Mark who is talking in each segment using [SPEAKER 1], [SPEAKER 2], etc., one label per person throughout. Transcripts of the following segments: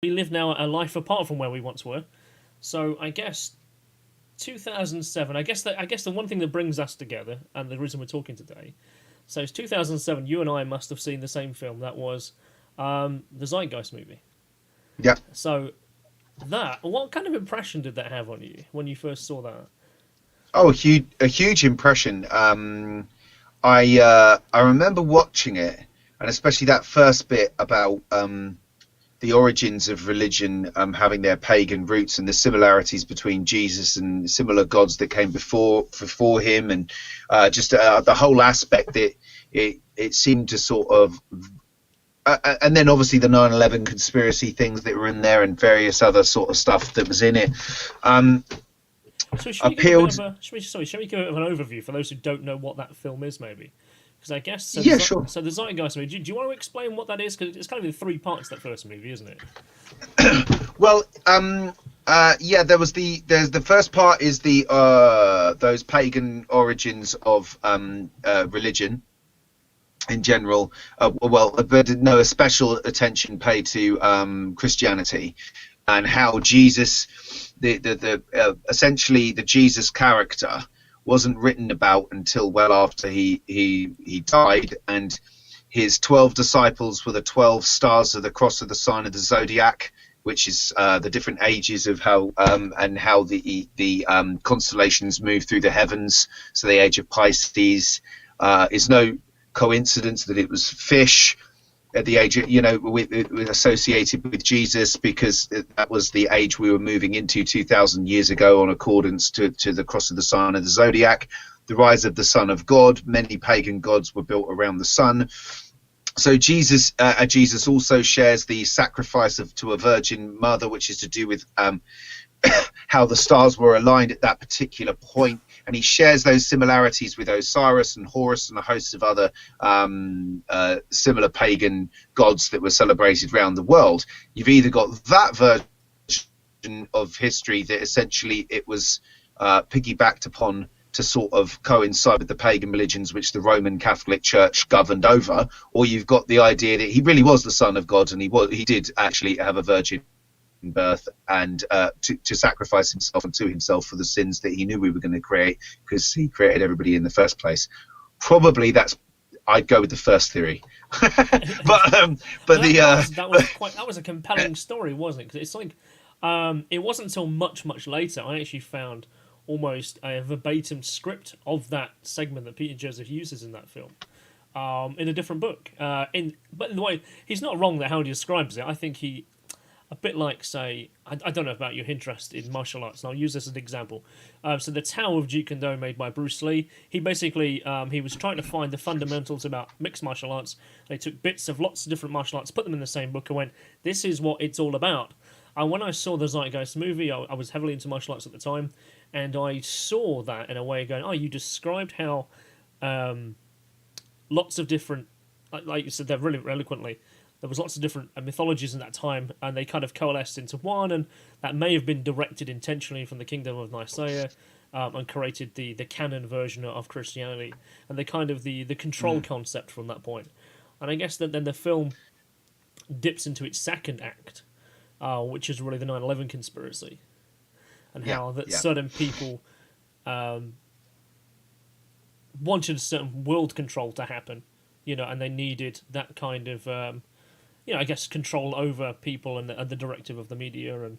[SPEAKER 1] we live now a life apart from where we once were. So I guess 2007. I guess the one thing that brings us together, and the reason we're talking today. So it's 2007. You and I must have seen the same film. That was the Zeitgeist movie.
[SPEAKER 2] Yeah.
[SPEAKER 1] So what kind of impression did that have on you when you first saw that?
[SPEAKER 2] Oh, a huge impression. I remember watching it, and especially that first bit about the origins of religion having their pagan roots and the similarities between Jesus and similar gods that came before him, and just the whole aspect that it seemed to sort of. And then obviously the 9/11 conspiracy things that were in there and various other sort of stuff that was in it.
[SPEAKER 1] So should we give a bit
[SPEAKER 2] Appealed.
[SPEAKER 1] of a should we give a bit of an overview for those who don't know what that film is, maybe? Because I guess so.
[SPEAKER 2] Yeah, sure.
[SPEAKER 1] So the Zeitgeist movie. Do you want to explain what that is? Because it's kind of in three parts. That first movie, isn't it?
[SPEAKER 2] Well, yeah, there's the first part is the those pagan origins of religion in general. But no, a special attention paid to Christianity and how Jesus, essentially the Jesus character, wasn't written about until well after he died, and his 12 disciples were the 12 stars of the cross of the sign of the zodiac, which is the different ages of how and how the constellations move through the heavens. So the age of Pisces is no coincidence that it was fish at the age, associated with Jesus, because that was the age we were moving into 2,000 years ago, on accordance to the cross of the sign of the zodiac. The rise of the Son of God. Many pagan gods were built around the sun. So Jesus also shares the sacrifice to a virgin mother, which is to do with how the stars were aligned at that particular point, and he shares those similarities with Osiris and Horus and a host of other similar pagan gods that were celebrated around the world. You've either got that version of history that essentially it was piggybacked upon to sort of coincide with the pagan religions which the Roman Catholic Church governed over, or you've got the idea that he really was the Son of God and he did actually have a virgin birth, and to sacrifice himself and to himself for the sins that he knew we were going to create, because he created everybody in the first place. Probably I'd go with the first theory. but
[SPEAKER 1] that was a compelling story, wasn't it? Because it's like it wasn't until much later I actually found almost a verbatim script of that segment that Peter Joseph uses in that film in a different book. But in the way, he's not wrong that how he describes it. I think he, a bit like, say, I don't know about your interest in martial arts, and I'll use this as an example. So the Tao of Jeet Kune Do made by Bruce Lee, he basically he was trying to find the fundamentals about mixed martial arts. They took bits of lots of different martial arts, put them in the same book, and went, this is what it's all about. And when I saw the Zeitgeist movie, I was heavily into martial arts at the time, and I saw that in a way going, oh, you described how lots of different, like you said there really eloquently, there was lots of different mythologies in that time, and they kind of coalesced into one, and that may have been directed intentionally from the Kingdom of Nicaea, and created the canon version of Christianity, and the control concept from that point. And I guess that then the film dips into its second act, which is really the 9/11 conspiracy, and how that certain people wanted a certain world control to happen, and they needed that kind of, I guess, control over people and the directive of the media and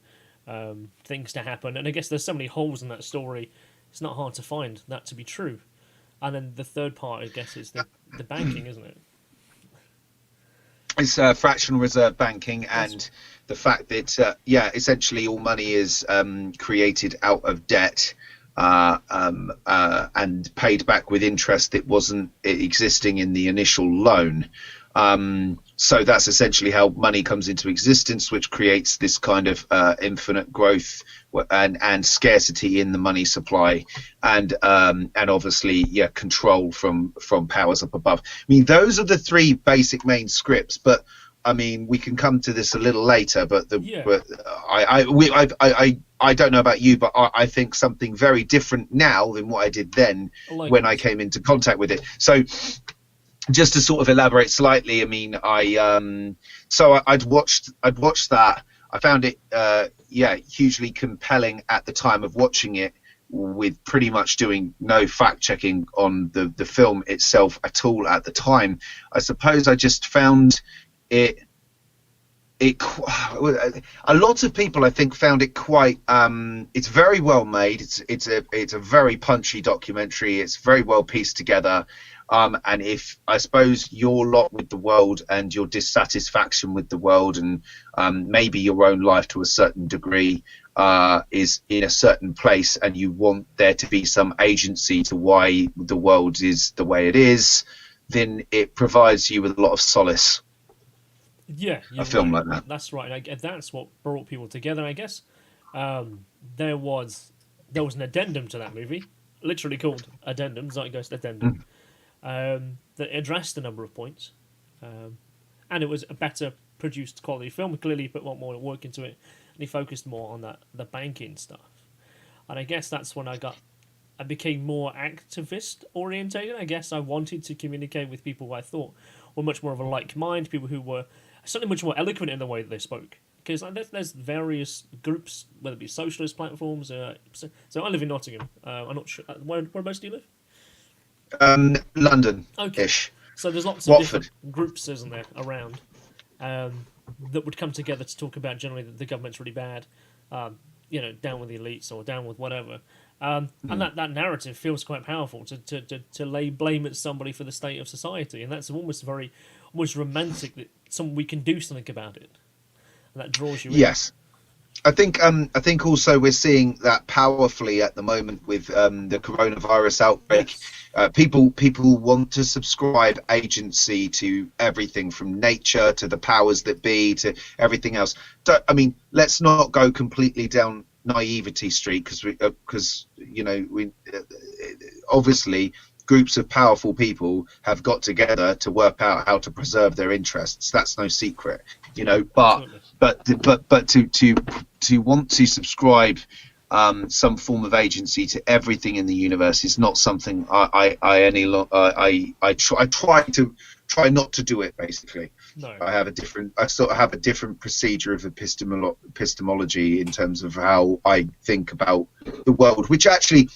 [SPEAKER 1] things to happen. And I guess there's so many holes in that story, it's not hard to find that to be true. And then the third part, I guess, is the banking, isn't it?
[SPEAKER 2] It's fractional reserve banking, and the fact that essentially all money is created out of debt and paid back with interest that wasn't existing in the initial loan. So that's essentially how money comes into existence, which creates this kind of infinite growth and scarcity in the money supply, and obviously control from powers up above. I mean, those are the three basic main scripts, but I mean, we can come to this a little later. But I don't know about you, but I think something very different now than what I did then when I came into contact with it. So, just to sort of elaborate slightly, I mean, I'd watched that. I found it hugely compelling at the time of watching it, with pretty much doing no fact checking on the film itself at all at the time. I suppose I just found it a lot of people, I think, found it quite it's very well made. It's a very punchy documentary. It's very well pieced together, and if I suppose your lot with the world and your dissatisfaction with the world, and maybe your own life to a certain degree, is in a certain place, and you want there to be some agency to why the world is the way it is, then it provides you with a lot of solace.
[SPEAKER 1] Yeah,
[SPEAKER 2] A film like that.
[SPEAKER 1] That's right. That's what brought people together, I guess. There was an addendum to that movie, literally called Addendum, Zeitgeist Addendum, that addressed a number of points, and it was a better produced quality film. Clearly, he put a lot more work into it, and he focused more on the banking stuff. And I guess that's when I became more activist orientated. I guess I wanted to communicate with people who I thought were much more of a like mind, people who were certainly much more eloquent in the way that they spoke. Because there's various groups, whether it be socialist platforms. So I live in Nottingham. I'm not sure whereabouts do you live?
[SPEAKER 2] London-ish.
[SPEAKER 1] Okay. So there's lots of
[SPEAKER 2] Watford.
[SPEAKER 1] different groups, isn't there, around that would come together to talk about generally that the government's really bad, down with the elites or down with whatever. And that narrative feels quite powerful to lay blame at somebody for the state of society, and that's almost romantic that we can do something about it, and that draws you in.
[SPEAKER 2] Yes. I think also we're seeing that powerfully at the moment with the coronavirus outbreak. Yes. People want to subscribe agency to everything from nature to the powers that be to everything else. Let's not go completely down naivety street, because we obviously groups of powerful people have got together to work out how to preserve their interests. That's no secret, but to want to subscribe some form of agency to everything in the universe is not something I try not to do it, basically.
[SPEAKER 1] No.
[SPEAKER 2] I sort of have a different procedure of epistemology in terms of how I think about the world, which actually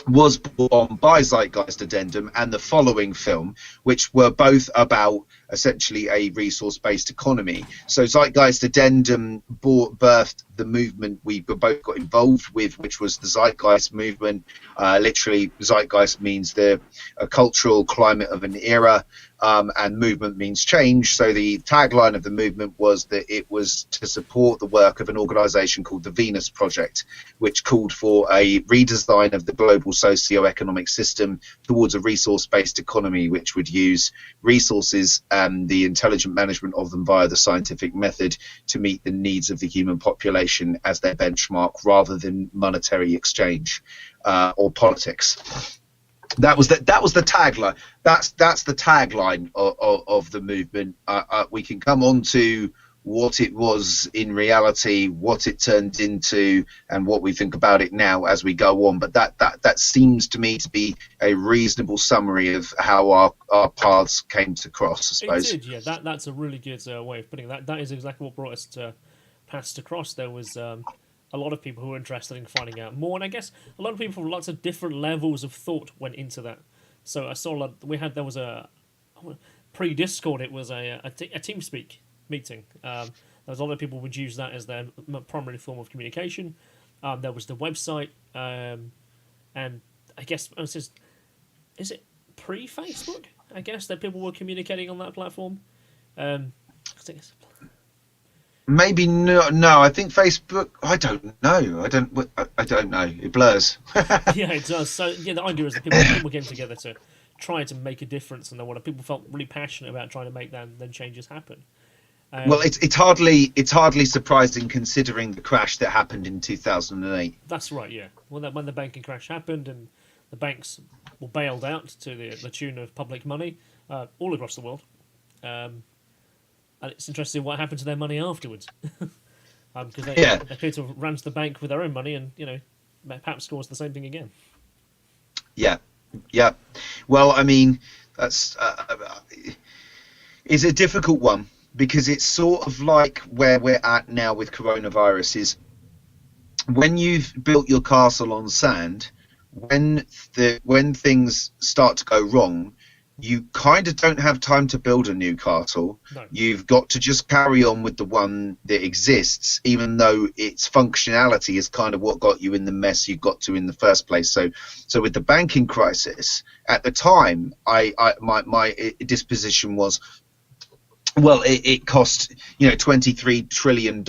[SPEAKER 2] was brought on by Zeitgeist Addendum and the following film, which were both about essentially a resource-based economy. So Zeitgeist Addendum birthed the movement we both got involved with, which was the Zeitgeist Movement. Literally, Zeitgeist means a cultural climate of an era, and movement means change. So the tagline of the movement was that it was to support the work of an organisation called the Venus Project, which called for a redesign of the global socio-economic system towards a resource-based economy, which would use resources and the intelligent management of them via the scientific method to meet the needs of the human population as their benchmark, rather than monetary exchange or politics. That was the tagline. That's the tagline of the movement. We can come on to what it was in reality, what it turned into, and what we think about it now as we go on. But that seems to me to be a reasonable summary of how our paths came to cross, I suppose.
[SPEAKER 1] It did, yeah. That's a really good way of putting it. That is exactly what brought us to paths to cross. There was a lot of people who were interested in finding out more, and I guess a lot of people from lots of different levels of thought went into that. So I saw there was a pre-Discord. It was a TeamSpeak meeting. There was a lot of people would use that as their primary form of communication. There was the website, and I guess is it pre-Facebook? I guess that people were communicating on that platform. I think it's...
[SPEAKER 2] Maybe no. I think Facebook. I don't know. I don't know. It blurs.
[SPEAKER 1] Yeah, it does. So yeah, the idea is that people came together to try to make a difference, and people felt really passionate about trying to make then changes happen.
[SPEAKER 2] Well, it's hardly surprising considering the crash that happened in 2008.
[SPEAKER 1] That's right. Yeah. When the banking crash happened and the banks were bailed out to the tune of public money all across the world. And it's interesting what happened to their money afterwards, because they appear to have ran to the bank with their own money, and perhaps caused the same thing again.
[SPEAKER 2] Yeah. Well, I mean, that's it's a difficult one. because it's sort of like where we're at now with coronavirus is when you've built your castle on sand, when things start to go wrong, you kind of don't have time to build a new castle.
[SPEAKER 1] No.
[SPEAKER 2] You've got to just carry on with the one that exists, even though its functionality is kind of what got you in the mess you got to in the first place. So with the banking crisis at the time, my disposition was, well, it cost $23 trillion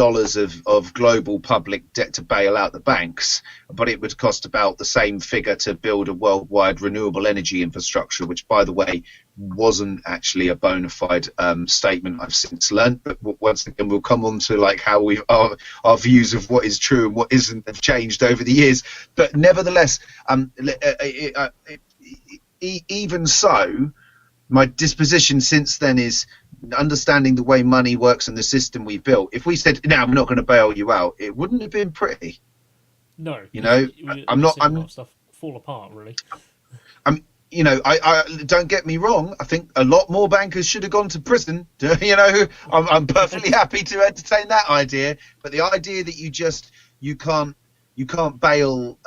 [SPEAKER 2] of global public debt to bail out the banks, but it would cost about the same figure to build a worldwide renewable energy infrastructure, which, by the way, wasn't actually a bona fide statement. I've since learned, but once again, we'll come on to like how our views of what is true and what isn't have changed over the years. But nevertheless, even so, my disposition since then is understanding the way money works and the system we built. If we said, "No, I'm not going to bail you out," it wouldn't have been pretty.
[SPEAKER 1] No,
[SPEAKER 2] I'm not.
[SPEAKER 1] I'm stuff fall apart really.
[SPEAKER 2] I don't get me wrong. I think a lot more bankers should have gone to prison. I'm perfectly happy to entertain that idea. But the idea that you can't bail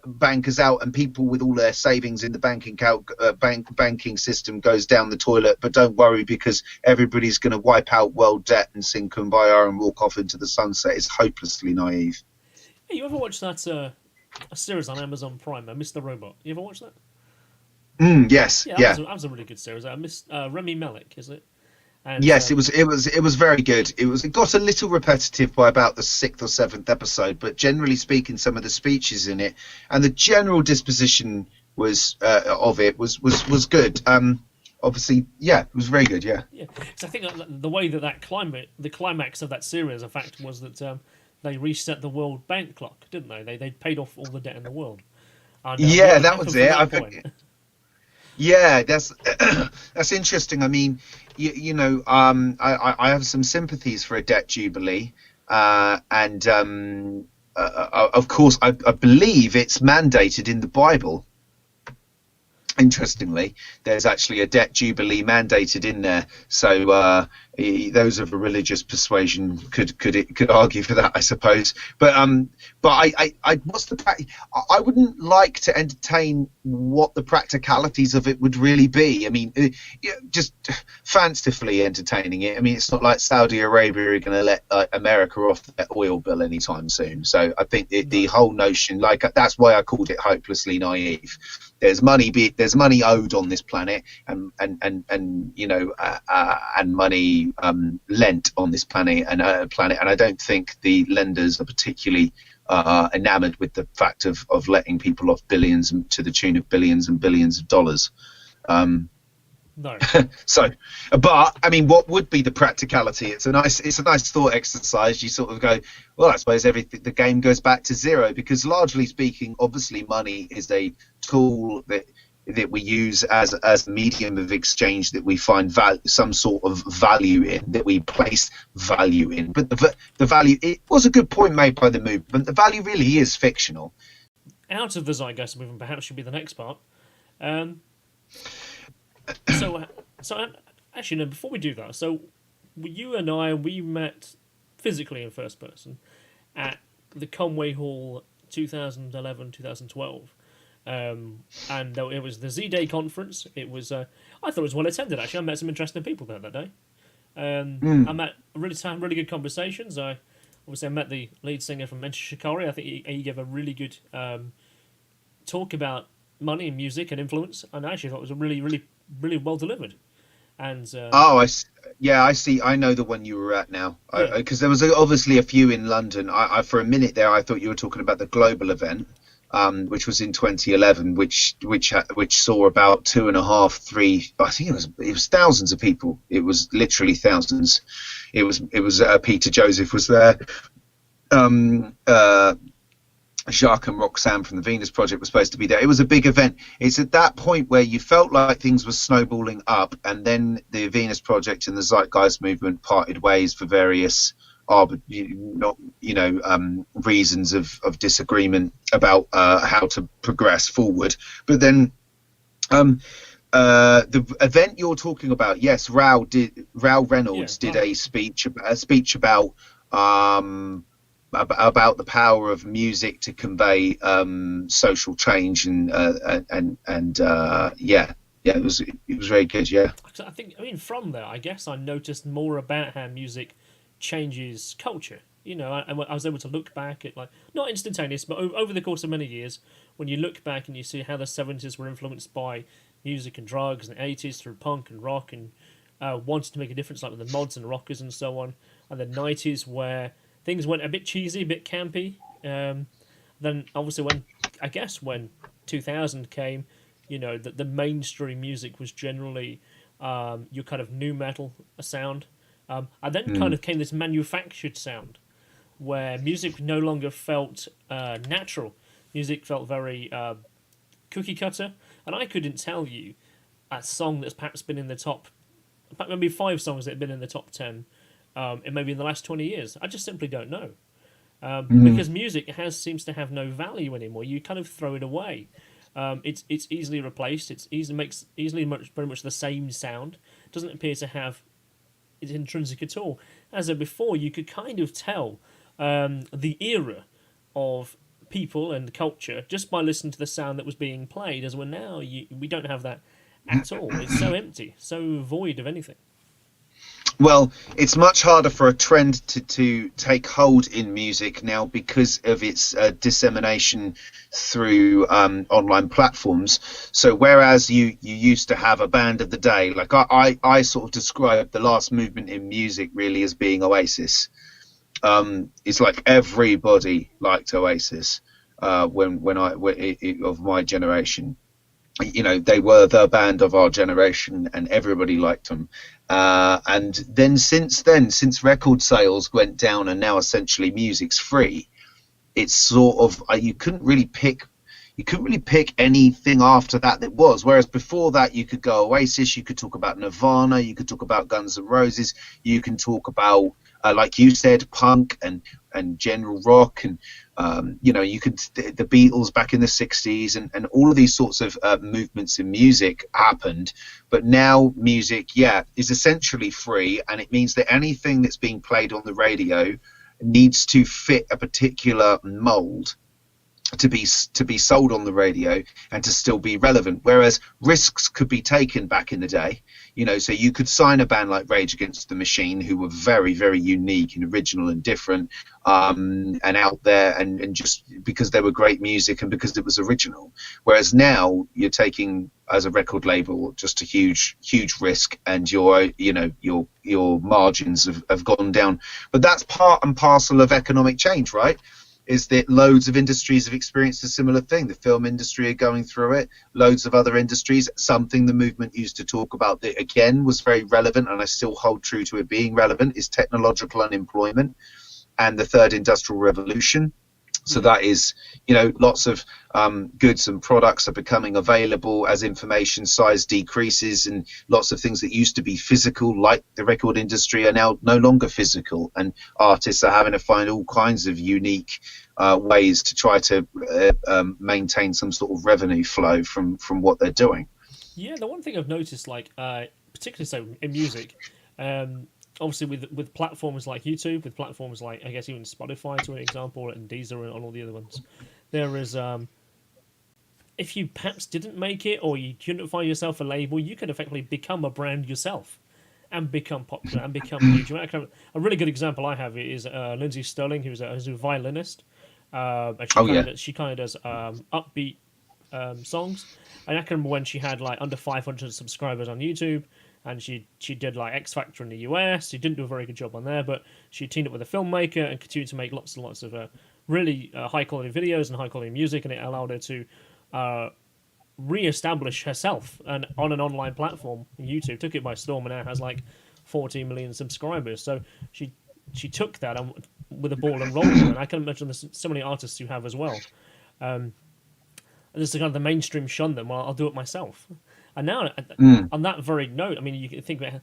[SPEAKER 2] bankers out, and people with all their savings in the banking system goes down the toilet. But don't worry, because everybody's going to wipe out world debt and sing Kumbaya and walk off into the sunset is hopelessly naive.
[SPEAKER 1] Hey, you ever watched that a series on Amazon Prime, Mr. Robot? You ever watch that?
[SPEAKER 2] Yes.
[SPEAKER 1] Yeah, that was a really good series. Remy Malek, is it? And,
[SPEAKER 2] yes, it was very good. It got a little repetitive by about the 6th or 7th episode, but generally speaking, some of the speeches in it and the general disposition was good. Obviously, yeah, it was very good. Yeah.
[SPEAKER 1] Yeah. So I think the way the climax of that series, in fact, was that they reset the World Bank clock, didn't they? They paid off all the debt in the world. And,
[SPEAKER 2] that was it. Yeah, that's interesting. I mean, I have some sympathies for a debt jubilee, and of course, I believe it's mandated in the Bible. Interestingly, there's actually a debt jubilee mandated in there. So those of a religious persuasion could argue for that, I suppose. But I wouldn't like to entertain what the practicalities of it would really be. I mean, just fancifully entertaining it. I mean, it's not like Saudi Arabia are going to let America off their oil bill anytime soon. So I think the whole notion, that's why I called it hopelessly naive. There's money owed on this planet, and money lent on this planet, and I don't think the lenders are particularly enamored with the fact of letting people off billions to the tune of billions and billions of dollars.
[SPEAKER 1] No.
[SPEAKER 2] So, but I mean, what would be the practicality? It's a nice thought exercise. You sort of go, well, I suppose the game goes back to zero, because largely speaking, obviously, money is a tool that we use as a medium of exchange that we find some sort of value in, that we place value in. But the value, it was a good point made by the movement. The value really is fictional.
[SPEAKER 1] Out of the Zeitgeist Movement, perhaps should be the next part. So actually, no, before we do that, so you and I, we met physically in first person at the Conway Hall 2011-2012. And it was the Z-Day conference. It was, I thought it was well attended, actually. I met some interesting people there that day. I met really good conversations. I met the lead singer from Enter Shikari. I think he gave a really good talk about money and music and influence, and I actually thought it was a really, really, really well delivered. And
[SPEAKER 2] I see. I know the one you were at now, because there was obviously a few in London. I for a minute there, I thought you were talking about the global event, which was in 2011, which saw about 2.5, 3. I think it was thousands of people. It was literally thousands. It was Peter Joseph was there. Jacques and Roxanne from the Venus Project were supposed to be there. It was a big event. It's at that point where you felt like things were snowballing up, and then the Venus Project and the Zeitgeist Movement parted ways for various reasons of disagreement about how to progress forward. But then The event you're talking about, yes, Rao
[SPEAKER 1] Yeah,
[SPEAKER 2] Reynolds did
[SPEAKER 1] right.
[SPEAKER 2] a speech about the power of music to convey social change and yeah, it was very good. Yeah.
[SPEAKER 1] I think, I mean, from there, I guess I noticed more about how music changes culture. You know, I was able to look back at, like, not instantaneous, but over the course of many years, when you look back and you see how the 70s were influenced by music and drugs, and the 80s through punk and rock, and wanted to make a difference, like with the mods and rockers and so on, and the 90s where things went a bit cheesy, a bit campy. Then obviously when 2000 came, you know, the mainstream music was generally your kind of new metal sound, and then kind
[SPEAKER 2] Mm.
[SPEAKER 1] of came this manufactured sound where music no longer felt natural. Music felt very cookie cutter, and I couldn't tell you a song that's perhaps been in the top, maybe 5 songs that have been in the top 10, in maybe in the last 20 years. I just simply don't know.
[SPEAKER 2] Mm.
[SPEAKER 1] Because music seems to have no value anymore. You kind of throw it away. It's easily replaced. Makes easily very much the same sound. Doesn't appear to have its intrinsic at all. As though before, you could kind of tell the era of people and culture just by listening to the sound that was being played. As we're now, we don't have that at all. It's so empty, so void of anything.
[SPEAKER 2] Well, it's much harder for a trend to take hold in music now because of its dissemination through online platforms. So whereas you used to have a band of the day, like I sort of describe the last movement in music really as being Oasis. It's like everybody liked Oasis of my generation. You know, they were the band of our generation and everybody liked them. And then since record sales went down and now essentially music's free, it's sort of you couldn't really pick anything after that was. Whereas before that, you could go Oasis, you could talk about Nirvana, you could talk about Guns N' Roses, you can talk about, like you said, punk and general rock, and you could the Beatles back in the '60s, and all of these sorts of movements in music happened. But now music, yeah, is essentially free, and it means that anything that's being played on the radio needs to fit a particular mold to be sold on the radio and to still be relevant, whereas risks could be taken back in the day. So you could sign a band like Rage Against the Machine, who were very, very unique and original and different, and out there, and just because they were great music and because it was original. Whereas now you're taking, as a record label, just a huge risk, and your margins have gone down. But that's part and parcel of economic change, right? Is that loads of industries have experienced a similar thing. The film industry are going through it. Loads of other industries. Something the movement used to talk about that, again, was very relevant, and I still hold true to it being relevant, is technological unemployment and the third industrial revolution. So
[SPEAKER 1] Mm.
[SPEAKER 2] that is, lots of goods and products are becoming available as information size decreases, and lots of things that used to be physical, like the record industry, are now no longer physical, and artists are having to find all kinds of unique ways to try to maintain some sort of revenue flow from what they're doing.
[SPEAKER 1] Yeah, the one thing I've noticed, like particularly so in music, um, obviously with platforms like YouTube, with platforms like, I guess, even Spotify to an example, and Deezer and all the other ones, there is if you perhaps didn't make it or you couldn't find yourself a label, you could effectively become a brand yourself and become popular and become huge. A really good example I have is Lindsay Sterling, who's a violinist, and
[SPEAKER 2] Oh yeah.
[SPEAKER 1] she kind of does upbeat songs. And I can remember when she had like under 500 subscribers on YouTube, and she did like X Factor in the US. She didn't do a very good job on there, but she teamed up with a filmmaker and continued to make lots and lots of really high quality videos and high quality music, and it allowed her to re-establish herself and on an online platform. YouTube took it by storm and now has like 14 million subscribers. So she took that and with a ball and rolled with it. And I can imagine there's so many artists who have as well. And this is kind of the mainstream shun them. Well, I'll do it myself. And now,
[SPEAKER 2] Mm.
[SPEAKER 1] on that very note, I mean, you can think about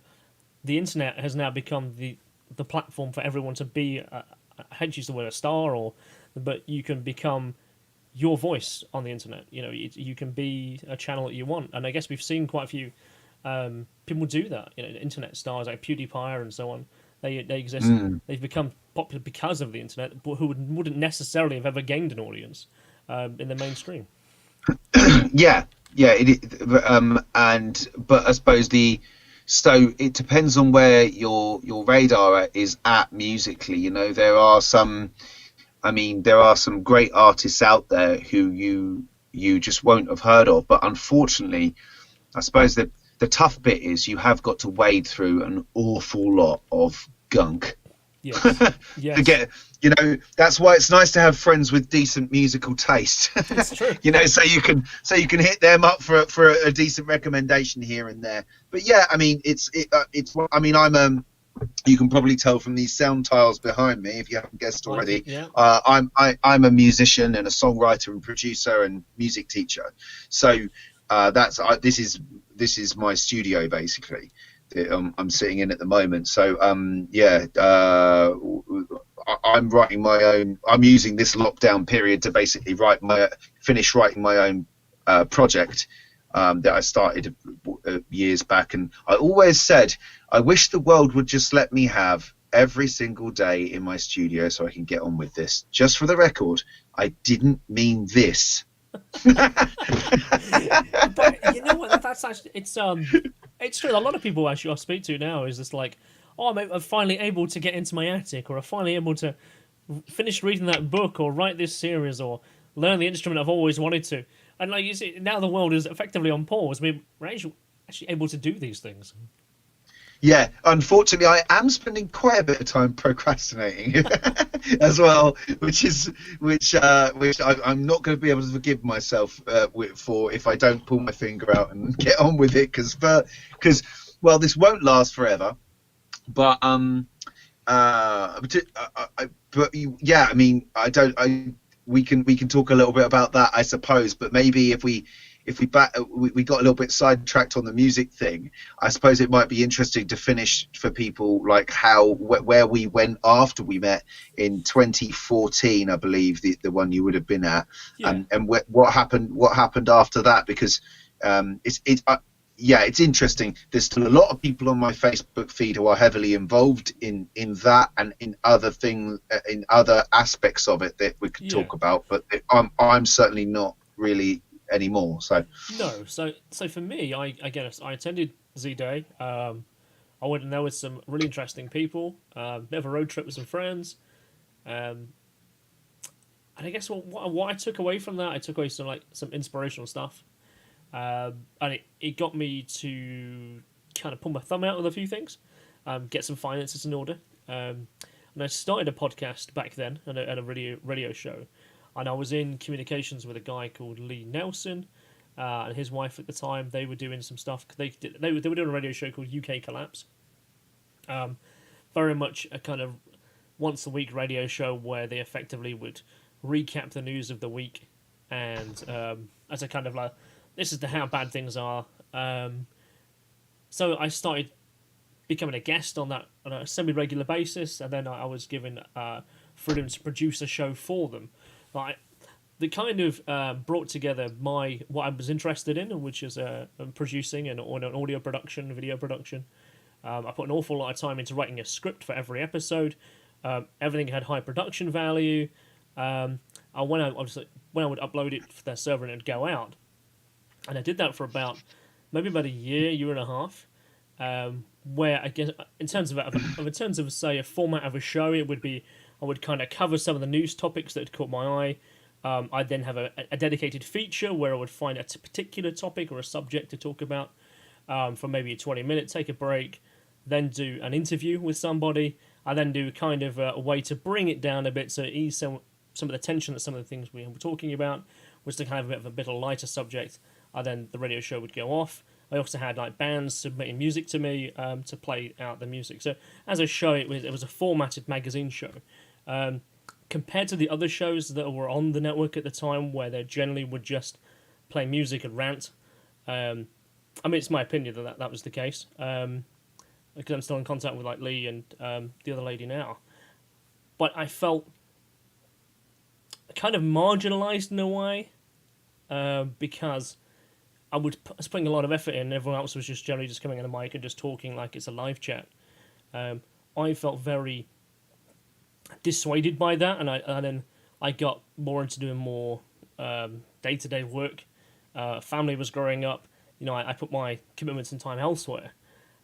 [SPEAKER 1] the internet has now become the platform for everyone to be. I hate to use the word a star, but you can become your voice on the internet. You can be a channel that you want, and I guess we've seen quite a few people do that. Internet stars like PewDiePie and so on. They exist.
[SPEAKER 2] Mm.
[SPEAKER 1] They've become popular because of the internet, but who wouldn't necessarily have ever gained an audience in the mainstream.
[SPEAKER 2] Yeah, yeah. But I suppose so it depends on where your radar is at musically. There are some. I mean, there are some great artists out there who you just won't have heard of. But unfortunately, I suppose that the tough bit is you have got to wade through an awful lot of gunk.
[SPEAKER 1] Yes.
[SPEAKER 2] To get, that's why it's nice to have friends with decent musical taste.
[SPEAKER 1] It's true.
[SPEAKER 2] So you can hit them up for a decent recommendation here and there. But yeah, I mean, I mean, you can probably tell from these sound tiles behind me, if you haven't guessed already.
[SPEAKER 1] Yeah.
[SPEAKER 2] I'm a musician and a songwriter and producer and music teacher. So this is my studio basically. I'm sitting in at the moment. So I'm writing my own. I'm using this lockdown period to basically finish writing my own project that I started years back. And I always said, I wish the world would just let me have every single day in my studio so I can get on with this. Just for the record, I didn't mean this.
[SPEAKER 1] But you know what? That's actually it's true. A lot of people actually I speak to now is just like, oh, I'm finally able to get into my attic, or I'm finally able to finish reading that book, or write this series, or learn the instrument I've always wanted to. And like you see, now the world is effectively on pause. We're actually able to do these things.
[SPEAKER 2] Yeah, unfortunately, I am spending quite a bit of time procrastinating as well, which I'm not going to be able to forgive myself for if I don't pull my finger out and get on with it, because this won't last forever. But yeah, I mean, we can talk a little bit about that, I suppose. But maybe if we got a little bit sidetracked on the music thing, I suppose it might be interesting to finish for people like where we went after we met in 2014, I believe, the one you would have been at,
[SPEAKER 1] Yeah.
[SPEAKER 2] and what happened after that, because it's interesting. There's still a lot of people on my Facebook feed who are heavily involved in that and in other things, in other aspects of it that we could talk about, but I'm certainly not really anymore. So
[SPEAKER 1] for me, I attended Z-Day. I went in there with some really interesting people. Bit of a road trip with some friends. And I guess what I took away from that, I took away some inspirational stuff. And it got me to kind of pull my thumb out with a few things, get some finances in order. And I started a podcast back then and a radio show. And I was in communications with a guy called Lee Nelson and his wife at the time. They were doing some stuff. They were doing a radio show called UK Collapse. Very much a kind of once a week radio show where they effectively would recap the news of the week, and as a kind of like, this is how bad things are. So I started becoming a guest on that on a semi-regular basis, and then I was given freedom to produce a show for them. Like, they kind of brought together what I was interested in, which is producing and an audio production, video production. I put an awful lot of time into writing a script for every episode. Everything had high production value. When I would upload it for their server and it'd go out, and I did that for maybe about a year and a half. Where I guess in terms of say a format of a show, it would be I would kind of cover some of the news topics that had caught my eye. I'd then have a dedicated feature where I would find a particular topic or a subject to talk about for maybe 20 minutes, take a break, then do an interview with somebody. I then do kind of a way to bring it down a bit, so ease some of the tension that some of the things we were talking about was to kind of a bit of a lighter subject. Then the radio show would go off. I also had like bands submitting music to me to play out the music. So as a show, it was a formatted magazine show. Compared to the other shows that were on the network at the time, where they generally would just play music and rant. I mean, it's my opinion that was the case. Because I'm still in contact with like Lee and the other lady now. But I felt kind of marginalized in a way, because I was putting a lot of effort in, and everyone else was just generally just coming on the mic and just talking like it's a live chat. I felt very dissuaded by that, and then I got more into doing more day-to-day work. Family was growing up. I put my commitments and time elsewhere.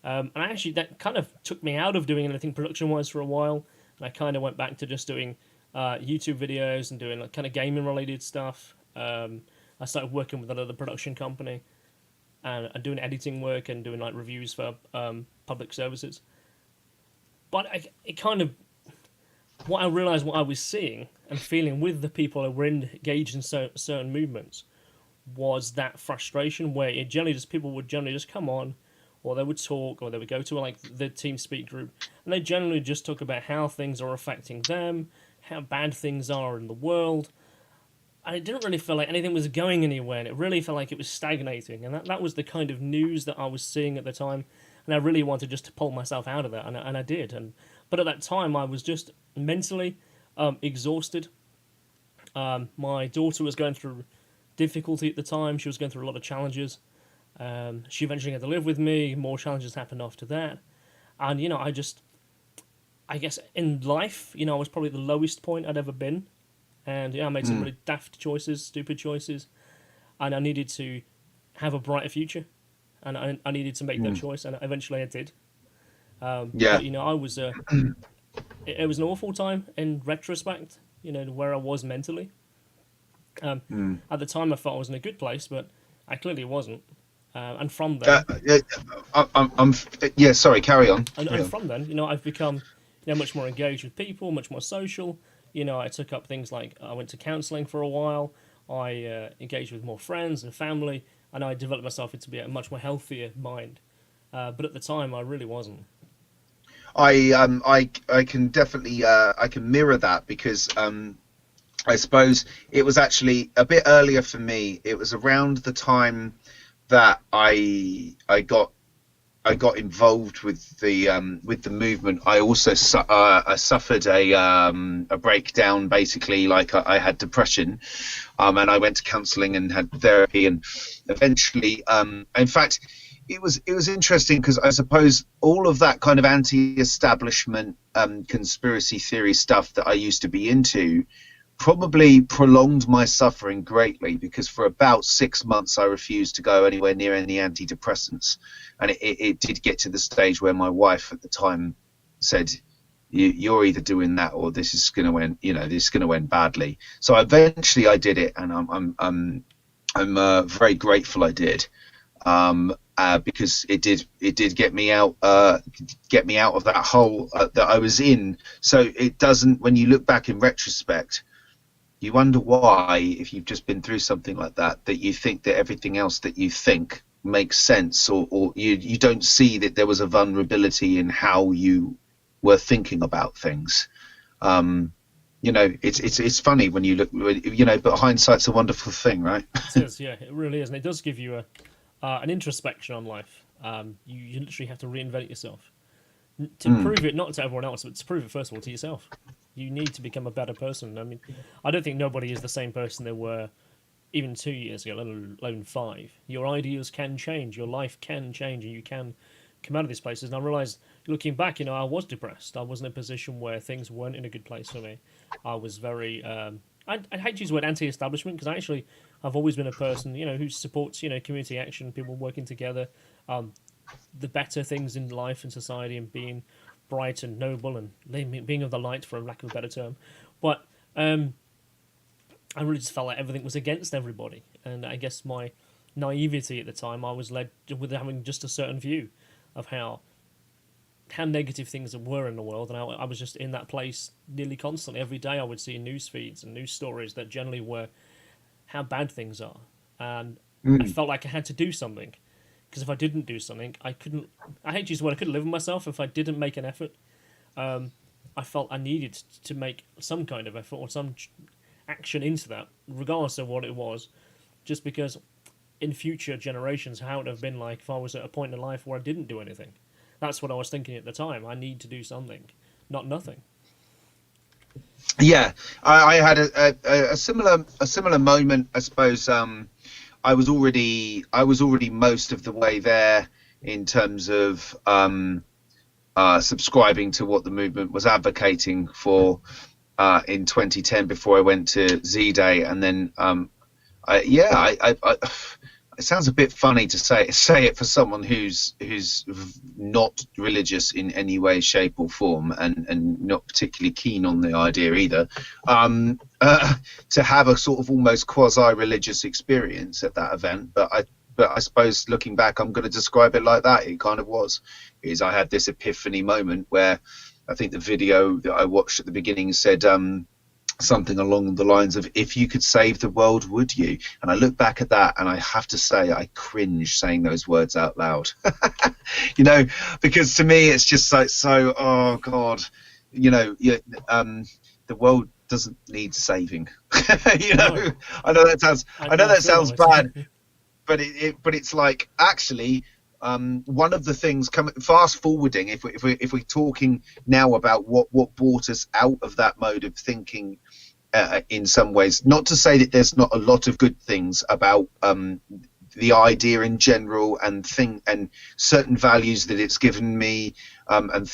[SPEAKER 1] And actually, that kind of took me out of doing anything production-wise for a while. And I kind of went back to just doing YouTube videos and doing like kind of gaming-related stuff. I started working with another production company and doing editing work and doing like reviews for public services. But it kind of, what I realised, what I was seeing and feeling with the people who were engaged in certain movements was that frustration where people would generally just come on, or they would talk, or they would go to like the TeamSpeak group, and they generally just talk about how things are affecting them, how bad things are in the world, and it didn't really feel like anything was going anywhere, and it really felt like it was stagnating, and that was the kind of news that I was seeing at the time, and I really wanted just to pull myself out of that, and I did, but at that time I was just mentally exhausted. My daughter was going through difficulty at the time. She was going through a lot of challenges. She eventually had to live with me. More challenges happened after that. And, I guess in life, I was probably at the lowest point I'd ever been. And, I made some really daft choices, stupid choices. And I needed to have a brighter future. And I needed to make that choice. And eventually I did. But, I was... it was an awful time in retrospect, where I was mentally. At the time, I thought I was in a good place, but I clearly wasn't. And from then,
[SPEAKER 2] sorry, carry on.
[SPEAKER 1] And from then, I've become, much more engaged with people, much more social. I took up things like I went to counselling for a while. I engaged with more friends and family, and I developed myself into be a much more healthier mind. But at the time, I really wasn't.
[SPEAKER 2] I can definitely I can mirror that because I suppose it was actually a bit earlier for me. It was around the time that I got involved with the movement. I also I suffered a breakdown. Basically, like I had depression, and I went to counselling and had therapy, and eventually, in fact, it was interesting because I suppose all of that kind of anti-establishment conspiracy theory stuff that I used to be into probably prolonged my suffering greatly, because for about 6 months I refused to go anywhere near any antidepressants, and it did get to the stage where my wife at the time said, you're either doing that or this is going to end, this is going to end badly. So eventually I did it, and I'm very grateful I did, because it did get me out of that hole that I was in. So it doesn't, when you look back in retrospect, you wonder why, if you've just been through something like that, that you think that everything else that you think makes sense, or you don't see that there was a vulnerability in how you were thinking about things. It's funny when you look, but hindsight's a wonderful thing, right?
[SPEAKER 1] It is, yeah, it really is, and it does give you an introspection on life. You literally have to reinvent yourself to prove it, not to everyone else, but to prove it first of all to yourself. You need to become a better person. I mean, I don't think nobody is the same person they were even 2 years ago, let alone 5. Your ideas can change, your life can change, and you can come out of these places. And I realised, looking back, I was depressed. I was in a position where things weren't in a good place for me. I was very... I hate to use the word anti-establishment, because I've always been a person, who supports, community action, people working together, the better things in life and society, and being bright and noble and being of the light, for lack of a better term. But I really just felt like everything was against everybody. And I guess my naivety at the time, I was led with having just a certain view of how negative things were in the world, and I was just in that place nearly constantly. Every day I would see news feeds and news stories that generally were how bad things are, and I felt like I had to do something, because if I didn't do something, I couldn't. I hate to use the word, I couldn't live with myself if I didn't make an effort. I felt I needed to make some kind of effort or some action into that, regardless of what it was, just because in future generations, how it would have been like if I was at a point in life where I didn't do anything. That's what I was thinking at the time. I need to do something, not nothing.
[SPEAKER 2] Yeah, I had a similar moment, I suppose. I was already most of the way there in terms of subscribing to what the movement was advocating for in 2010 before I went to Z Day, and then it sounds a bit funny to say it for someone who's not religious in any way, shape, or form, and not particularly keen on the idea either. To have a sort of almost quasi-religious experience at that event, but I suppose looking back, I'm going to describe it like that. It kind of was. Is I had this epiphany moment where I think the video that I watched at the beginning said something along the lines of, if you could save the world, would you? And I look back at that and I have to say I cringe saying those words out loud. You know, because to me it's just like, so, oh God, the world doesn't need saving.
[SPEAKER 1] No.
[SPEAKER 2] I know that sounds bad, but it's like, actually, one of the things fast forwarding, if we're talking now about what brought us out of that mode of thinking, in some ways, not to say that there's not a lot of good things about the idea in general, and certain values that it's given me, and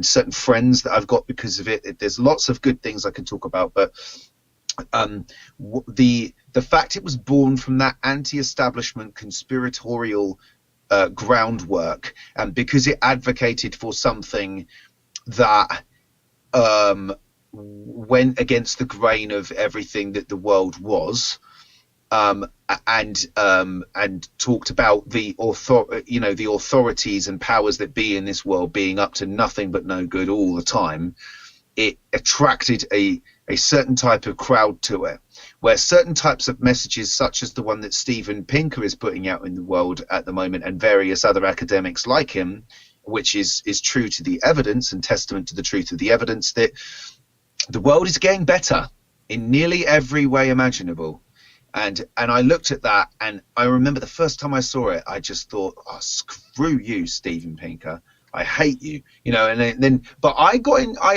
[SPEAKER 2] certain friends that I've got because of it. There's lots of good things I can talk about, but the fact it was born from that anti-establishment conspiratorial groundwork, and because it advocated for something that went against the grain of everything that the world was, and talked about the authorities and powers that be in this world being up to nothing but no good all the time. It attracted a certain type of crowd to it, where certain types of messages, such as the one that Steven Pinker is putting out in the world at the moment, and various other academics like him, which is true to the evidence and testament to the truth of the evidence, that the world is getting better in nearly every way imaginable. And I looked at that, and I remember the first time I saw it, I just thought, oh, screw you, Steven Pinker. I hate you, and then, but I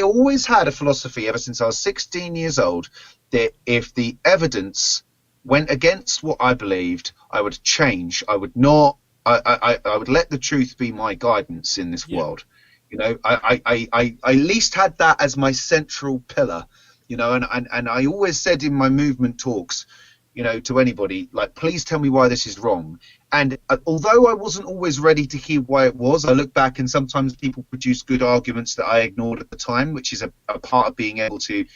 [SPEAKER 2] always had a philosophy ever since I was 16 years old, that if the evidence went against what I believed, I would change. I would not, I would let the truth be my guidance in this world. I at least had that as my central pillar, and I always said in my movement talks, to anybody, like, please tell me why this is wrong. And although I wasn't always ready to hear why it was, I look back and sometimes people produce good arguments that I ignored at the time, which is a part of being able to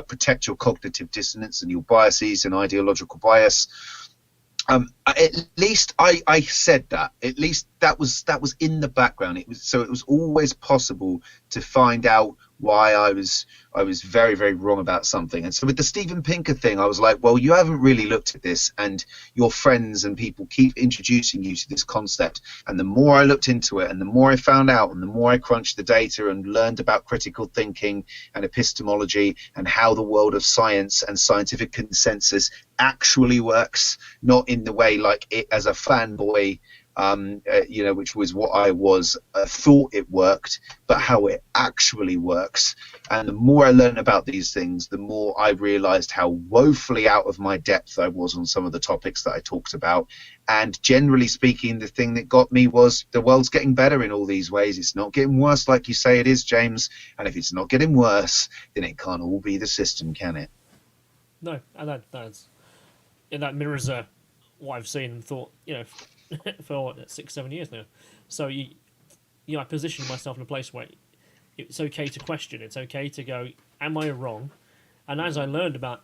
[SPEAKER 2] protect your cognitive dissonance and your biases and ideological bias. At least I said that. At least that was in the background. It was always possible to find out why I was very, very wrong about something. And so with the Steven Pinker thing, I was like, well, you haven't really looked at this, and your friends and people keep introducing you to this concept. And the more I looked into it, and the more I found out, and the more I crunched the data and learned about critical thinking and epistemology and how the world of science and scientific consensus actually works, not in the way like it as a fanboy, which was what I was, thought it worked, but how it actually works. And the more I learned about these things, the more I realized how woefully out of my depth I was on some of the topics that I talked about. And generally speaking, the thing that got me was the world's getting better in all these ways. It's not getting worse like you say it is, James. And if it's not getting worse, then it can't all be the system, can it?
[SPEAKER 1] No, and that mirrors what I've seen and thought, for 6-7 years now. So I position myself in a place where it's okay to question. It's okay to go, am I wrong? And as I learned about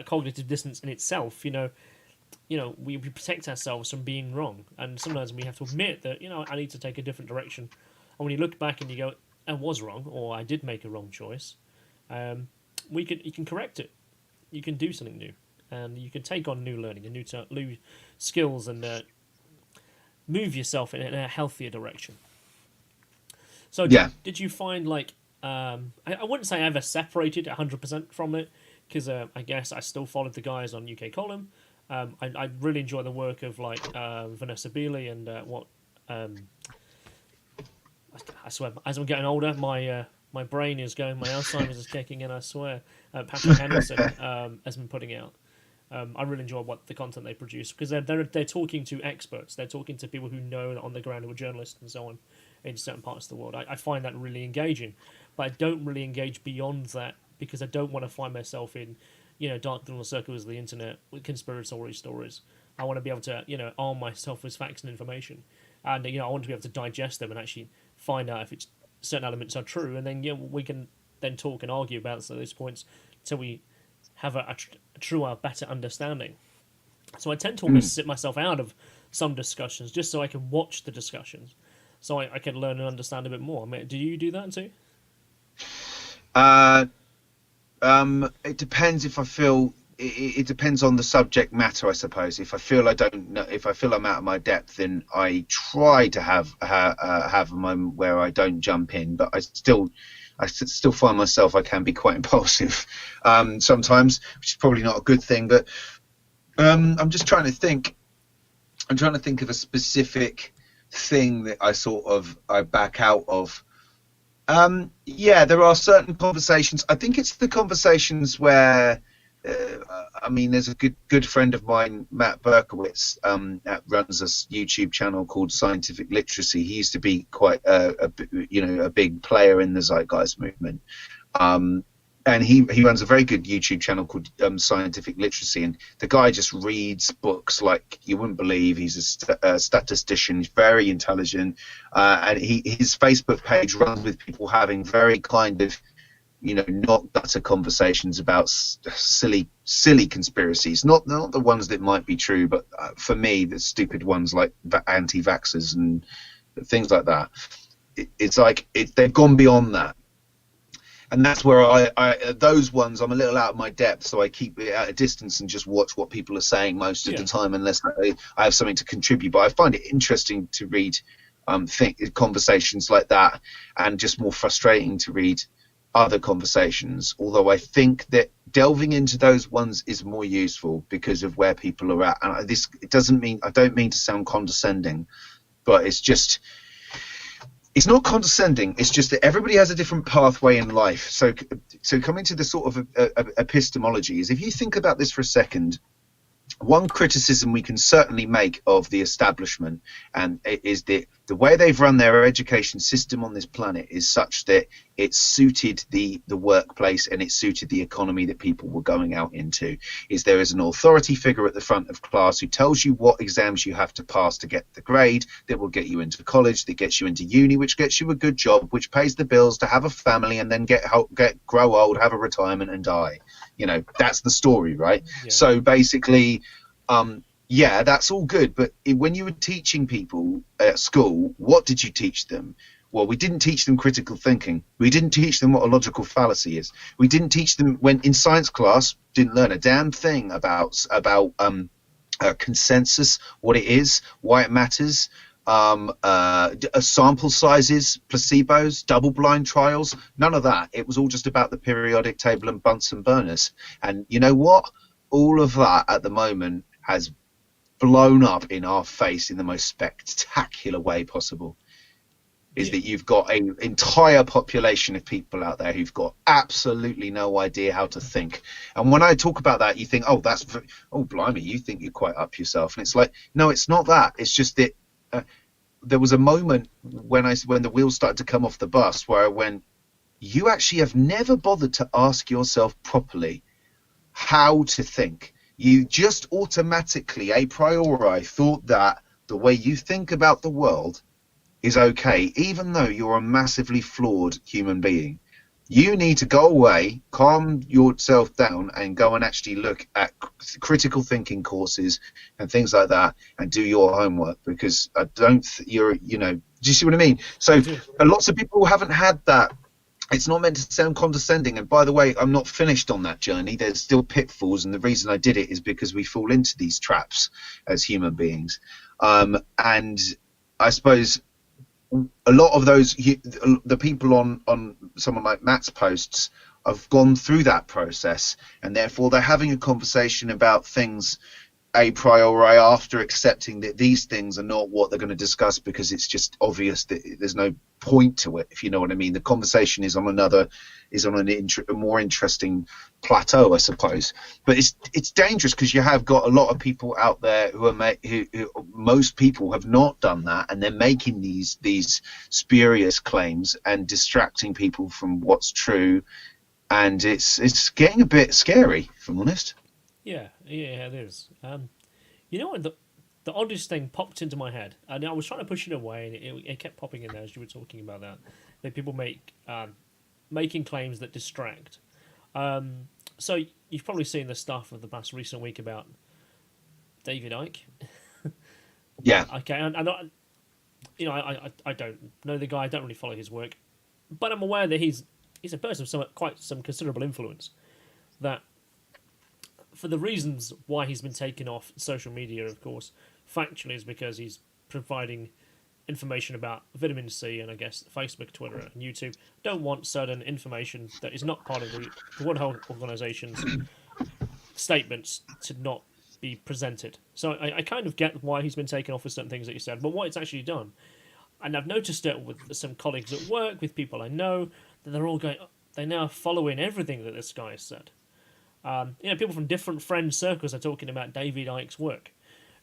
[SPEAKER 1] cognitive dissonance in itself, we protect ourselves from being wrong, and sometimes we have to admit that I need to take a different direction. And when you look back and you go, I was wrong, or I did make a wrong choice, you can correct it. You can do something new, and you can take on new learning and new skills, and move yourself in a healthier direction. So did you find, like, I wouldn't say I ever separated 100% from it, because I guess I still followed the guys on UK Column. I really enjoy the work of, like, Vanessa Beeley and I swear, as I'm getting older, my My brain is going. My Alzheimer's is kicking in. I swear. Patrick Henderson has been putting out. I really enjoy what the content they produce because they're talking to experts. They're talking to people who know on the ground, who are journalists and so on in certain parts of the world. I find that really engaging, but I don't really engage beyond that because I don't want to find myself in, dark little circles of the internet with conspiracy stories. I want to be able to, arm myself with facts and information, and I want to be able to digest them and actually find out if it's certain elements are true, and then we can then talk and argue about those points until we have a truer, better understanding. So I tend to almost sit myself out of some discussions just so I can watch the discussions, so I can learn and understand a bit more. I mean, do you do that too?
[SPEAKER 2] It depends if I feel. It depends on the subject matter, I suppose. If I feel I don't know, if I feel I'm out of my depth, then I try to have a moment where I don't jump in. But I still find myself I can be quite impulsive sometimes, which is probably not a good thing. But I'm just trying to think. I'm trying to think of a specific thing that I back out of. Yeah, there are certain conversations. I think it's the conversations where. There's a good friend of mine, Matt Berkowitz, that runs a YouTube channel called Scientific Literacy. He used to be quite a big player in the Zeitgeist Movement, and he runs a very good YouTube channel called Scientific Literacy. And the guy just reads books like you wouldn't believe. He's a statistician. He's very intelligent, and his Facebook page runs with people having very kind of not gutter conversations about silly conspiracies, not the ones that might be true, but for me, the stupid ones like anti-vaxxers and things like that. It's like they've gone beyond that, and that's where I those ones I'm a little out of my depth, so I keep it at a distance and just watch what people are saying most of the time, unless I have something to contribute. But I find it interesting to read conversations like that, and just more frustrating to read other conversations, although I think that delving into those ones is more useful because of where people are at. And I don't mean to sound condescending, but it's not condescending. It's just that everybody has a different pathway in life. So coming to the sort of epistemology is, if you think about this for a second, one criticism we can certainly make of the establishment and is that the way they've run their education system on this planet is such that it suited the workplace and it suited the economy that people were going out into. Is there is an authority figure at the front of class who tells you what exams you have to pass to get the grade that will get you into college, that gets you into uni, which gets you a good job, which pays the bills to have a family and then grow old, have a retirement and die. That's the story, right? Yeah. So basically, that's all good. But when you were teaching people at school, what did you teach them? Well, we didn't teach them critical thinking. We didn't teach them what a logical fallacy is. We didn't teach them, when in science class, didn't learn a damn thing about consensus, what it is, why it matters, sample sizes, placebos, double-blind trials, none of that. It was all just about the periodic table and Bunsen burners. And you know what? All of that at the moment has blown up in our face in the most spectacular way possible. That you've got an entire population of people out there who've got absolutely no idea how to think. And when I talk about that, you think, oh, blimey, you think you're quite up yourself. And it's like, no, it's not that. It's just that there was a moment when the wheels started to come off the bus where I went, you actually have never bothered to ask yourself properly how to think. You just automatically, a priori, thought that the way you think about the world is okay, even though you're a massively flawed human being. You need to go away, calm yourself down, and go and actually look at critical thinking courses and things like that, and do your homework, because do you see what I mean? So lots of people haven't had that. It's not meant to sound condescending. And by the way, I'm not finished on that journey. There's still pitfalls, and the reason I did it is because we fall into these traps as human beings. And I suppose a lot of the people on some of Matt's posts have gone through that process, and therefore they're having a conversation about things a priori after accepting that these things are not what they're going to discuss because it's just obvious that there's no point to it, if you know what I mean. The conversation is on a more interesting plateau, I suppose. But it's dangerous because you have got a lot of people out there who most people have not done that, and they're making these spurious claims and distracting people from what's true, and it's getting a bit scary, if I'm honest.
[SPEAKER 1] Yeah, it is. You know what? The oddest thing popped into my head, and I was trying to push it away, and it kept popping in there as you were talking about that people making claims that distract. So you've probably seen the stuff of the past recent week about David Icke.
[SPEAKER 2] Yeah.
[SPEAKER 1] Okay, and I don't know the guy. I don't really follow his work, but I'm aware that he's a person of quite some considerable influence. That, for the reasons why he's been taken off social media, of course, factually is because he's providing information about vitamin C, and I guess Facebook, Twitter, and YouTube don't want certain information that is not part of the World Health Organization's statements to not be presented. So I kind of get why he's been taken off for certain things that he said, but what it's actually done, and I've noticed it with some colleagues at work, with people I know, that they're now following everything that this guy has said. People from different friend circles are talking about David Icke's work.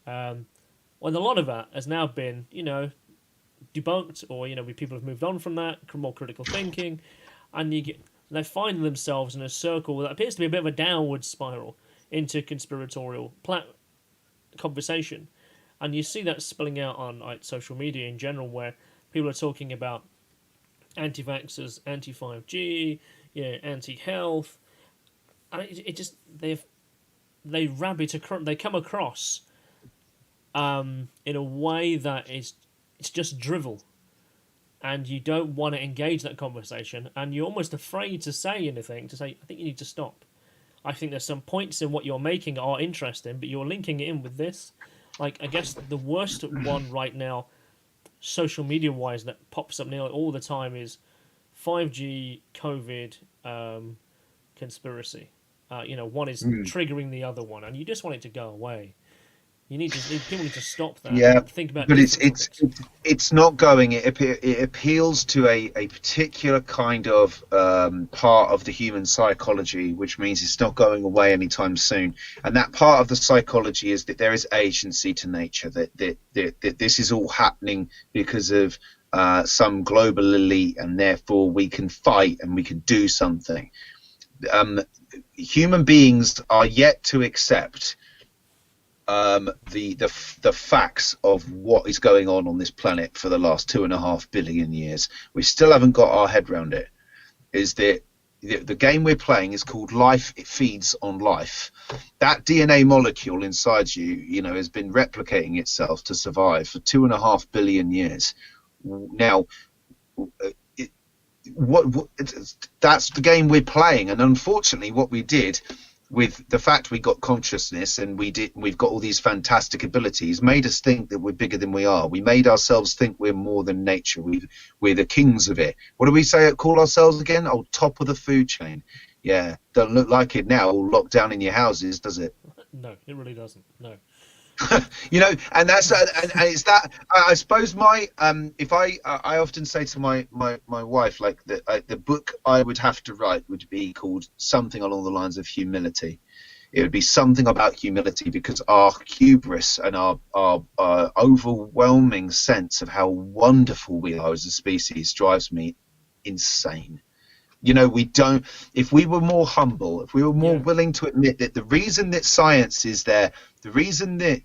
[SPEAKER 1] When a lot of that has now been, debunked, or people have moved on from that, more critical thinking, and they find themselves in a circle that appears to be a bit of a downward spiral into conspiratorial conversation, and you see that spilling out on social media in general, where people are talking about anti-vaxxers, anti-5G, anti-health, and it just they come across in a way that it's just drivel, and you don't want to engage that conversation, and you're almost afraid to say anything, to say, I think you need to stop. I think there's some points in what you're making are interesting, but you're linking it in with this. I guess the worst one right now, social media wise, that pops up nearly all the time is 5G, COVID, conspiracy. One is triggering the other one, and you just want it to go away. People need to stop that.
[SPEAKER 2] Yeah,
[SPEAKER 1] and think about.
[SPEAKER 2] but it's not going. It appeals to a particular kind of part of the human psychology, which means it's not going away anytime soon. And that part of the psychology is that there is agency to nature. That this is all happening because of some global elite, and therefore we can fight and we can do something. Human beings are yet to accept the facts of what is going on this planet for the last 2.5 billion years. We still haven't got our head around it. Is that the game we're playing is called life? It feeds on life. That DNA molecule inside you, has been replicating itself to survive for 2.5 billion years. Now, that's the game we're playing, and unfortunately, what we did with the fact we got consciousness and we've got all these fantastic abilities, made us think that we're bigger than we are. We made ourselves think we're more than nature. We're the kings of it. What do we call ourselves again? Oh, top of the food chain. Yeah, don't look like it now, all locked down in your houses, does it?
[SPEAKER 1] No, it really doesn't. No.
[SPEAKER 2] And that's and it's that. I suppose I often say to my wife, like, the book I would have to write would be called something along the lines of humility. It would be something about humility, because our hubris and our overwhelming sense of how wonderful we are as a species drives me insane. If we were more humble, if we were more willing to admit that the reason that science is there, the reason that,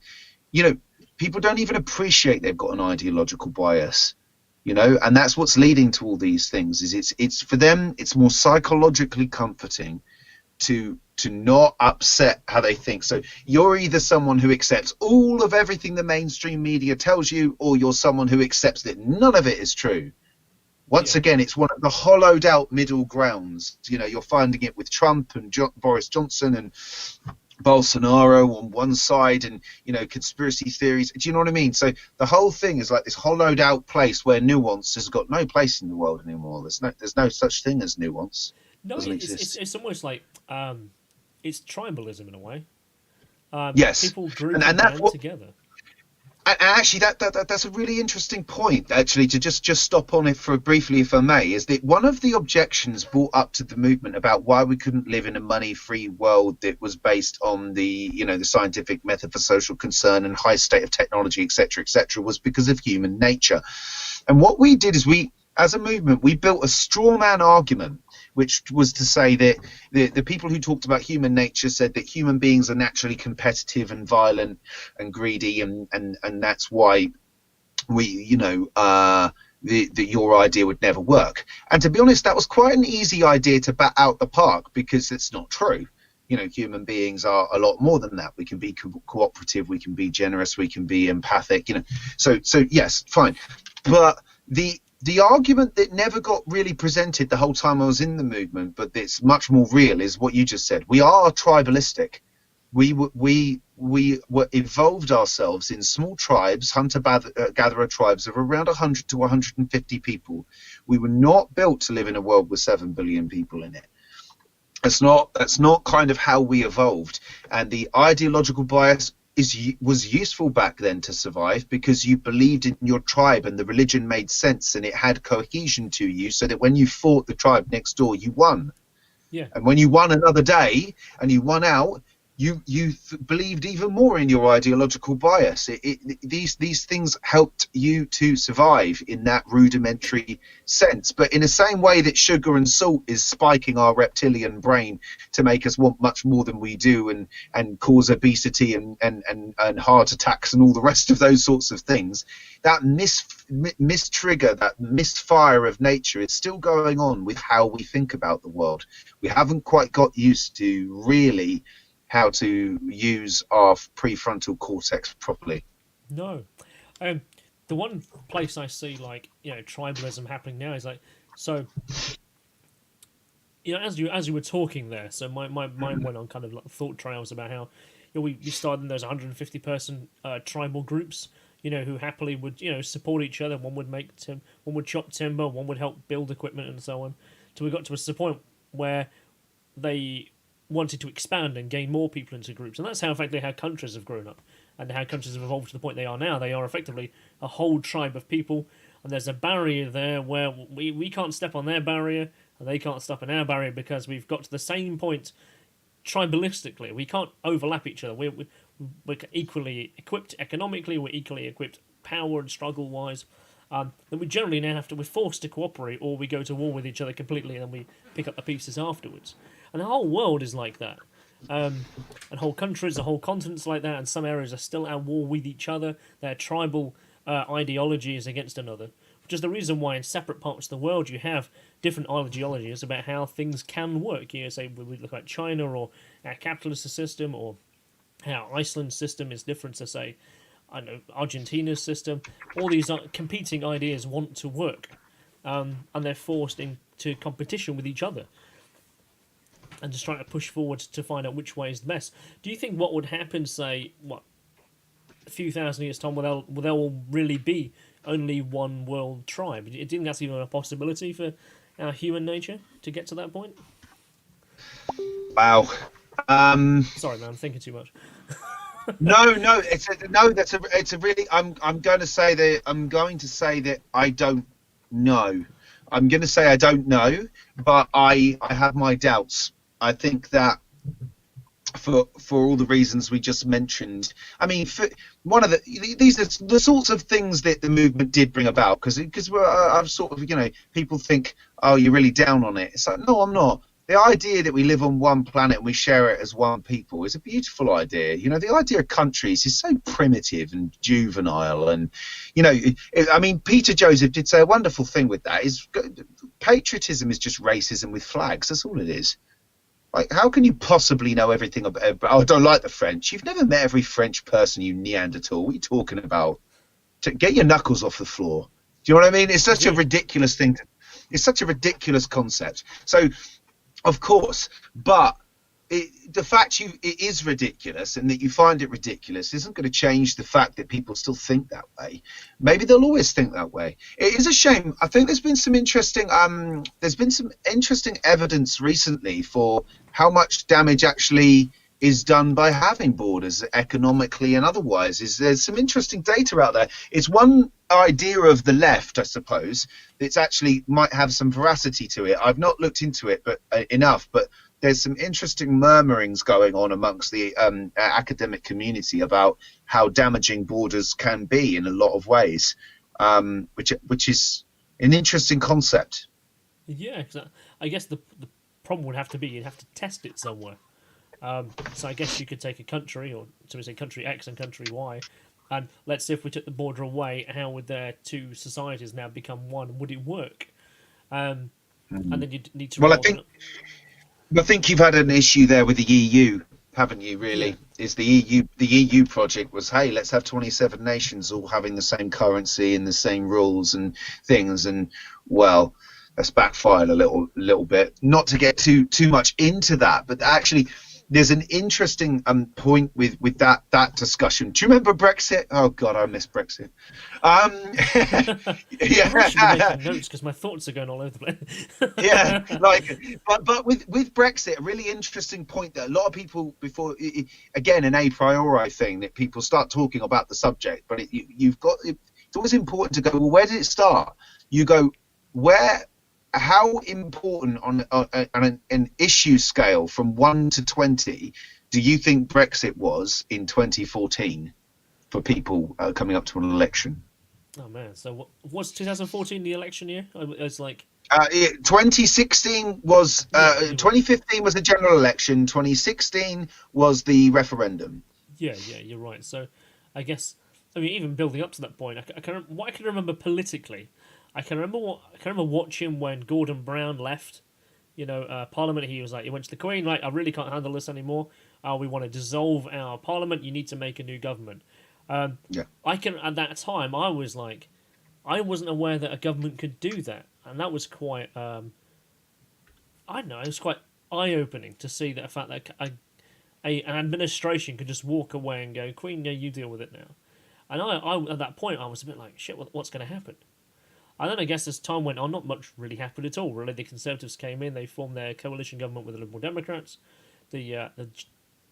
[SPEAKER 2] people don't even appreciate they've got an ideological bias, and that's what's leading to all these things. Is it's for them, it's more psychologically comforting to not upset how they think. So you're either someone who accepts all of everything the mainstream media tells you, or you're someone who accepts that none of it is true. Once again, it's one of the hollowed out middle grounds. You're finding it with Trump and Boris Johnson and Bolsonaro on one side, and conspiracy theories. Do you know what I mean? So the whole thing is like this hollowed out place where nuance has got no place in the world anymore. There's no such thing as nuance.
[SPEAKER 1] No, it's almost like it's tribalism in a way.
[SPEAKER 2] Yes,
[SPEAKER 1] People group
[SPEAKER 2] and
[SPEAKER 1] and
[SPEAKER 2] that's
[SPEAKER 1] band
[SPEAKER 2] what.
[SPEAKER 1] together.
[SPEAKER 2] And actually, that's a really interesting point. Actually, to just stop on it for briefly, if I may, is that one of the objections brought up to the movement about why we couldn't live in a money-free world that was based on the scientific method for social concern and high state of technology, etc., was because of human nature. And what we did is as a movement, we built a straw man argument, which was to say that the people who talked about human nature said that human beings are naturally competitive and violent and greedy, and that's why that your idea would never work. And to be honest, that was quite an easy idea to bat out the park, because it's not true. Human beings are a lot more than that. We can be cooperative, we can be generous, we can be empathic. So yes, fine. But the argument that never got really presented the whole time I was in the movement, but it's much more real, is what you just said. We are tribalistic. We evolved ourselves in small tribes, hunter-gatherer tribes of around 100 to 150 people. We were not built to live in a world with 7 billion people in it. That's not kind of how we evolved. And the ideological bias was useful back then to survive, because you believed in your tribe and the religion made sense and it had cohesion to you, so that when you fought the tribe next door, you won.
[SPEAKER 1] Yeah.
[SPEAKER 2] And when you won another day and you won out, you believed even more in your ideological bias. These things helped you to survive in that rudimentary sense. But in the same way that sugar and salt is spiking our reptilian brain to make us want much more than we do, and cause obesity and heart attacks and all the rest of those sorts of things, that mistrigger, that misfire of nature is still going on with how we think about the world. We haven't quite got used to really how to use our prefrontal cortex properly.
[SPEAKER 1] No. The one place I see tribalism happening now is so as you were talking there, so my mind went on kind of thought trails about how we started in those 150 person tribal groups, who happily would support each other. One would chop timber, one would help build equipment and so on, till we got to a point where they wanted to expand and gain more people into groups. And that's how effectively how countries have grown up, and how countries have evolved to the point they are now. They are effectively a whole tribe of people, and there's a barrier there where we can't step on their barrier and they can't step on our barrier, because we've got to the same point tribalistically. We can't overlap each other. We're equally equipped economically, we're equally equipped power and struggle wise. Then we generally now we're forced to cooperate, or we go to war with each other completely, and then we pick up the pieces afterwards. And the whole world is like that. And whole countries, the whole continent's like that, and some areas are still at war with each other. Their tribal ideology is against another, which is the reason why in separate parts of the world you have different ideologies about how things can work. Say we look at China, or our capitalist system, or how Iceland's system is different to, say, Argentina's system. All these competing ideas want to work, and they're forced into competition with each other, and just trying to push forward to find out which way is the best. Do you think what would happen, say, a few thousand years' time, will there will really be only one world tribe? Do you think that's even a possibility for our human nature to get to that point?
[SPEAKER 2] Wow.
[SPEAKER 1] Sorry, man, I'm thinking too much.
[SPEAKER 2] No, it's a really. I'm going to say that I don't know. I'm going to say I don't know, but I have my doubts. I think that for all the reasons we just mentioned. I mean, these are the sorts of things that the movement did bring about, because I'm sort of, people think, oh, you're really down on it. It's like, no, I'm not. The idea that we live on one planet and we share it as one people is a beautiful idea. The idea of countries is so primitive and juvenile, and Peter Joseph did say a wonderful thing with that. Is patriotism is just racism with flags. That's all it is. Like, how can you possibly know everything about? Oh, I don't like the French. You've never met every French person, you Neanderthal. What are you talking about? Get your knuckles off the floor. Do you know what I mean? It's such a ridiculous thing. It's such a ridiculous concept. So, of course, but the fact it is ridiculous, and that you find it ridiculous, isn't going to change the fact that people still think that way. Maybe they'll always think that way. It is a shame. I think there's been some interesting evidence recently for how much damage actually is done by having borders, economically and otherwise. There's some interesting data out there. It's one idea of the left, I suppose, that's actually might have some veracity to it. I've not looked into it enough, but there's some interesting murmurings going on amongst the academic community about how damaging borders can be in a lot of ways, which is an interesting concept.
[SPEAKER 1] Yeah, I guess the problem would have to be you'd have to test it somewhere. So I guess you could take a country, or so we say country X and country Y, and let's say if we took the border away, how would their two societies now become one? Would it work? And then you'd need to.
[SPEAKER 2] Well, I think you've had an issue there with the EU, haven't you? Really,
[SPEAKER 1] yeah.
[SPEAKER 2] Is the EU project was, hey, let's have 27 nations all having the same currency and the same rules and things, and well, that's backfired a little bit. Not to get too much into that, but actually, there's an interesting point with that discussion. Do you remember Brexit? Oh God, I miss Brexit.
[SPEAKER 1] Yeah. I should be making notes because my thoughts are going all over the place.
[SPEAKER 2] Yeah, but with Brexit, a really interesting point that a lot of people before, again, an a priori thing that people start talking about the subject, but it's always important to go, well, where did it start? You go, how important on an issue scale from 1 to 20 do you think Brexit was in 2014 for people coming up to an election?
[SPEAKER 1] Oh man, so was 2014 the election year? It's like
[SPEAKER 2] 2016 was 2015 was the general election. 2016 was the referendum.
[SPEAKER 1] Yeah, you're right. So I guess even building up to that point, I can remember politically. I can remember watching when Gordon Brown left, Parliament. He was like, he went to the Queen, like, I really can't handle this anymore. We want to dissolve our Parliament. You need to make a new government. At that time, I was like, I wasn't aware that a government could do that, and that was quite, it was quite eye-opening to see that fact that an administration could just walk away and go, Queen, yeah, you deal with it now. And I at that point, I was a bit like, shit, what's going to happen? And then I guess as time went on, not much really happened at all. Really, the Conservatives came in, they formed their coalition government with the Liberal Democrats. There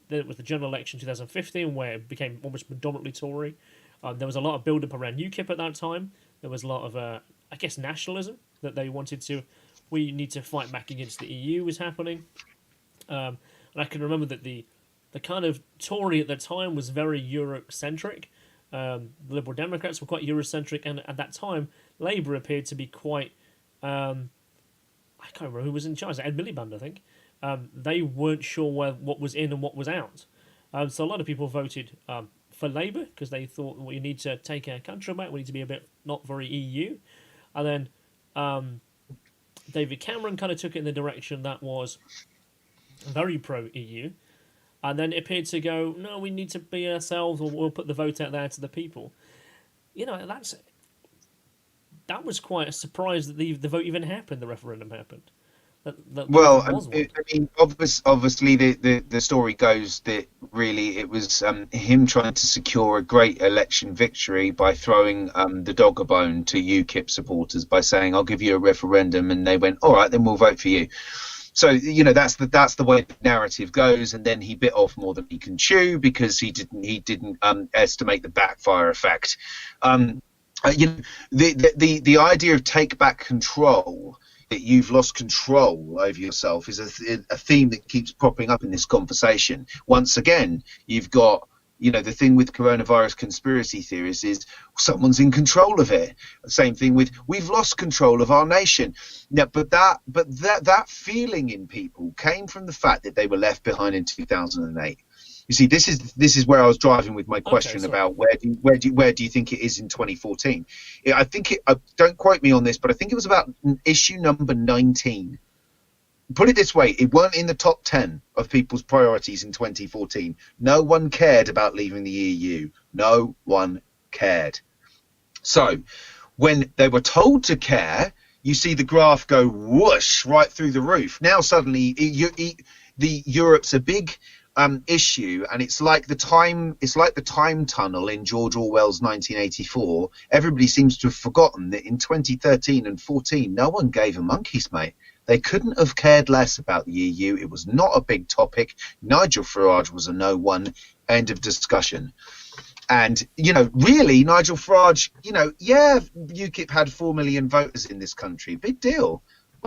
[SPEAKER 1] was the general election 2015, where it became almost predominantly Tory. There was a lot of build-up around UKIP at that time. There was a lot of, nationalism that they wanted to. We need to fight back against the EU was happening. And I can remember that the kind of Tory at the time was very Eurocentric. The Liberal Democrats were quite Eurocentric, and at that time, Labour appeared to be quite. I can't remember who was in charge. Ed Miliband, I think. They weren't sure what was in and what was out. So a lot of people voted for Labour because they thought, well, you need to take our country back. We need to be a bit not very EU. And then David Cameron kind of took it in the direction that was very pro-EU. And then it appeared to go, no, we need to be ourselves, or we'll put the vote out there to the people. That was quite a surprise that the vote even happened, the referendum happened.
[SPEAKER 2] Obviously the story goes that really it was him trying to secure a great election victory by throwing the dog a bone to UKIP supporters by saying, I'll give you a referendum, and they went, all right, then we'll vote for you. So that's the way the narrative goes, and then he bit off more than he can chew because he didn't estimate the backfire effect. The idea of take back control, that you've lost control over yourself, is a theme that keeps popping up in this conversation. Once again, you've got the thing with coronavirus conspiracy theories is someone's in control of it. Same thing with we've lost control of our nation. Yeah, but that feeling in people came from the fact that they were left behind in 2008. You see, this is where I was driving with my question about where do you think it is in 2014? I think don't quote me on this, but I think it was about issue number 19. Put it this way, it weren't in the top 10 of people's priorities in 2014. No one cared about leaving the EU. No one cared. So when they were told to care, you see the graph go whoosh right through the roof. Now suddenly Europe's a big issue, and it's like the time tunnel in George Orwell's 1984. Everybody seems to have forgotten that in 2013 and 14, no one gave a monkey's, mate. They couldn't have cared less about the EU. It was not a big topic. Nigel Farage was a no one. End of discussion. And, really, Nigel Farage, UKIP had 4 million voters in this country. Big deal.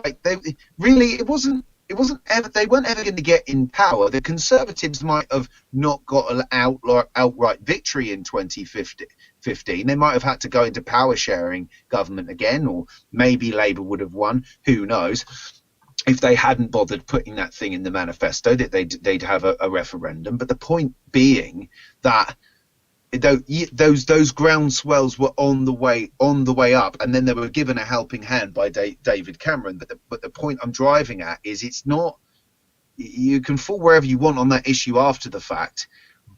[SPEAKER 2] Like, it wasn't ever, they weren't ever going to get in power. The Conservatives might have not got an outright victory in 2015. They might have had to go into power sharing government again, or maybe Labour would have won. Who knows? If they hadn't bothered putting that thing in the manifesto, that they'd have a referendum. But the point being that those groundswells were on the way up, and then they were given a helping hand by David Cameron. But the point I'm driving at is, it's not, you can fall wherever you want on that issue after the fact,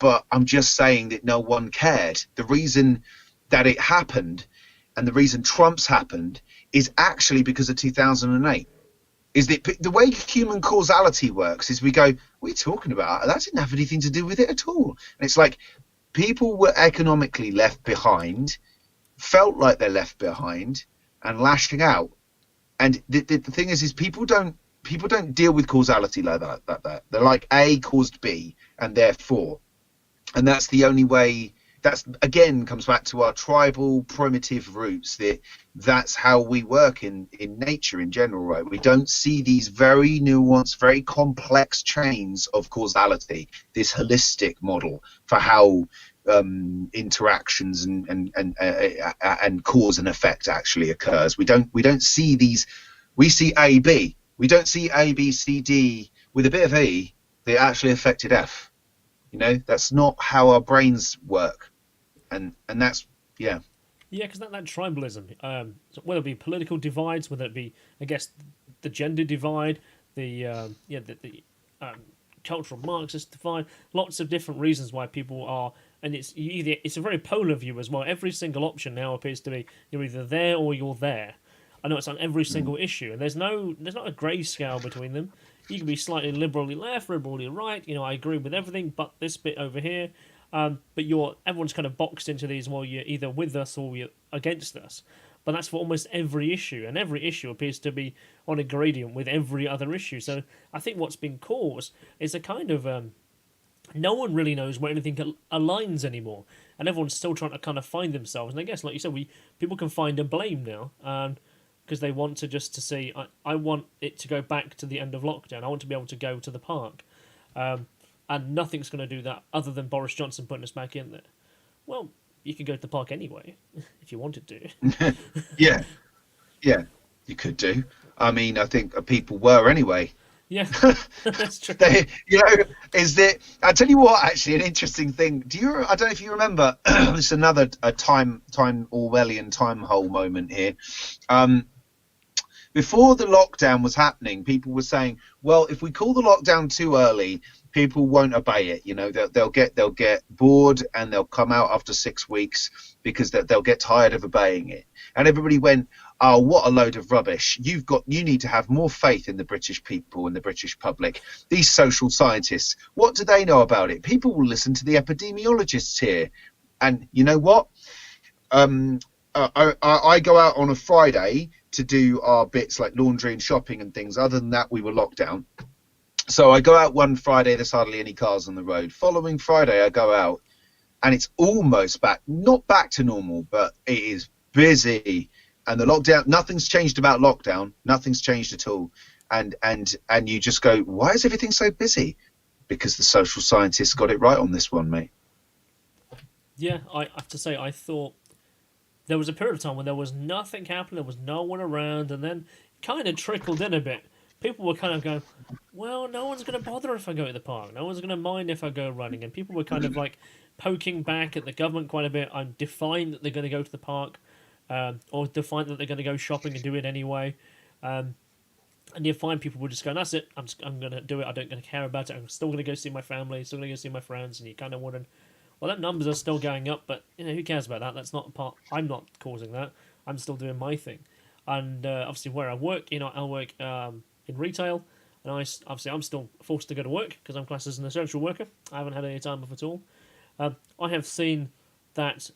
[SPEAKER 2] but I'm just saying that no one cared. The reason that it happened, and the reason Trump's happened, is actually because of 2008. Is that the way human causality works? Is we go, what are you talking about? That didn't have anything to do with it at all. And it's like, people were economically left behind, felt like they're left behind, and lashing out. And the thing is people don't deal with causality like that. They're like, A caused B, and therefore, and that's the only way. That's, again, comes back to our tribal primitive roots. That's how we work in nature in general, right? We don't see these very nuanced, very complex chains of causality, this holistic model for how interactions and cause and effect actually occurs. We don't see these. We see A, B. We don't see A, B, C, D with a bit of E that actually affected F. That's not how our brains work. And that's, yeah,
[SPEAKER 1] because that tribalism, so whether it be political divides, whether it be, I guess, the gender divide, the cultural Marxist divide, lots of different reasons why people are, and it's a very polar view as well. Every single option now appears to be, you're either there or you're there. I know it's on every single issue, and there's not a grey scale between them. You can be slightly liberally left, liberally right. I agree with everything, but this bit over here. But everyone's kind of boxed into these, well, you're either with us or you're against us. But that's for almost every issue, and every issue appears to be on a gradient with every other issue. So I think what's been caused is a kind of no one really knows where anything aligns anymore, and everyone's still trying to kind of find themselves. And I guess, like you said, people can find a blame now, because they want to say, I want it to go back to the end of lockdown. I want to be able to go to the park. And nothing's going to do that other than Boris Johnson putting us back in there. Well, you could go to the park anyway, if you wanted to.
[SPEAKER 2] Yeah, you could do. I mean, I think people were anyway.
[SPEAKER 1] Yeah, that's true.
[SPEAKER 2] I tell you what, actually, an interesting thing. I don't know if you remember, this is another time Orwellian time hole moment here. Before the lockdown was happening, people were saying, well, if we call the lockdown too early, people won't obey it. They'll get bored and they'll come out after 6 weeks because they'll get tired of obeying it. And everybody went, oh, what a load of rubbish. You need to have more faith in the British people and the British public. These social scientists, what do they know about it? People will listen to the epidemiologists here. And you know what? I go out on a Friday to do our bits like laundry and shopping and things. Other than that, we were locked down. So I go out one Friday, there's hardly any cars on the road. Following Friday, I go out, and it's almost not back to normal, but it is busy. And the lockdown, nothing's changed about lockdown. Nothing's changed at all. And you just go, why is everything so busy? Because the social scientists got it right on this one, mate.
[SPEAKER 1] Yeah, I have to say, I thought there was a period of time when there was nothing happening, there was no one around, and then it kind of trickled in a bit. People were kind of going, well, no one's going to bother if I go to the park. No one's going to mind if I go running. And people were kind of like poking back at the government quite a bit. I'm defiant that they're going to go to the park, or defiant that they're going to go shopping and do it anyway. And you find people will just go, that's it, I'm going to do it. I don't going to care about it. I'm still going to go see my family, still going to go see my friends. And you kind of wonder, well, that numbers are still going up, but who cares about that? That's not a part. I'm not causing that. I'm still doing my thing. And obviously where I work, I work in retail. and obviously I'm still forced to go to work because I'm classed as an essential worker. I haven't had any time off at all. I have seen that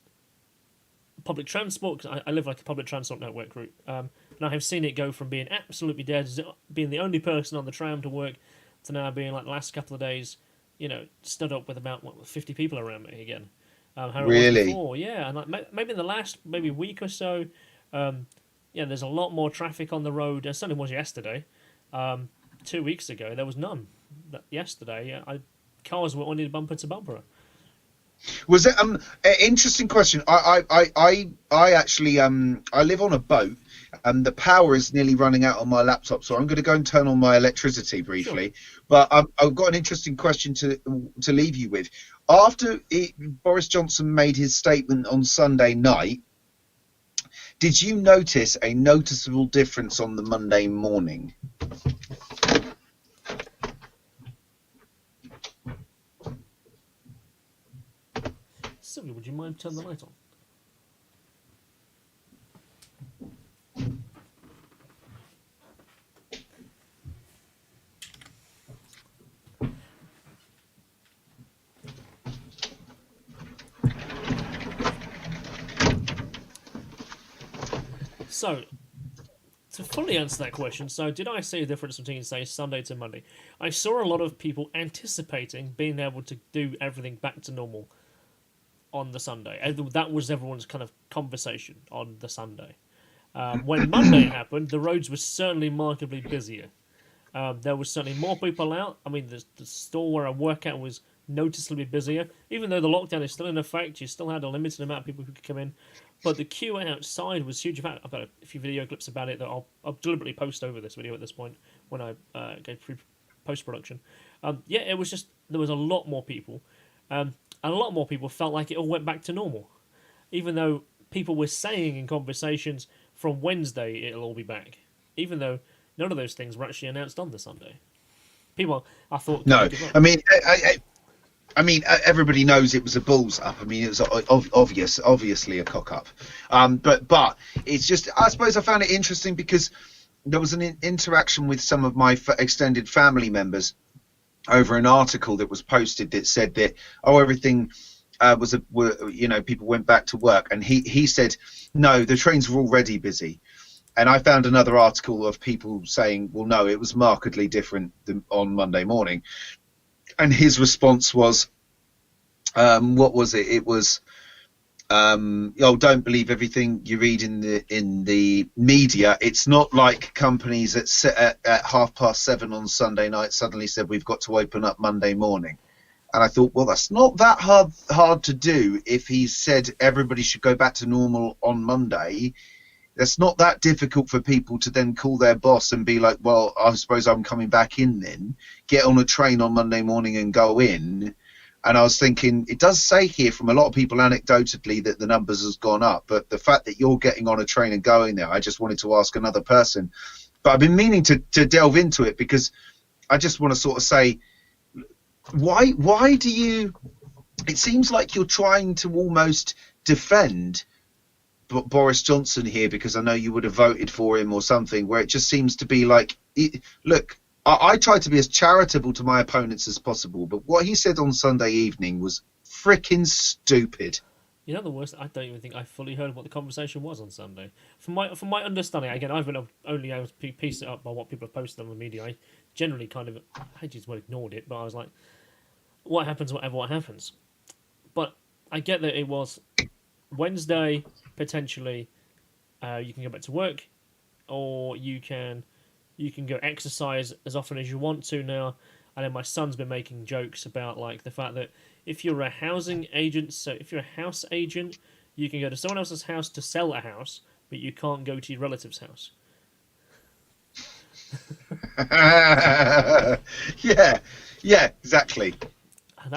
[SPEAKER 1] public transport, because I live like a public transport network route, and I have seen it go from being absolutely dead, being the only person on the tram to work, to now being like the last couple of days, stood up with about 50 people around me again. How it was
[SPEAKER 2] Really?
[SPEAKER 1] before, yeah, and like maybe in the last week or so, there's a lot more traffic on the road. There certainly was yesterday. 2 weeks ago, there was none. Yesterday, cars were only bumper to bumper.
[SPEAKER 2] Was it an interesting question? I actually I live on a boat, and the power is nearly running out on my laptop, so I'm going to go and turn on my electricity briefly. Sure. But I've got an interesting question to leave you with. After Boris Johnson made his statement on Sunday night, did you notice a noticeable difference on the Monday morning?
[SPEAKER 1] Sylvia, would you mind turning the light on? So, to fully answer that question, so did I see a difference between, say, Sunday to Monday? I saw a lot of people anticipating being able to do everything back to normal on the Sunday. That was everyone's kind of conversation on the Sunday. When Monday happened, the roads were certainly markedly busier. There was certainly more people out. I mean, the store where I work at was noticeably busier. Even though the lockdown is still in effect, you still had a limited amount of people who could come in. But the queue outside was huge. In fact, I've got a few video clips about it that I'll deliberately post over this video at this point when I go through post-production. It was just, there was a lot more people. And a lot more people felt like it all went back to normal. Even though people were saying in conversations from Wednesday it'll all be back. Even though none of those things were actually announced on the Sunday. People, I thought...
[SPEAKER 2] No, I mean, everybody knows it was a balls up. I mean, it was obviously a cock up. But it's just, I suppose I found it interesting because there was an interaction with some of my extended family members over an article that was posted that said that everything people went back to work, and he said no, the trains were already busy. And I found another article of people saying, well, no, it was markedly different than on Monday morning. And his response was, what was it? It was, don't believe everything you read in the media. It's not like companies at 7:30 on Sunday night suddenly said we've got to open up Monday morning. And I thought, well, that's not that hard to do. If he said everybody should go back to normal on Monday, that's not that difficult for people to then call their boss and be like, well, I suppose I'm coming back in then, get on a train on Monday morning and go in. And I was thinking, it does say here from a lot of people anecdotally that the numbers has gone up, but the fact that you're getting on a train and going there, I just wanted to ask another person. But I've been meaning to delve into it because I just want to sort of say, why do you, it seems like you're trying to almost defend Boris Johnson here because I know you would have voted for him or something, where it just seems to be like, look, I try to be as charitable to my opponents as possible, but what he said on Sunday evening was freaking stupid.
[SPEAKER 1] You know the worst? I don't even think I fully heard what the conversation was on Sunday. From my understanding, again, I've been only able to piece it up by what people have posted on the media. I generally kind of, I hate to use the word ignored it, but I was like, what happens, what happens. But I get that it was Wednesday, potentially, you can go back to work, or you can go exercise as often as you want to now. And then my son's been making jokes about like the fact that if you're a housing agent, so if you're a house agent, you can go to someone else's house to sell a house, but you can't go to your relative's house.
[SPEAKER 2] yeah, exactly.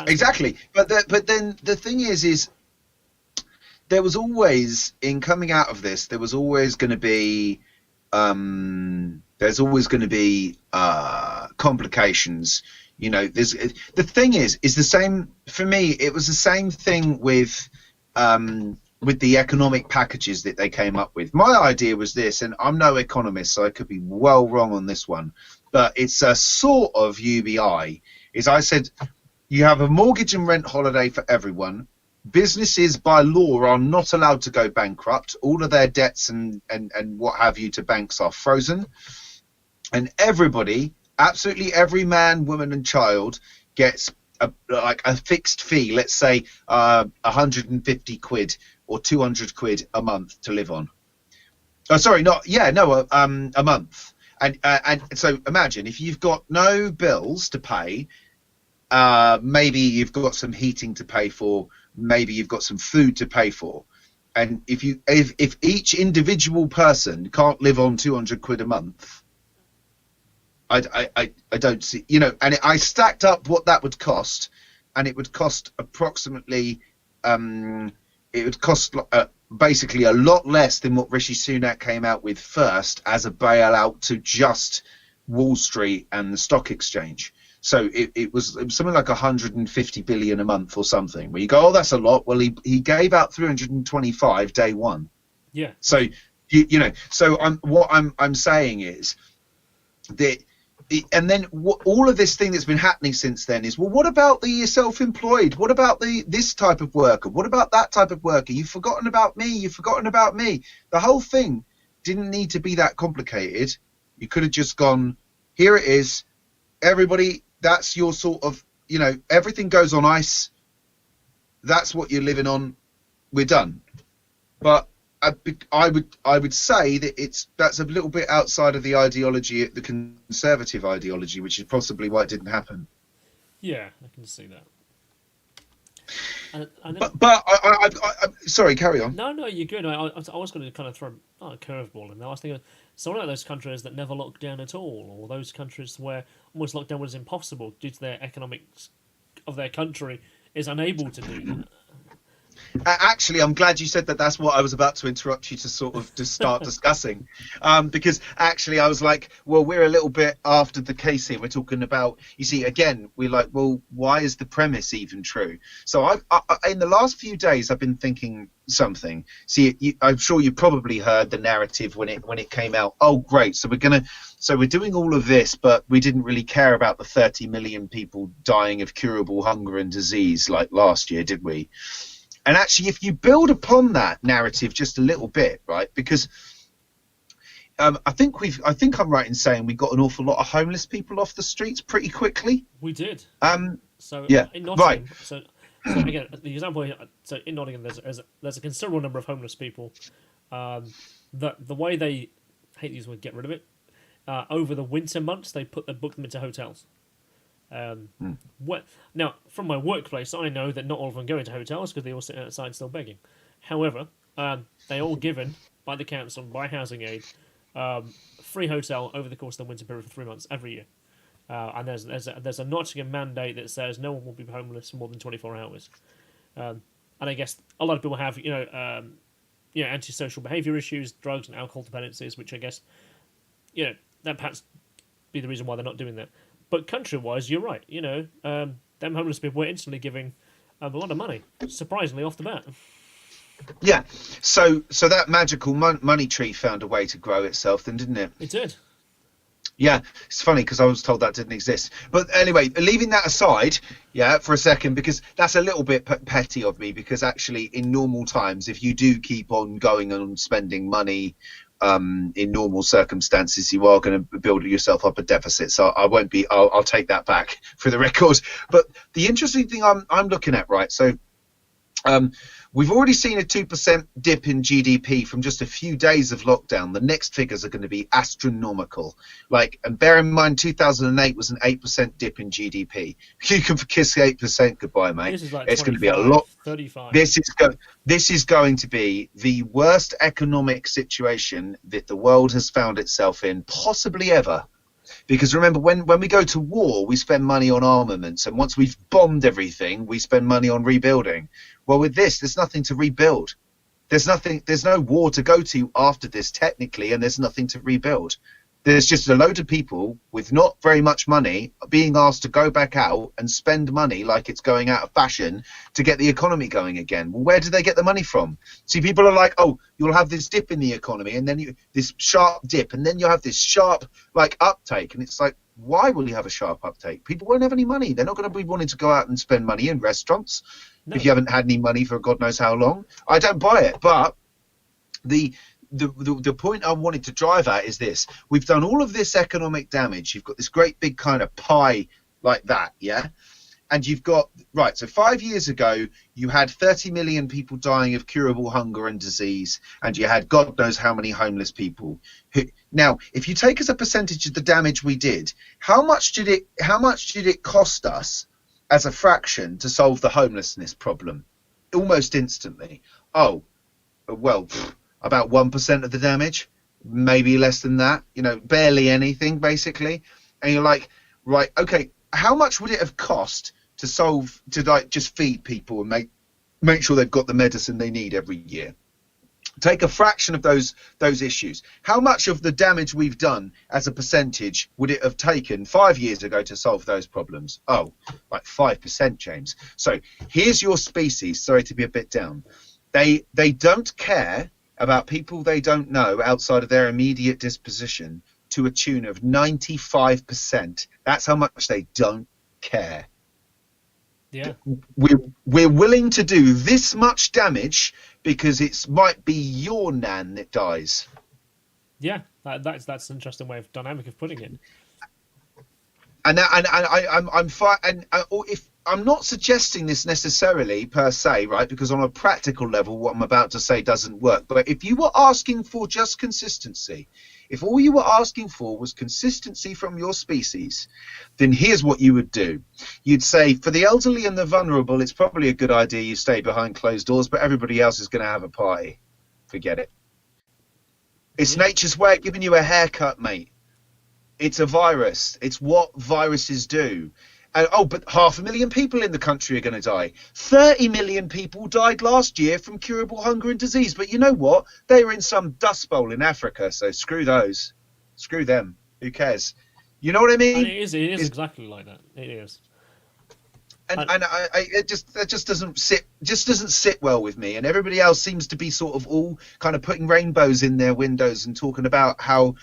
[SPEAKER 2] Exactly. But then the thing is there was always, in coming out of this, there was always going to be complications. You know, the thing is the same for me. It was the same thing with with the economic packages that they came up with. My idea was this, and I'm no economist, so I could be well wrong on this one, but it's a sort of UBI. Is I said you have a mortgage and rent holiday for everyone. Businesses by law are not allowed to go bankrupt. All of their debts and what have you to banks are frozen. And everybody, absolutely every man, woman and child gets a fixed fee, let's say 150 quid or 200 quid a month to live on. Oh, sorry, a month. And so imagine if you've got no bills to pay, maybe you've got some heating to pay for, maybe you've got some food to pay for. And if each individual person can't live on 200 quid a month, I don't see, and I stacked up what that would cost, and it would cost approximately, basically a lot less than what Rishi Sunak came out with first as a bailout to just Wall Street and the stock exchange. So it was something like 150 billion a month or something, where you go, oh, that's a lot. Well, he gave out 325 day one.
[SPEAKER 1] Yeah.
[SPEAKER 2] So so I'm saying is that. And then all of this thing that's been happening since then is, well, what about the self-employed? What about this type of worker? What about that type of worker? You've forgotten about me. You've forgotten about me. The whole thing didn't need to be that complicated. You could have just gone, here it is. Everybody, that's your sort of, everything goes on ice. That's what you're living on. We're done. But I would say that that's a little bit outside of the ideology, the conservative ideology, which is possibly why it didn't happen.
[SPEAKER 1] Yeah, I can see that. And
[SPEAKER 2] then, but I sorry, carry on.
[SPEAKER 1] No, you're good. I was going to kind of throw a curveball in there. I was thinking some of those countries that never locked down at all, or those countries where almost lockdown was impossible due to their economics of their country is unable to do that.
[SPEAKER 2] Actually, I'm glad you said that. That's what I was about to interrupt you to sort of to start discussing, because actually I was like, well, we're a little bit after the case here. We're talking about, you see, again, we're like, well, why is the premise even true? So I in the last few days, I've been thinking something. See, I'm sure you probably heard the narrative when it came out. Oh, great! So we're doing all of this, but we didn't really care about the 30 million people dying of curable hunger and disease like last year, did we? And actually, if you build upon that narrative just a little bit, right? Because I think I'm right in saying we got an awful lot of homeless people off the streets pretty quickly.
[SPEAKER 1] We did. So
[SPEAKER 2] yeah,
[SPEAKER 1] in Nottingham,
[SPEAKER 2] right.
[SPEAKER 1] So again, the example here, so in Nottingham, there's a considerable number of homeless people. The way they hate to use the word get rid of it. Over the winter months, they book them into hotels. Now, from my workplace, I know that not all of them go into hotels because they all sit outside still begging. However, they all given by the council, by housing aid, free hotel over the course of the winter period for 3 months every year. And there's a Nottingham mandate that says no one will be homeless for more than 24 hours. And I guess a lot of people have antisocial behaviour issues, drugs and alcohol dependencies, which I guess that perhaps be the reason why they're not doing that. But country-wise, you're right. Them homeless people were instantly giving a lot of money, surprisingly off the bat.
[SPEAKER 2] Yeah. So that magical money tree found a way to grow itself, then, didn't it?
[SPEAKER 1] It did.
[SPEAKER 2] Yeah, it's funny because I was told that didn't exist. But anyway, leaving that aside, for a second, because that's a little bit petty of me. Because actually, in normal times, if you do keep on going and spending money. In normal circumstances, you are going to build yourself up a deficit. So I won't be. I'll take that back for the record. But the interesting thing I'm looking at, right? So we've already seen a 2% dip in GDP from just a few days of lockdown. The next figures are going to be astronomical. And bear in mind, 2008 was an 8% dip in GDP. You can kiss 8% goodbye, mate.
[SPEAKER 1] This is like
[SPEAKER 2] it's going to be a lot.
[SPEAKER 1] 35.
[SPEAKER 2] This is going to be the worst economic situation that the world has found itself in, possibly ever. Because remember, when we go to war, we spend money on armaments, and once we've bombed everything, we spend money on rebuilding. Well, with this, there's nothing to rebuild. There's no war to go to after this, technically, and there's nothing to rebuild. There's just a load of people with not very much money being asked to go back out and spend money like it's going out of fashion to get the economy going again. Well, where do they get the money from? See, people are like, oh, you'll have this dip in the economy and then this sharp dip and then you'll have this sharp like uptake. And it's like, why will you have a sharp uptake? People won't have any money. They're not going to be wanting to go out and spend money in restaurants if you haven't had any money for God knows how long. I don't buy it. But the point I wanted to drive at is this. We've done all of this economic damage. You've got this great big kind of pie like that, yeah? And you've got, right, so 5 years ago, you had 30 million people dying of curable hunger and disease, and you had God knows how many homeless people. Now, if you take as a percentage of the damage we did, how much did it cost us as a fraction to solve the homelessness problem? Almost instantly. Oh, well, about 1% of the damage, maybe less than that, barely anything, basically. And you're like, right, okay, how much would it have cost to like just feed people and make sure they've got the medicine they need every year? Take a fraction of those issues. How much of the damage we've done as a percentage would it have taken 5 years ago to solve those problems? Oh, like 5%, James. So here's your species. Sorry to be a bit down. They don't care about people they don't know outside of their immediate disposition to a tune of 95%. That's how much they don't care.
[SPEAKER 1] Yeah,
[SPEAKER 2] we're willing to do this much damage because it might be your nan that dies.
[SPEAKER 1] Yeah, that's an interesting dynamic of putting it.
[SPEAKER 2] And if I'm not suggesting this necessarily per se, right? Because on a practical level, what I'm about to say doesn't work. But if you were asking for just consistency, if all you were asking for was consistency from your species, then here's what you would do. You'd say, for the elderly and the vulnerable, it's probably a good idea you stay behind closed doors, but everybody else is going to have a party. Forget it. It's nature's way of giving you a haircut, mate. It's a virus. It's what viruses do. But 500,000 people in the country are going to die. 30 million people died last year from curable hunger and disease. But you know what? They were in some dust bowl in Africa, so screw those. Screw them. Who cares? You know what I mean?
[SPEAKER 1] And it is exactly like that. It is.
[SPEAKER 2] It just doesn't sit well with me, and everybody else seems to be sort of all kind of putting rainbows in their windows and talking about how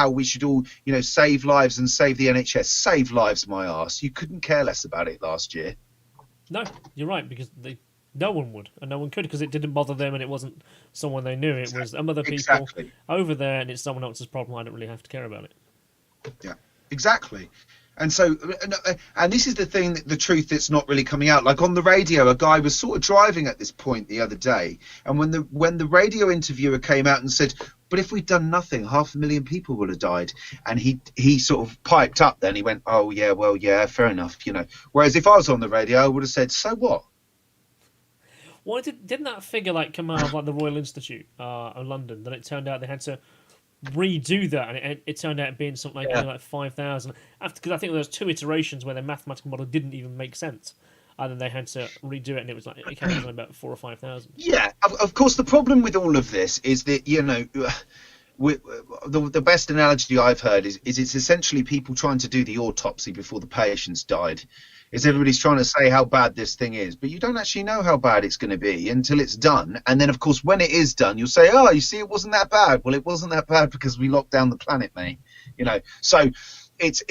[SPEAKER 2] we should all save lives and save the NHS. Save lives, my arse. You couldn't care less about it last year.
[SPEAKER 1] No, you're right, because no one would and no one could, because it didn't bother them and it wasn't someone they knew. It was some other people over there, and it's someone else's problem. I don't really have to care about it.
[SPEAKER 2] Yeah, exactly. And so, and this is the truth that's not really coming out. Like on the radio, a guy was sort of driving at this point the other day, and when the radio interviewer came out and said, "But if we'd done nothing, 500,000 people would have died," and he sort of piped up. Then he went, "Oh yeah, well yeah, fair enough, Whereas if I was on the radio, I would have said, "So what?"
[SPEAKER 1] Well, didn't that figure come out of the Royal Institute of London? That it turned out they had to redo that, and it turned out being something like 5,000. Because I think there was 2 iterations where their mathematical model didn't even make sense, and then they had to redo it, and it was it came out about 4,000 or 5,000.
[SPEAKER 2] Yeah, of course. The problem with all of this is that the best analogy I've heard is it's essentially people trying to do the autopsy before the patient's died. Is everybody's trying to say how bad this thing is, but you don't actually know how bad it's going to be until it's done. And then, of course, when it is done, you'll say, "Oh, you see, it wasn't that bad." Well, it wasn't that bad because we locked down the planet, mate. So it's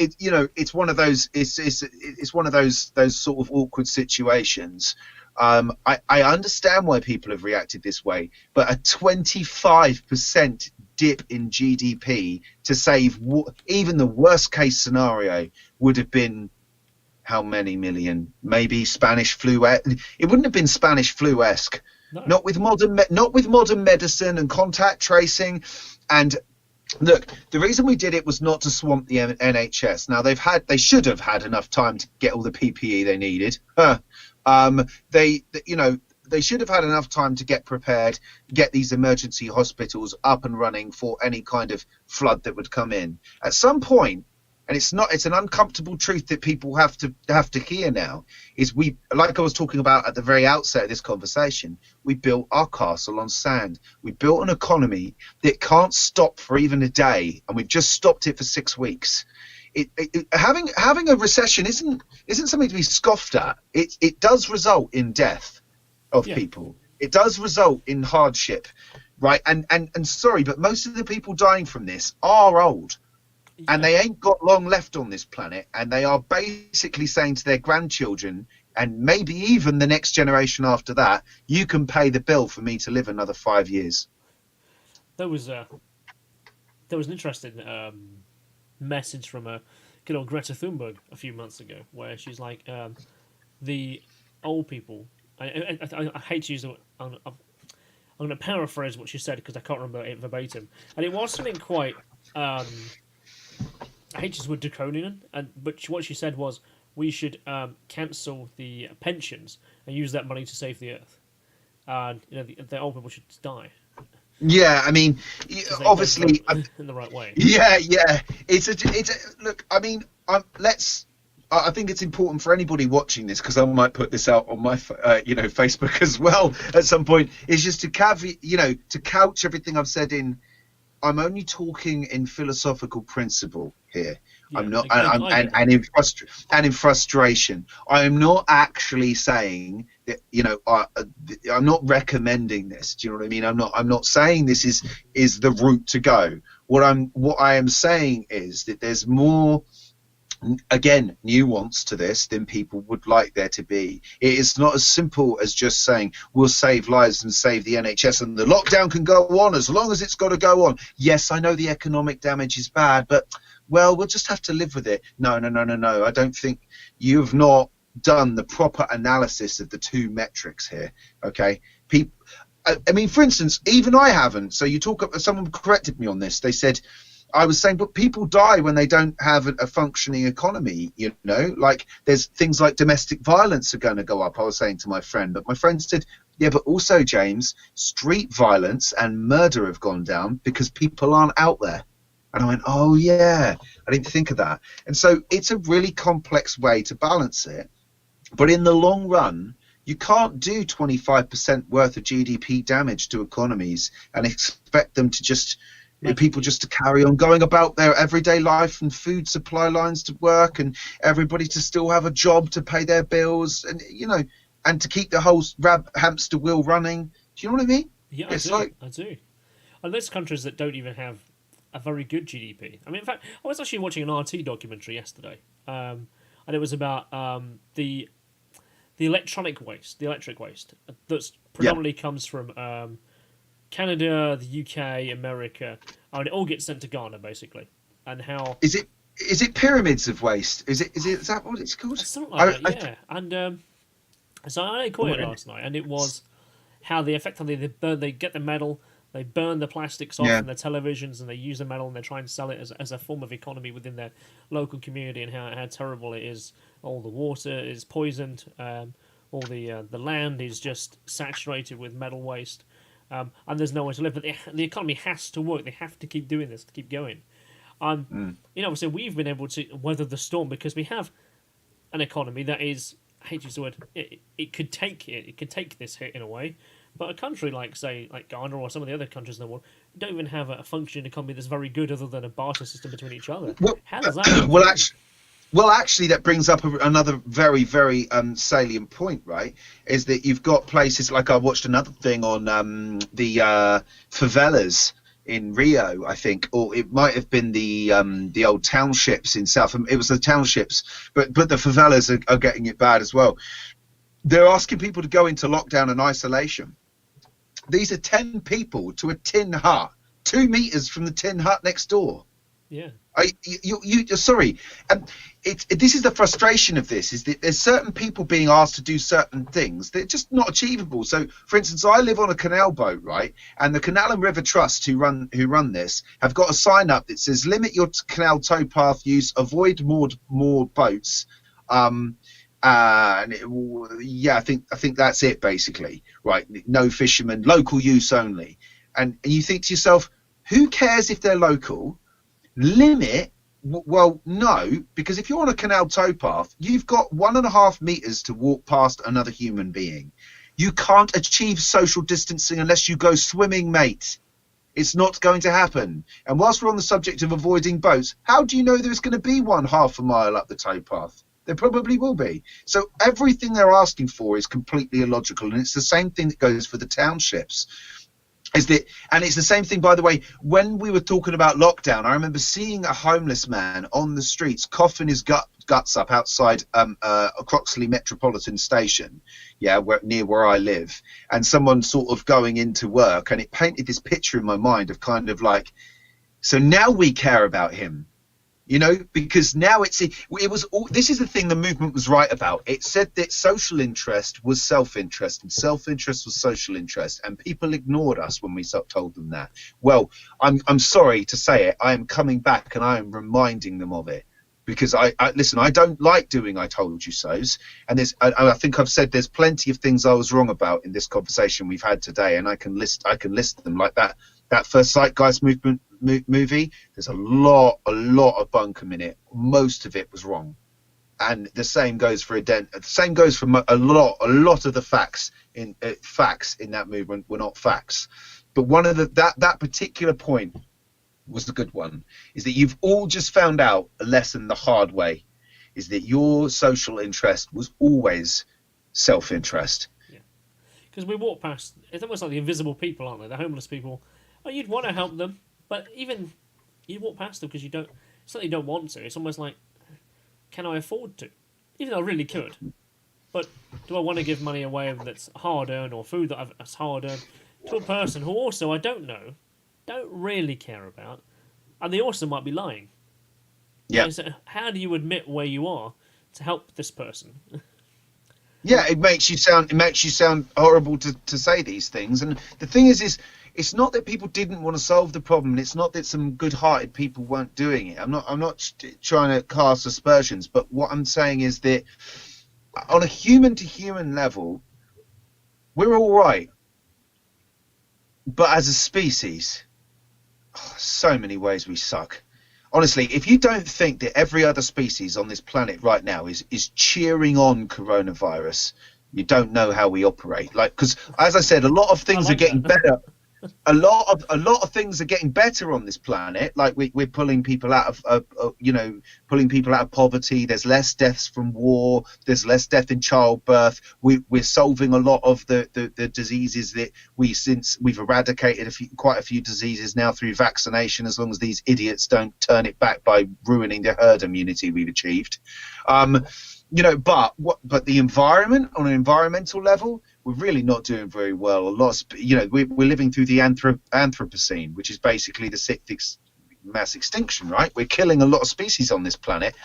[SPEAKER 2] one of those it's one of those sort of awkward situations. I understand why people have reacted this way, but a 25% dip in GDP to save even the worst case scenario would have been how many million? Maybe Spanish flu. It wouldn't have been Spanish flu-esque. No. Not with modern medicine and contact tracing. And look, the reason we did it was not to swamp the NHS. Now they should have had enough time to get all the PPE they needed. They should have had enough time to get prepared, get these emergency hospitals up and running for any kind of flood that would come in. At some point, and it's an uncomfortable truth that people have to hear now, is we, like I was talking about at the very outset of this conversation, we built our castle on sand. We built an economy that can't stop for even a day, and we've just stopped it for 6 weeks. Having a recession isn't something to be scoffed at. It does result in death of people. It does result in hardship, right? And sorry, but most of the people dying from this are old. And they ain't got long left on this planet, and they are basically saying to their grandchildren, and maybe even the next generation after that, you can pay the bill for me to live another 5 years.
[SPEAKER 1] There was an interesting message from a good old Greta Thunberg a few months ago, where she's like, the old people. I hate to use the word. I'm going to paraphrase what she said because I can't remember it verbatim, and it was something quite. I hate to use the word draconian, but what she said was we should cancel the pensions and use that money to save the earth. The old people should die.
[SPEAKER 2] Yeah, I mean, obviously,
[SPEAKER 1] in the right way.
[SPEAKER 2] Yeah. It's a look. I mean, I think it's important for anybody watching this, because I might put this out on my Facebook as well at some point. Is just to couch everything I've said in. I'm only talking in philosophical principle here. Yeah, I'm not, and in frustration. I am not actually saying that. I'm not recommending this. Do you know what I mean? I'm not saying this is the route to go. What I am saying is that there's more, again, nuance to this than people would like there to be. It is not as simple as just saying we'll save lives and save the NHS and the lockdown can go on as long as it's got to go on. Yes, I know the economic damage is bad, but we'll just have to live with it. No. I don't think you've not done the proper analysis of the two metrics here. Okay, I mean, for instance, even I haven't. So someone corrected me on this. They said, I was saying, but people die when they don't have a functioning economy, like there's things like domestic violence are going to go up. I was saying to my friend, but my friend said, yeah, but also, James, street violence and murder have gone down because people aren't out there. And I went, oh, yeah, I didn't think of that. And so it's a really complex way to balance it. But in the long run, you can't do 25% worth of GDP damage to economies and expect them to just... people just to carry on going about their everyday life and food supply lines to work and everybody to still have a job to pay their bills and to keep the whole hamster wheel running. Do you know what I mean?
[SPEAKER 1] Yeah, I do. And there's countries that don't even have a very good GDP. I mean, in fact, I was actually watching an RT documentary yesterday, and it was about the electric waste that predominantly comes from Canada, the UK, America, and it all gets sent to Ghana basically. And how
[SPEAKER 2] is it pyramids of waste? Is that what it's called?
[SPEAKER 1] Something like that, yeah. And so I caught it last night, and it was how they effectively they get the metal, they burn the plastics off from their televisions, and they use the metal and they try and sell it as a form of economy within their local community, and how terrible it is. All the water is poisoned, all the land is just saturated with metal waste. And there's nowhere to live, but the economy has to work. They have to keep doing this to keep going. So we've been able to weather the storm because we have an economy that is, I hate to use the word, it could take this hit in a way, but a country like Ghana or some of the other countries in the world don't even have a functioning economy that's very good other than a barter system between each other. How does that work?
[SPEAKER 2] Well, actually, that brings up another very, very salient point, right? Is that you've got places like I watched another thing on the favelas in Rio, I think, or it might have been the old townships in South. It was the townships, but the favelas are getting it bad as well. They're asking people to go into lockdown and isolation. These are 10 people to a tin hut, 2 meters from the tin hut next door.
[SPEAKER 1] Yeah.
[SPEAKER 2] Sorry. This is the frustration of this, is that there's certain people being asked to do certain things that are just not achievable. So, for instance, I live on a canal boat, right? And the Canal and River Trust, who run this, have got a sign up that says limit your canal towpath use, avoid moored boats. I think that's it basically, right? No fishermen, local use only. And you think to yourself, who cares if they're local? Limit Well, no, because if you're on a canal towpath, you've got 1.5 meters to walk past another human being. You can't achieve social distancing unless you go swimming, mate. It's not going to happen. And whilst we're on the subject of avoiding boats, how do you know there's going to be one half a mile up the towpath? There probably will be. So everything they're asking for is completely illogical. And it's the same thing that goes for the townships. And it's the same thing, by the way, when we were talking about lockdown, I remember seeing a homeless man on the streets coughing his guts up outside Croxley Metropolitan Station, near where I live, and someone sort of going into work, and it painted this picture in my mind of kind of like, so now we care about him. Because now it was all, this is the thing the movement was right about. It said that social interest was self-interest and self-interest was social interest, and people ignored us when we told them that. Well, I'm sorry to say it. I am coming back and I am reminding them of it, because I listen. I don't like doing I told you so's, and I think I've said there's plenty of things I was wrong about in this conversation we've had today, and I can list them, like that first Zeitgeist Movement movie. There's a lot of bunkum in it. Most of it was wrong, and the same goes for a lot of the facts in that movement were not facts. But one of that particular point was the good one, is that you've all just found out a lesson the hard way, is that your social interest was always self-interest.
[SPEAKER 1] Yeah, because we walk past, it's almost like the invisible people, aren't they? The homeless people. Oh, you'd want to help them, but even you walk past them because you certainly don't want to. It's almost like, can I afford to? Even though I really could, but do I want to give money away that's hard earned, or food that's hard earned, to a person who also I don't know, don't really care about, and they also might be lying.
[SPEAKER 2] Yeah.
[SPEAKER 1] So how do you admit where you are to help this person?
[SPEAKER 2] Yeah, it makes you sound horrible to say these things. And the thing is it's not that people didn't want to solve the problem, and it's not that some good-hearted people weren't doing it. I'm not trying to cast aspersions, but what I'm saying is that on a human-to-human level, we're all right. But as a species, so many ways we suck. Honestly, if you don't think that every other species on this planet right now is cheering on coronavirus, you don't know how we operate. Like, because as I said, a lot of things are getting better. A lot of things are getting better on this planet. Like we're pulling people out of poverty. There's less deaths from war. There's less death in childbirth. We're solving a lot of the diseases that since we've eradicated quite a few diseases now through vaccination, as long as these idiots don't turn it back by ruining the herd immunity we've achieved. But the environment, on an environmental level, we're really not doing very well. We're living through the Anthropocene, which is basically the sixth mass extinction, right? We're killing a lot of species on this planet,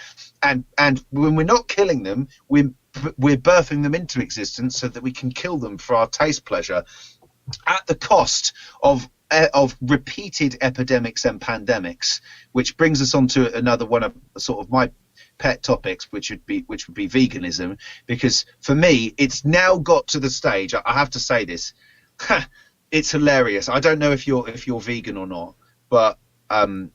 [SPEAKER 2] and when we're not killing them, we're birthing them into existence so that we can kill them for our taste pleasure, at the cost of repeated epidemics and pandemics. Which brings us on to another one of sort of my pet topics, which would be veganism, because for me it's now got to the stage, I have to say this, it's hilarious. I don't know if you're vegan or not, but
[SPEAKER 1] I'm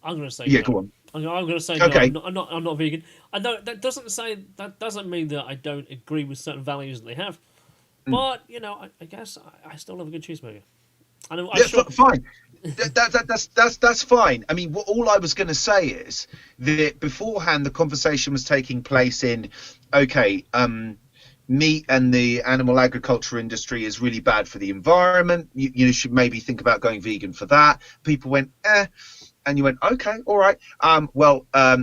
[SPEAKER 1] going to say
[SPEAKER 2] yeah,
[SPEAKER 1] no.
[SPEAKER 2] go on.
[SPEAKER 1] I'm going to say
[SPEAKER 2] okay.
[SPEAKER 1] No. I'm not vegan. I don't. That doesn't mean that I don't agree with certain values that they have. But I guess I still love a good cheeseburger.
[SPEAKER 2] Fine. That's fine. I mean, all I was going to say is that beforehand the conversation was taking place in, meat and the animal agriculture industry is really bad for the environment. You should maybe think about going vegan for that. People went, and you went, okay, all right.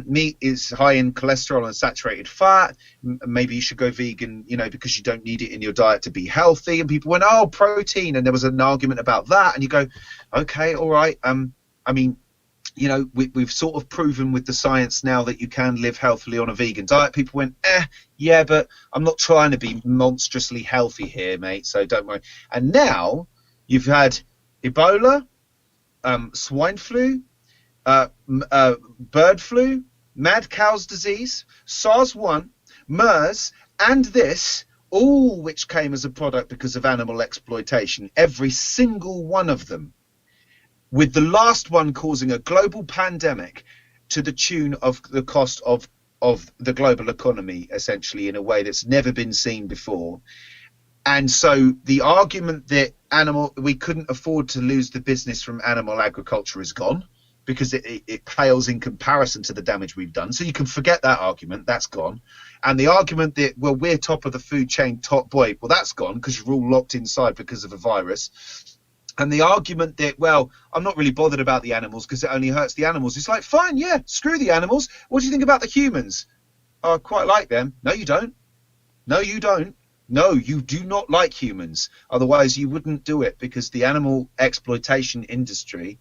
[SPEAKER 2] Meat is high in cholesterol and saturated fat. Maybe you should go vegan, because you don't need it in your diet to be healthy. And people went, oh, protein. And there was an argument about that. And you go, okay, all right. We've sort of proven with the science now that you can live healthily on a vegan diet. People went, yeah, but I'm not trying to be monstrously healthy here, mate. So don't worry. And now you've had Ebola, swine flu, bird flu, mad cow's disease, SARS-1, MERS, and this, all which came as a product because of animal exploitation. Every single one of them, with the last one causing a global pandemic. to the tune of the cost of the global economy, essentially, in a way that's never been seen before. And so the argument that we couldn't afford to lose the business from animal agriculture is gone, because it pales in comparison to the damage we've done. So you can forget that argument, that's gone. And the argument that, well, we're top of the food chain, top boy, well, that's gone because you're all locked inside because of a virus. And the argument that, well, I'm not really bothered about the animals because it only hurts the animals. It's like, fine, yeah, screw the animals. What do you think about the humans? Oh, I quite like them. No, you don't. No, you don't. No, you do not like humans. Otherwise, you wouldn't do it, because the animal exploitation industry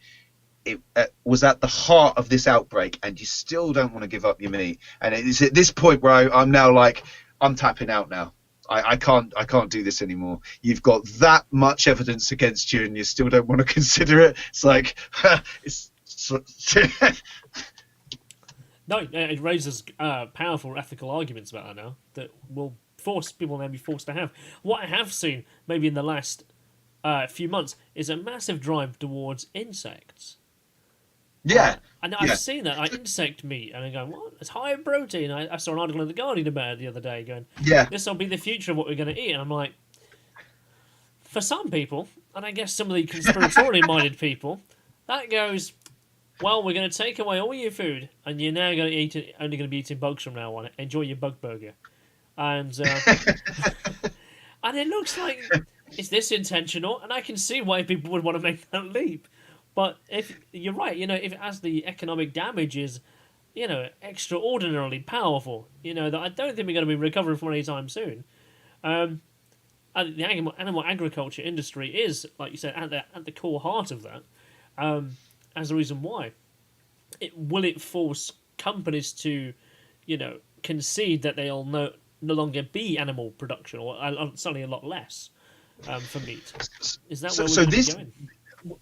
[SPEAKER 2] was at the heart of this outbreak, and you still don't want to give up your meat. And it's at this point where I'm now like, I'm tapping out now. I can't do this anymore. You've got that much evidence against you, and you still don't want to consider it. It's like,
[SPEAKER 1] No, it raises powerful ethical arguments about that now that will force people now be forced to have. What I have seen, maybe in the last few months, is a massive drive towards insects.
[SPEAKER 2] Yeah.
[SPEAKER 1] And I've seen that, like insect meat, and I go, what? It's high in protein. I saw an article in The Guardian about it the other day going, this will be the future of what we're going to eat. And I'm like, for some people, and I guess some of the conspiratorially minded people, that goes, well, we're going to take away all your food, and you're now going to eat it, only going to be eating bugs from now on. Enjoy your bug burger. And and it looks like, is this intentional? And I can see why people would want to make that leap. But if you're right, if as the economic damage is, extraordinarily powerful, that I don't think we're going to be recovering from anytime soon. And the animal agriculture industry is, like you said, at the core heart of that. As a reason why. Will it force companies to, concede that they'll no longer be animal production, or certainly a lot less for meat? Is that where we're going?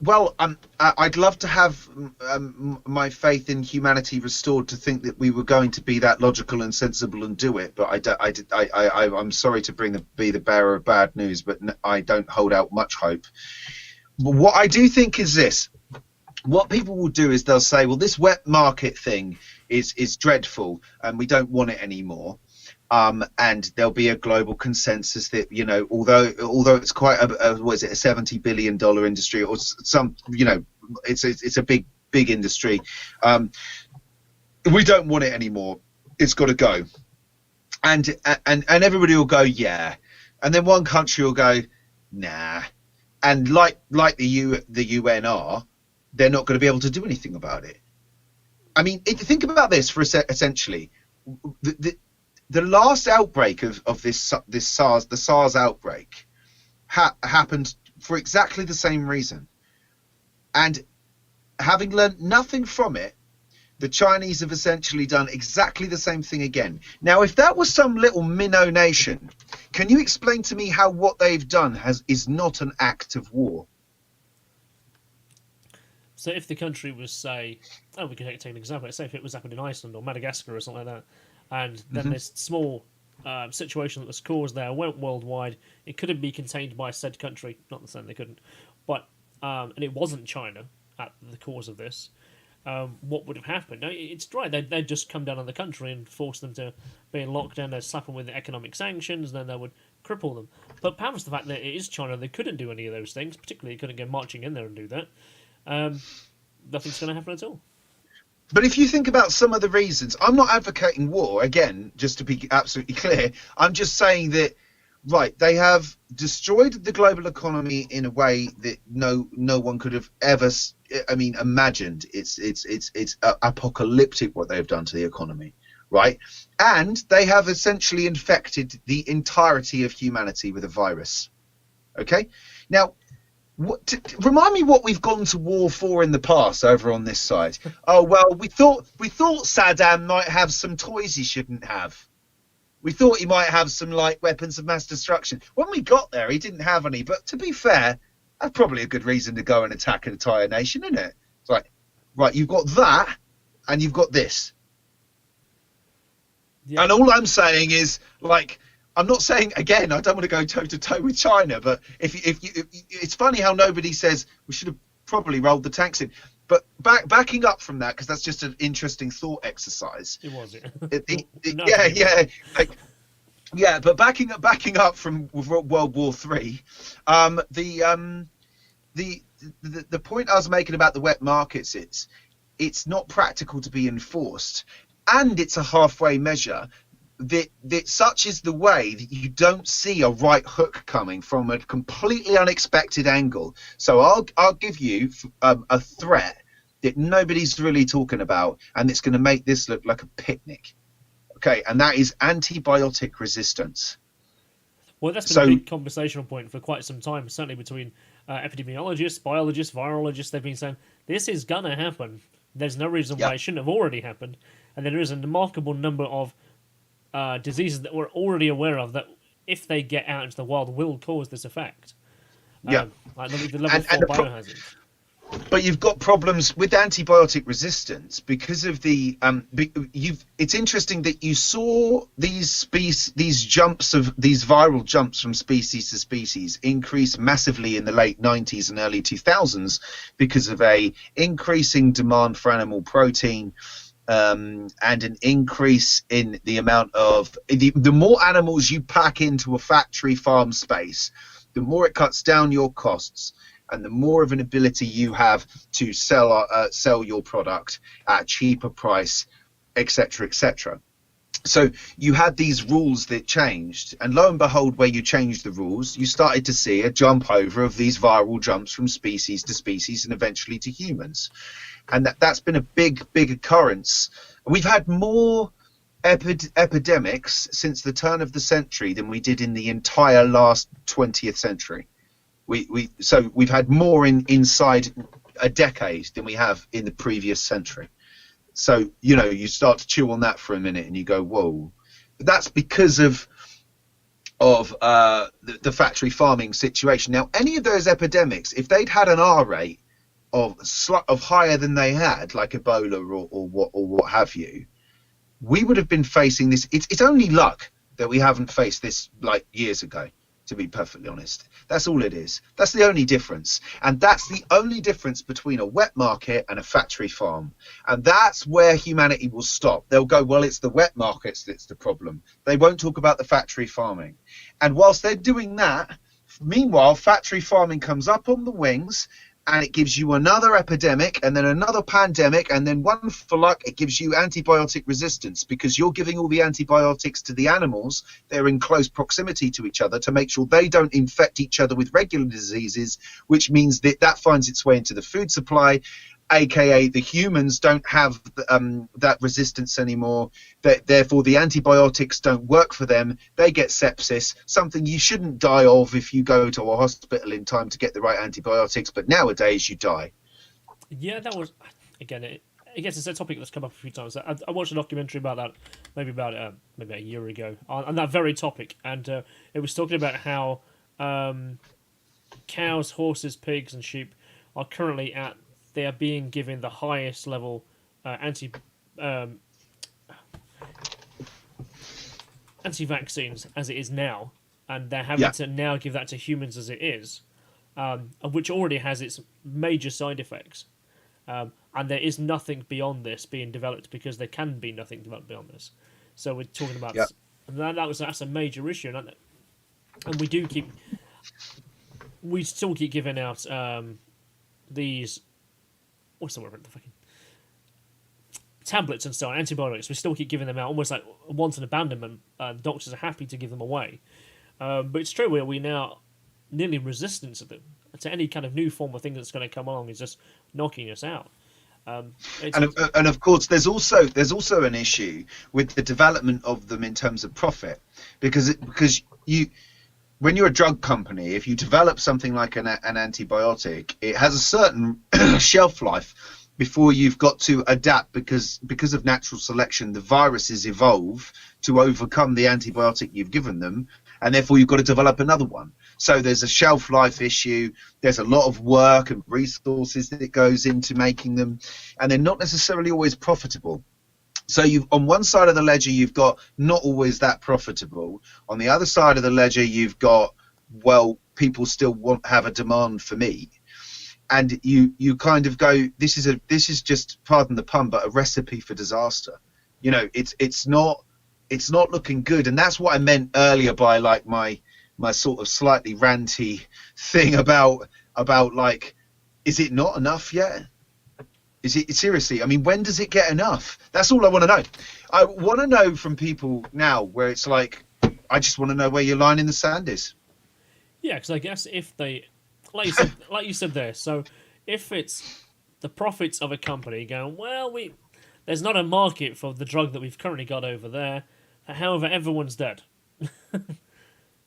[SPEAKER 2] Well, I'd love to have my faith in humanity restored to think that we were going to be that logical and sensible and do it. But I'm sorry to be the bearer of bad news, but I don't hold out much hope. But what I do think is this. What people will do is they'll say, well, this wet market thing is dreadful and we don't want it anymore. And there'll be a global consensus that, although it's quite a $70 billion industry, or some, it's a big industry. We don't want it anymore. It's got to go. And everybody will go, yeah. And then one country will go, nah. And like the UN are, they're not going to be able to do anything about it. I mean, think about this for essentially. The last outbreak of this SARS, the SARS outbreak, happened for exactly the same reason. And having learned nothing from it, the Chinese have essentially done exactly the same thing again. Now, if that was some little minnow nation, can you explain to me how what they've done is not an act of war?
[SPEAKER 1] So if the country was, say, we can take an example. Let's say if it was happened in Iceland or Madagascar or something like that, and then this small situation that was caused there went worldwide, it couldn't be contained by said country. Not saying they couldn't, but and it wasn't China at the cause of this. What would have happened? No, it's right. They'd just come down on the country and force them to be in lockdown. They'd slap them with the economic sanctions, then they would cripple them. But perhaps the fact that it is China, they couldn't do any of those things. Particularly, couldn't go marching in there and do that. Nothing's going to happen at all.
[SPEAKER 2] But if you think about some of the reasons, I'm not advocating war, again, just to be absolutely clear. I'm just saying that, right, they have destroyed the global economy in a way that no one could have ever, imagined. It's apocalyptic what they've done to the economy, right? And they have essentially infected the entirety of humanity with a virus. Okay? Now, remind me what we've gone to war for in the past over on this side. Oh, well, we thought Saddam might have some toys he shouldn't have. We thought he might have some light weapons of mass destruction. When we got there, he didn't have any. But to be fair, that's probably a good reason to go and attack an entire nation, isn't it? It's like, right, you've got that and you've got this. Yeah. And all I'm saying is, like, I'm not saying, again, I don't want to go toe-to-toe with China, but if it's funny how nobody says we should have probably rolled the tanks in. But backing up from that, because that's just an interesting thought exercise.
[SPEAKER 1] It was it.
[SPEAKER 2] No, yeah. But backing up from World War III, the point I was making about the wet markets is it's not practical to be enforced, and it's a halfway measure. That such is the way that you don't see a right hook coming from a completely unexpected angle. So I'll give you a threat that nobody's really talking about, and it's going to make this look like a picnic. Okay, and that is antibiotic resistance.
[SPEAKER 1] Well, that's been a big conversational point for quite some time, certainly between epidemiologists, biologists, virologists. They've been saying this is going to happen. There's no reason why it shouldn't have already happened. And there is a remarkable number of diseases that we're already aware of that, if they get out into the wild, will cause this effect. Like the level 4 biohazards.
[SPEAKER 2] But you've got problems with antibiotic resistance because of the it's interesting that you saw these viral jumps from species to species increase massively in the late 90s and early 2000s because of a increasing demand for animal protein. And an increase in the amount of the more animals you pack into a factory farm space, the more it cuts down your costs, and the more of an ability you have to sell your product at a cheaper price, etc., etc. So you had these rules that changed, and lo and behold, where you changed the rules, you started to see a jump over of these viral jumps from species to species and eventually to humans. And that's been a big occurrence. We've had more epidemics since the turn of the century than we did in the entire last 20th century. So we've had more inside a decade than we have in the previous century. So, you start to chew on that for a minute and you go, whoa. But that's because of the factory farming situation. Now, any of those epidemics, if they'd had an R rate of higher than they had, like Ebola or what have you, we would have been facing this. It's only luck that we haven't faced this like years ago, to be perfectly honest. That's all it is. That's the only difference. And that's the only difference between a wet market and a factory farm. And that's where humanity will stop. They'll go, well, it's the wet markets that's the problem. They won't talk about the factory farming. And whilst they're doing that, meanwhile, factory farming comes up on the wings, and it gives you another epidemic and then another pandemic, and then one for luck, it gives you antibiotic resistance because you're giving all the antibiotics to the animals. They're in close proximity to each other to make sure they don't infect each other with regular diseases, which means that finds its way into the food supply, aka the humans don't have that resistance anymore. Therefore, the antibiotics don't work for them. They get sepsis, something you shouldn't die of if you go to a hospital in time to get the right antibiotics. But nowadays, you die.
[SPEAKER 1] Yeah, that was, again, I guess it's a topic that's come up a few times. I watched a documentary about that maybe a year ago on that very topic, and it was talking about how cows, horses, pigs, and sheep are currently they are being given the highest level anti-vaccines as it is now, and they're having to now give that to humans as it is, which already has its major side effects. And there is nothing beyond this being developed because there can be nothing developed beyond this. So we're talking about that's a major issue, and we still keep giving out these. What's the word for the fucking tablets and so on, antibiotics. We still keep giving them out almost like wanton abandonment. Doctors are happy to give them away. But it's true, we're now nearly resistant to them. To any kind of new form of thing that's going to come along is just knocking us out. And
[SPEAKER 2] of course, there's also an issue with the development of them in terms of profit, because when you're a drug company, if you develop something like an antibiotic, it has a certain shelf life before you've got to adapt, because of natural selection, the viruses evolve to overcome the antibiotic you've given them, and therefore you've got to develop another one. So there's a shelf life issue. There's a lot of work and resources that goes into making them, and they're not necessarily always profitable. So on one side of the ledger, you've got not always that profitable. On the other side of the ledger, you've got, well, people still have a demand for meat. and you kind of go, this is just, pardon the pun, but a recipe for disaster. You know, it's not looking good. And that's what I meant earlier by like my sort of slightly ranty thing about like, is it not enough yet? Is it, seriously? I mean, when does it get enough? That's all I want to know. I want to know from people now where it's like, I just want to know where your line in the sand is.
[SPEAKER 1] Yeah, because I guess if they, like you said there, so if it's the profits of a company going, well, there's not a market for the drug that we've currently got over there. However, everyone's dead.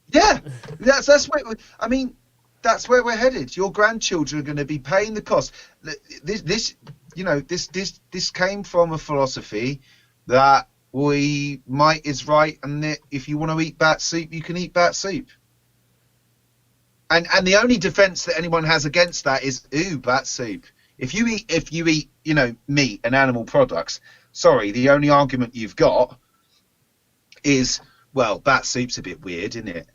[SPEAKER 2] Yeah, that's where, I mean, that's where we're headed. Your grandchildren are going to be paying the cost. This came from a philosophy that might is right, and that if you want to eat bat soup, you can eat bat soup. And the only defense that anyone has against that is, ooh, bat soup. If you eat, you know, meat and animal products, sorry, the only argument you've got is, well, bat soup's a bit weird, isn't it?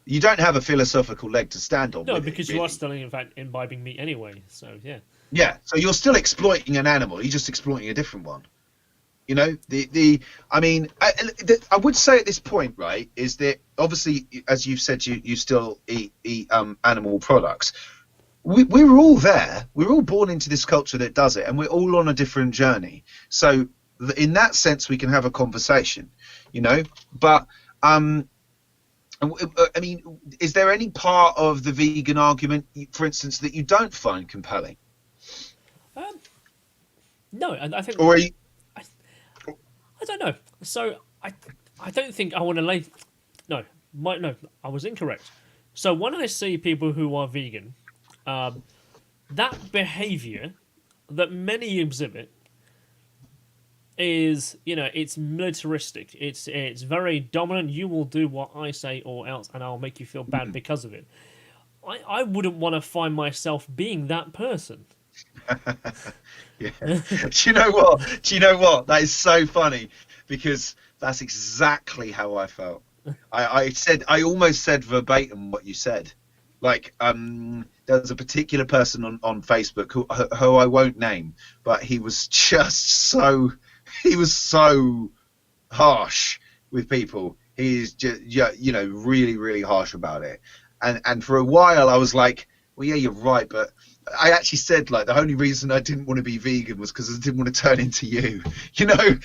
[SPEAKER 2] You don't have a philosophical leg to stand on.
[SPEAKER 1] No,
[SPEAKER 2] with
[SPEAKER 1] because
[SPEAKER 2] it,
[SPEAKER 1] you
[SPEAKER 2] really.
[SPEAKER 1] are still, in fact, imbibing meat anyway. So, yeah.
[SPEAKER 2] Yeah, so you're still exploiting an animal. You're just exploiting a different one. You know, I would say at this point, right, is that obviously, as you've said, you still eat animal products. We're all there. We're all born into this culture that does it, and we're all on a different journey. So in that sense, we can have a conversation, you know. But I mean, is there any part of the vegan argument, for instance, that you don't find compelling?
[SPEAKER 1] No, I think.
[SPEAKER 2] Or are you...
[SPEAKER 1] I don't know. So I don't think I want to lay. No, I was incorrect. So when I see people who are vegan, that behaviour that many exhibit is, you know, it's militaristic. It's very dominant. You will do what I say or else, and I'll make you feel bad because of it. I wouldn't want to find myself being that person.
[SPEAKER 2] Yeah. Do you know what? That is so funny, because that's exactly how I felt. I almost said verbatim what you said. Like, there was a particular person on Facebook who I won't name, but he was so harsh with people. He's just, you know, really, really harsh about it. And for a while I was like, well, yeah, you're right, but I actually said, like, the only reason I didn't want to be vegan was because I didn't want to turn into you, you know,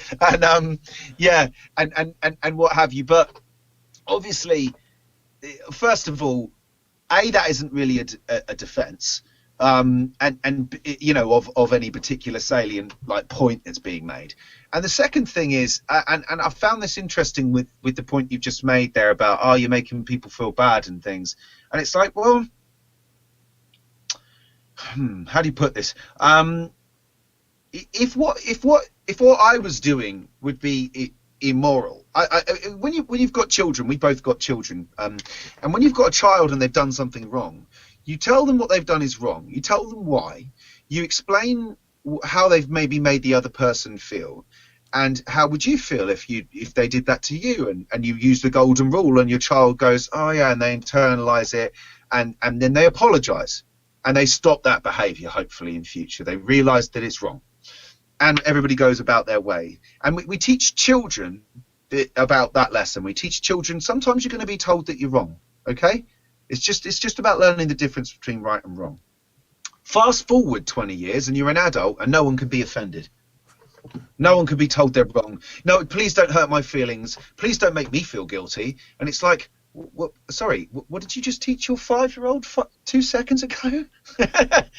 [SPEAKER 2] and yeah, and what have you. But obviously, first of all, that isn't really a defense, and you know, of any particular salient like point that's being made. And the second thing is, and I found this interesting with the point you've just made there about, oh, you're making people feel bad and things, and it's like, well, how do you put this? If what I was doing would be immoral, when you've got children, we both got children, and when you've got a child and they've done something wrong, you tell them what they've done is wrong. You tell them why. You explain how they've maybe made the other person feel, and how would you feel if they did that to you, and you use the golden rule, and your child goes, oh yeah, and they internalize it, and then they apologize. And they stop that behaviour, hopefully, in future. They realise that it's wrong. And everybody goes about their way. And we teach children about that lesson. We teach children, sometimes you're going to be told that you're wrong, okay? It's just about learning the difference between right and wrong. Fast forward 20 years and you're an adult and no one can be offended. No one can be told they're wrong. No, please don't hurt my feelings. Please don't make me feel guilty. And it's like, sorry, what did you just teach your 5-year-old 2 seconds ago?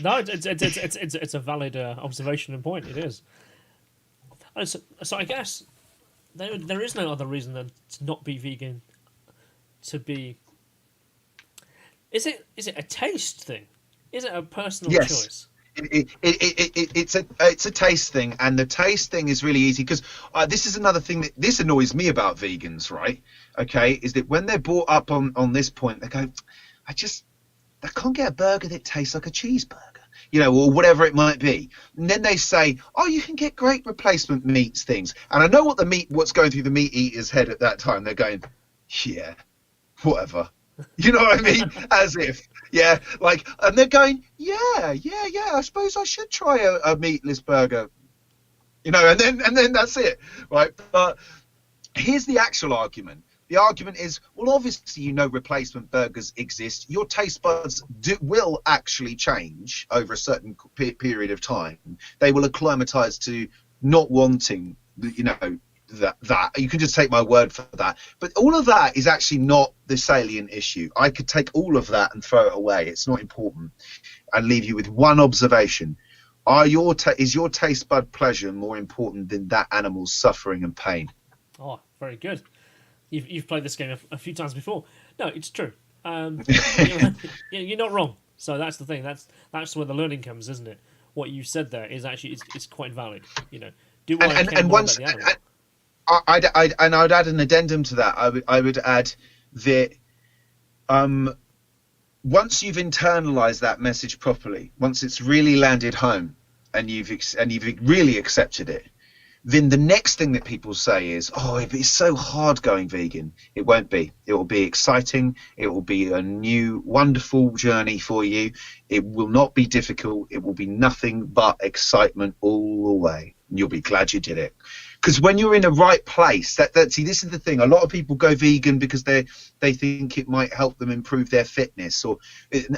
[SPEAKER 1] No, it's a valid observation and point. It is. So I guess there is no other reason than to not be vegan. To be, is it a taste thing? Is it a personal choice?
[SPEAKER 2] It's a taste thing, and the taste thing is really easy, because this is another thing that this annoys me about vegans, right? Okay, is that when they're brought up on this point, they go, I can't get a burger that tastes like a cheeseburger, you know, or whatever it might be. And then they say, oh, you can get great replacement meats things. And I know what's going through the meat eater's head at that time. They're going, yeah, whatever. You know what I mean? As if, yeah, like, and they're going, yeah, I suppose I should try a meatless burger, you know, and then that's it, right? But here's the actual argument. The argument is, well, obviously, you know, replacement burgers exist. Your taste buds will actually change over a certain period of time. They will acclimatize to not wanting, you know, that. You can just take my word for that. But all of that is actually not the salient issue. I could take all of that and throw it away. It's not important. And leave you with one observation. Is your taste bud pleasure more important than that animal's suffering and pain?
[SPEAKER 1] Oh, very good. You've played this game a few times before. No, it's true. You're not wrong. So that's the thing. That's where the learning comes, isn't it? What you said there is actually it's quite valid. You know, do I care more about the animal?
[SPEAKER 2] I'd add an addendum to that. I would add that once you've internalized that message properly, once it's really landed home, and you've really accepted it, then the next thing that people say is, oh, if it's so hard going vegan. It won't be. It will be exciting. It will be a new, wonderful journey for you. It will not be difficult. It will be nothing but excitement all the way. And you'll be glad you did it. Because when you're in the right place, see, this is the thing. A lot of people go vegan because they think it might help them improve their fitness.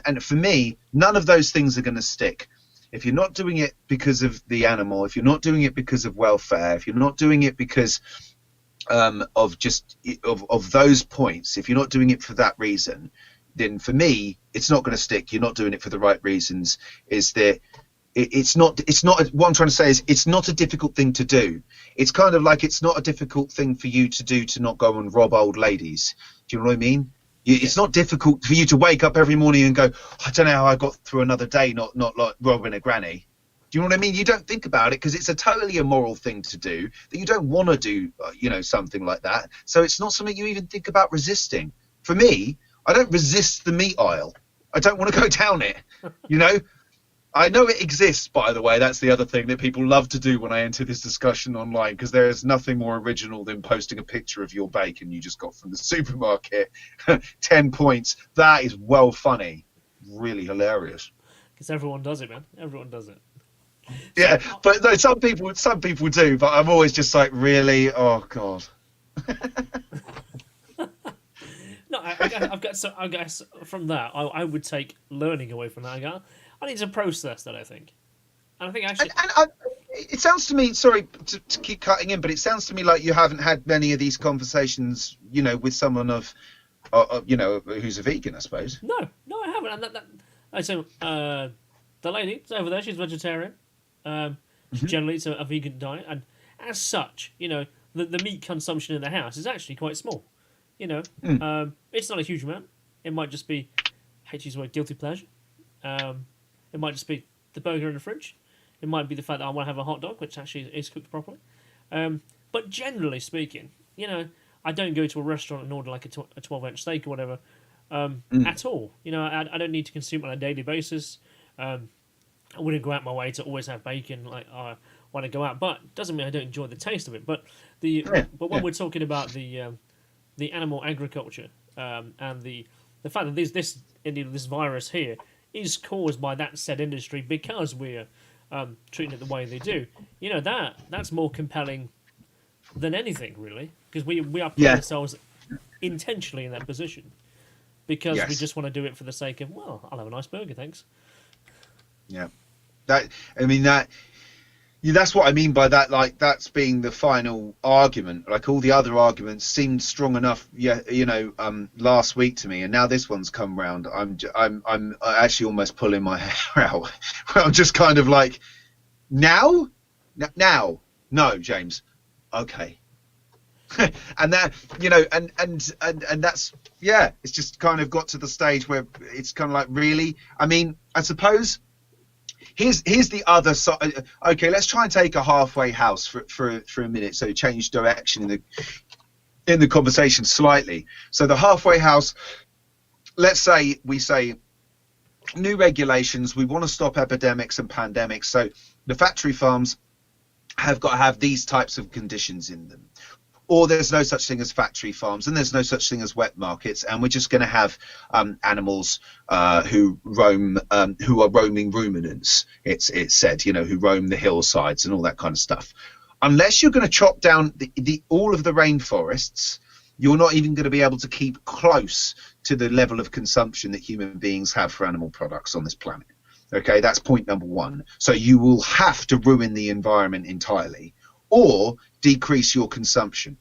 [SPEAKER 2] And for me, none of those things are going to stick. If you're not doing it because of the animal, if you're not doing it because of welfare, if you're not doing it because of those points, if you're not doing it for that reason, then for me, it's not going to stick. You're not doing it for the right reasons. It's not what I'm trying to say is it's not a difficult thing to do. It's kind of like it's not a difficult thing for you to do to not go and rob old ladies. Do you know what I mean? It's not difficult for you to wake up every morning and go, I don't know how I got through another day not like robbing a granny. Do you know what I mean? You don't think about it because it's a totally immoral thing to do, that you don't want to do, something like that. So it's not something you even think about resisting. For me, I don't resist the meat aisle. I don't want to go down it, you know? I know it exists, by the way. That's the other thing that people love to do when I enter this discussion online, because there is nothing more original than posting a picture of your bacon you just got from the supermarket. 10 points. That is well funny. Really hilarious.
[SPEAKER 1] Because everyone does it, man. Everyone does it.
[SPEAKER 2] Yeah, but no, some people do, but I'm always just like, really? Oh, God.
[SPEAKER 1] No, I guess from that, I would take learning away from that. I need to process that, I think. And I think actually...
[SPEAKER 2] it sounds to me, sorry to keep cutting in, but it sounds to me like you haven't had many of these conversations, with someone who's a vegan, I suppose.
[SPEAKER 1] No, I haven't. And so the lady over there, she's vegetarian. She generally eats a vegan diet. And as such, the meat consumption in the house is actually quite small. It's not a huge amount. It might just be, hate to use the word, guilty pleasure. It might just be the burger in the fridge. It might be the fact that I want to have a hot dog, which actually is cooked properly. But generally speaking, I don't go to a restaurant and order like a 12-inch steak or whatever at all. I don't need to consume it on a daily basis. I wouldn't go out my way to always have bacon like I want to go out, but it doesn't mean I don't enjoy the taste of it. But when we're talking about the animal agriculture and the fact that this virus here is caused by that said industry because we're treating it the way they do, that's more compelling than anything, really, because we are putting ourselves intentionally in that position because we just want to do it for the sake of, well, I'll have a nice burger, thanks.
[SPEAKER 2] Yeah, that's what I mean by that. Like, that's being the final argument. Like, all the other arguments seemed strong enough, last week to me, and now this one's come round. I'm actually almost pulling my hair out. I'm just kind of like, now, no, James, okay. And that, and that's, it's just kind of got to the stage where it's kind of like, really. I mean, I suppose. Here's the other side. Okay, let's try and take a halfway house for a minute. So change direction in the conversation slightly. So the halfway house. Let's say we say new regulations. We want to stop epidemics and pandemics. So the factory farms have got to have these types of conditions in them. or there's no such thing as factory farms, and there's no such thing as wet markets, and we're just going to have animals who are roaming ruminants. It's said, who roam the hillsides and all that kind of stuff. Unless you're going to chop down all of the rainforests, you're not even going to be able to keep close to the level of consumption that human beings have for animal products on this planet. Okay, that's point number one. So you will have to ruin the environment entirely, or decrease your consumption.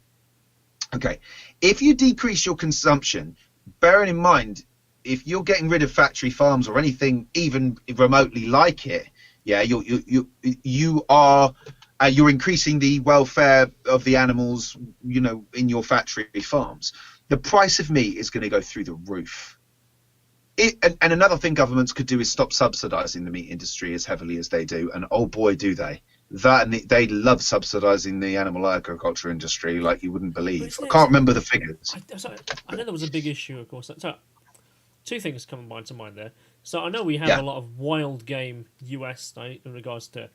[SPEAKER 2] Okay, if you decrease your consumption, bearing in mind, if you're getting rid of factory farms or anything even remotely like it, yeah, you're increasing the welfare of the animals, in your factory farms. The price of meat is going to go through the roof. And another thing governments could do is stop subsidizing the meat industry as heavily as they do, and oh boy, do they. They love subsidizing the animal agriculture industry like you wouldn't believe. I can't remember the figures.
[SPEAKER 1] I know there was a big issue, of course. So, two things come to mind there. So I know we have a lot of wild game US in regards to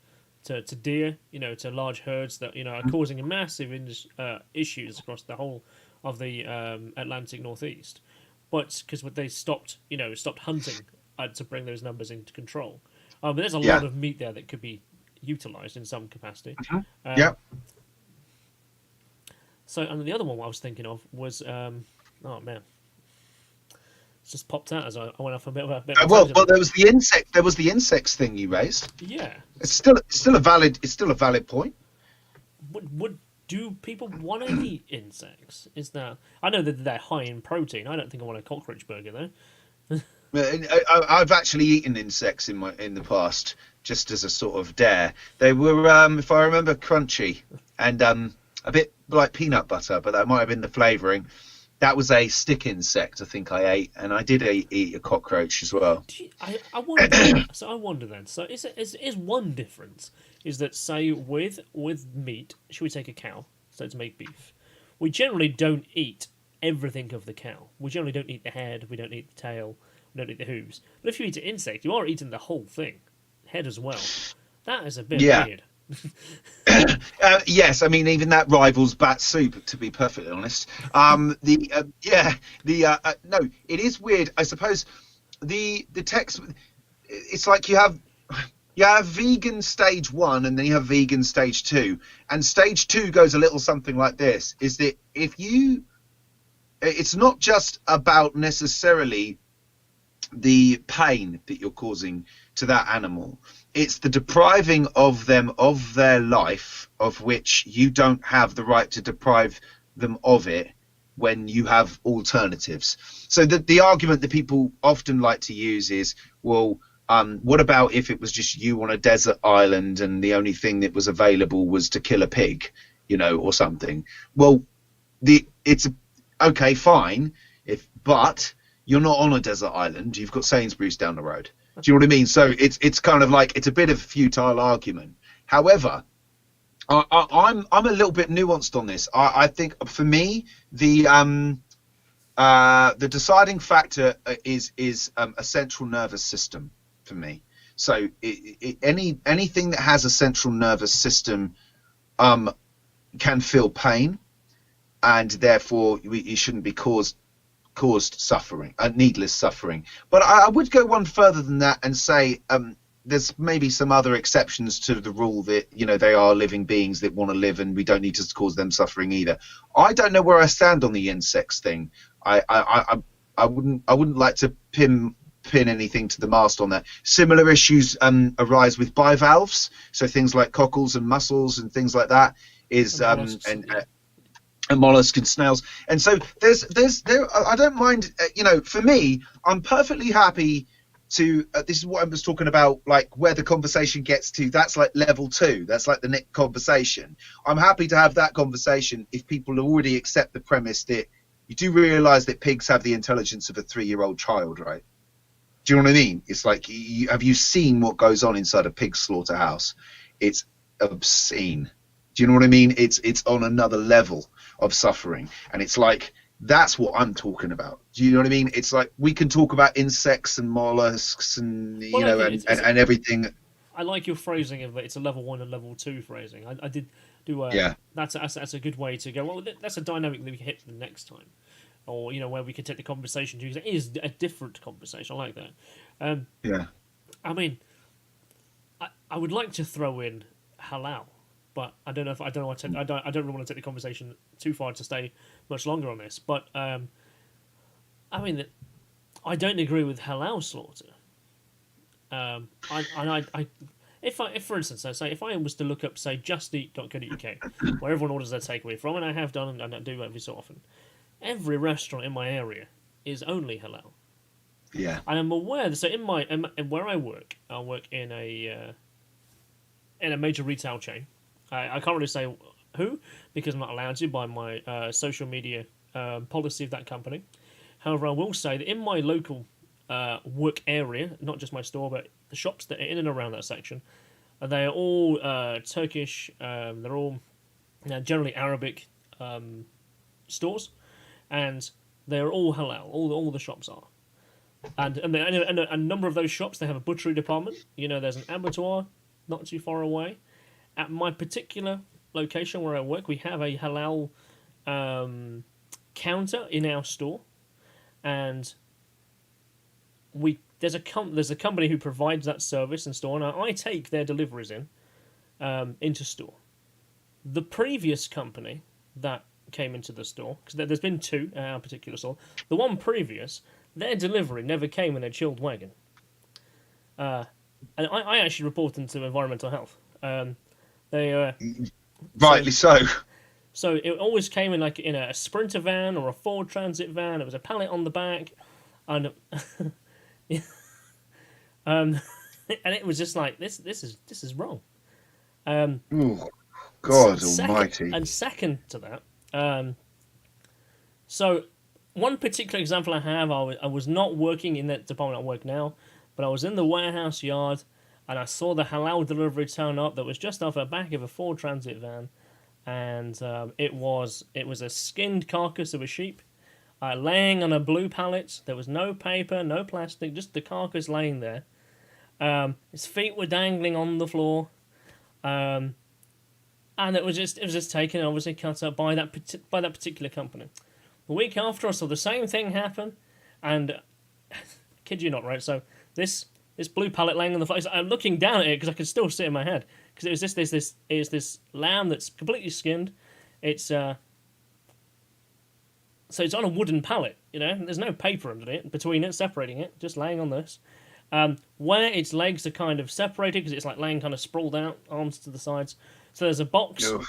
[SPEAKER 1] deer, to large herds that are causing massive issues across the whole of the Atlantic Northeast. But because they stopped hunting to bring those numbers into control. But there's a lot of meat there that could be utilized in some capacity. So, and the other one I was thinking of was, oh man, it's just popped out as I went off a bit of a.
[SPEAKER 2] Well, there was the insect. There was the insects thing you raised.
[SPEAKER 1] Yeah,
[SPEAKER 2] it's still a valid point.
[SPEAKER 1] Do people want to eat insects? I know that they're high in protein. I don't think I want a cockroach burger though.
[SPEAKER 2] I've actually eaten insects in the past, just as a sort of dare. They were, if I remember, crunchy and a bit like peanut butter, but that might have been the flavouring. That was a stick insect, I think I ate, and I did eat a cockroach as well.
[SPEAKER 1] I wonder. So I wonder then. So is one difference is that, say, with meat, should we take a cow, so to make beef, we generally don't eat everything of the cow. We generally don't eat the head. We don't eat the tail. We don't eat the hooves. But if you eat an insect, you are eating the whole thing, head as well. That is a bit weird.
[SPEAKER 2] Yes, I mean even that rivals bat soup, to be perfectly honest. No, it is weird. I suppose the text. It's like you have vegan stage 1 and then you have vegan stage 2, and stage 2 goes a little something like this: is that it's not just about necessarily the pain that you're causing to that animal. It's the depriving of them of their life, of which you don't have the right to deprive them of it when you have alternatives. So the argument that people often like to use is, well, what about if it was just you on a desert island and the only thing that was available was to kill a pig, or something? Well, it's okay, fine, but you're not on a desert island. You've got Sainsbury's down the road. Do you know what I mean? So it's kind of like, it's a bit of a futile argument. However, I'm a little bit nuanced on this. I think for me the deciding factor is a central nervous system for me. So anything that has a central nervous system can feel pain, and therefore you shouldn't be caused suffering, needless suffering. But I would go one further than that and say there's maybe some other exceptions to the rule that they are living beings that want to live, and we don't need to cause them suffering either. I don't know where I stand on the insects thing. I wouldn't like to pin anything to the mast on that. Similar issues arise with bivalves, so things like cockles and mussels and things like that and mollusks and snails. And so there I don't mind, for me, I'm perfectly happy to this is what I was talking about, like where the conversation gets to. That's like level 2. That's like the next conversation. I'm happy to have that conversation if people already accept the premise that you do realize that pigs have the intelligence of a 3-year-old child, right? Do you know what I mean? It's like, have you seen what goes on inside a pig slaughterhouse? It's obscene. Do you know what I mean? It's on another level of suffering, and it's like, that's what I'm talking about. Do you know what I mean? It's like, we can talk about insects and mollusks and and everything.
[SPEAKER 1] I like your phrasing of it. It's a level 1 and level 2 phrasing. I did
[SPEAKER 2] Yeah.
[SPEAKER 1] That's a good way to go. Well, that's a dynamic that we can hit for the next time, or where we can take the conversation to. It is a different conversation. I like that.
[SPEAKER 2] Yeah.
[SPEAKER 1] I mean, I would like to throw in halal, but I don't know if I don't want to. I don't really want to take the conversation too far to stay much longer on this. But I mean, I don't agree with halal slaughter. If for instance, if I was to look up, say, justeat.co.uk, where everyone orders their takeaway from, and I have done, and I do every so often, every restaurant in my area is only halal.
[SPEAKER 2] Yeah.
[SPEAKER 1] And I'm aware that, so in where I work in a major retail chain. I can't really say who, because I'm not allowed to by my social media policy of that company. However, I will say that in my local work area, not just my store, but the shops that are in and around that section, they are all Turkish. They're all generally Arabic stores, and they're all halal. All the shops are, and a number of those shops, they have a butchery department. There's an abattoir not too far away. At my particular location where I work, we have a halal counter in our store, and there's a company who provides that service in store, and I take their deliveries into store. The previous company that came into the store, because there's been two at our particular store, the one previous, their delivery never came in a chilled wagon. And I actually reported them to environmental health.
[SPEAKER 2] Rightly so.
[SPEAKER 1] So it always came in in a Sprinter van or a Ford Transit van. It was a pallet on the back, and and it was just like this is wrong.
[SPEAKER 2] Oh, God Almighty!
[SPEAKER 1] And second to that, so one particular example I have, I was not working in that department I work now, but I was in the warehouse yard, and I saw the halal delivery turn up that was just off the back of a Ford Transit van, and it was a skinned carcass of a sheep, laying on a blue pallet. There was no paper, no plastic, just the carcass laying there. His feet were dangling on the floor, and it was just taken, obviously cut up by that particular company. The week after, I saw the same thing happen, and kid you not, right? So this blue pallet laying on the floor. I'm looking down at it because I could still see it in my head, because it was this lamb that's completely skinned. It's so it's on a wooden pallet, There's no paper under it between it separating it, just laying on this. Where its legs are kind of separated because it's like laying kind of sprawled out, arms to the sides. So there's a box. Ugh.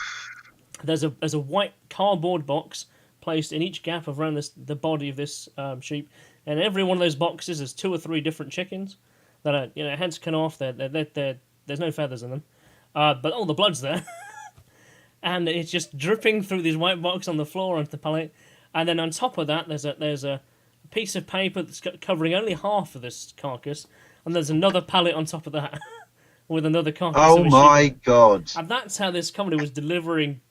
[SPEAKER 1] There's a white cardboard box placed in each gap around the body of this sheep, and every one of those boxes is 2 or 3 different chickens that are heads cut off. There's no feathers in them, but all the blood's there, and it's just dripping through this white box on the floor onto the pallet. And then on top of that, there's a piece of paper that's covering only half of this carcass, and there's another pallet on top of that with another carcass.
[SPEAKER 2] Oh my God!
[SPEAKER 1] And that's how this company was delivering.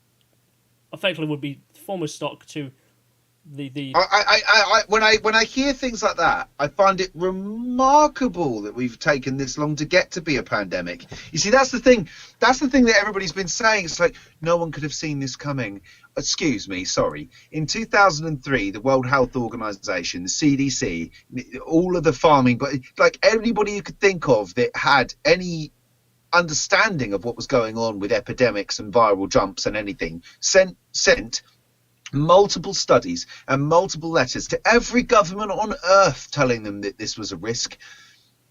[SPEAKER 1] Effectively, would be former stock to the.
[SPEAKER 2] When I hear things like that, I find it remarkable that we've taken this long to get to be a pandemic. You see, that's the thing. That's the thing that everybody's been saying. It's like no one could have seen this coming. Excuse me, sorry. In 2003, the World Health Organization, the CDC, all of the farming, but like anybody you could think of that had any understanding of what was going on with epidemics and viral jumps and anything, sent multiple studies and multiple letters to every government on earth telling them that this was a risk.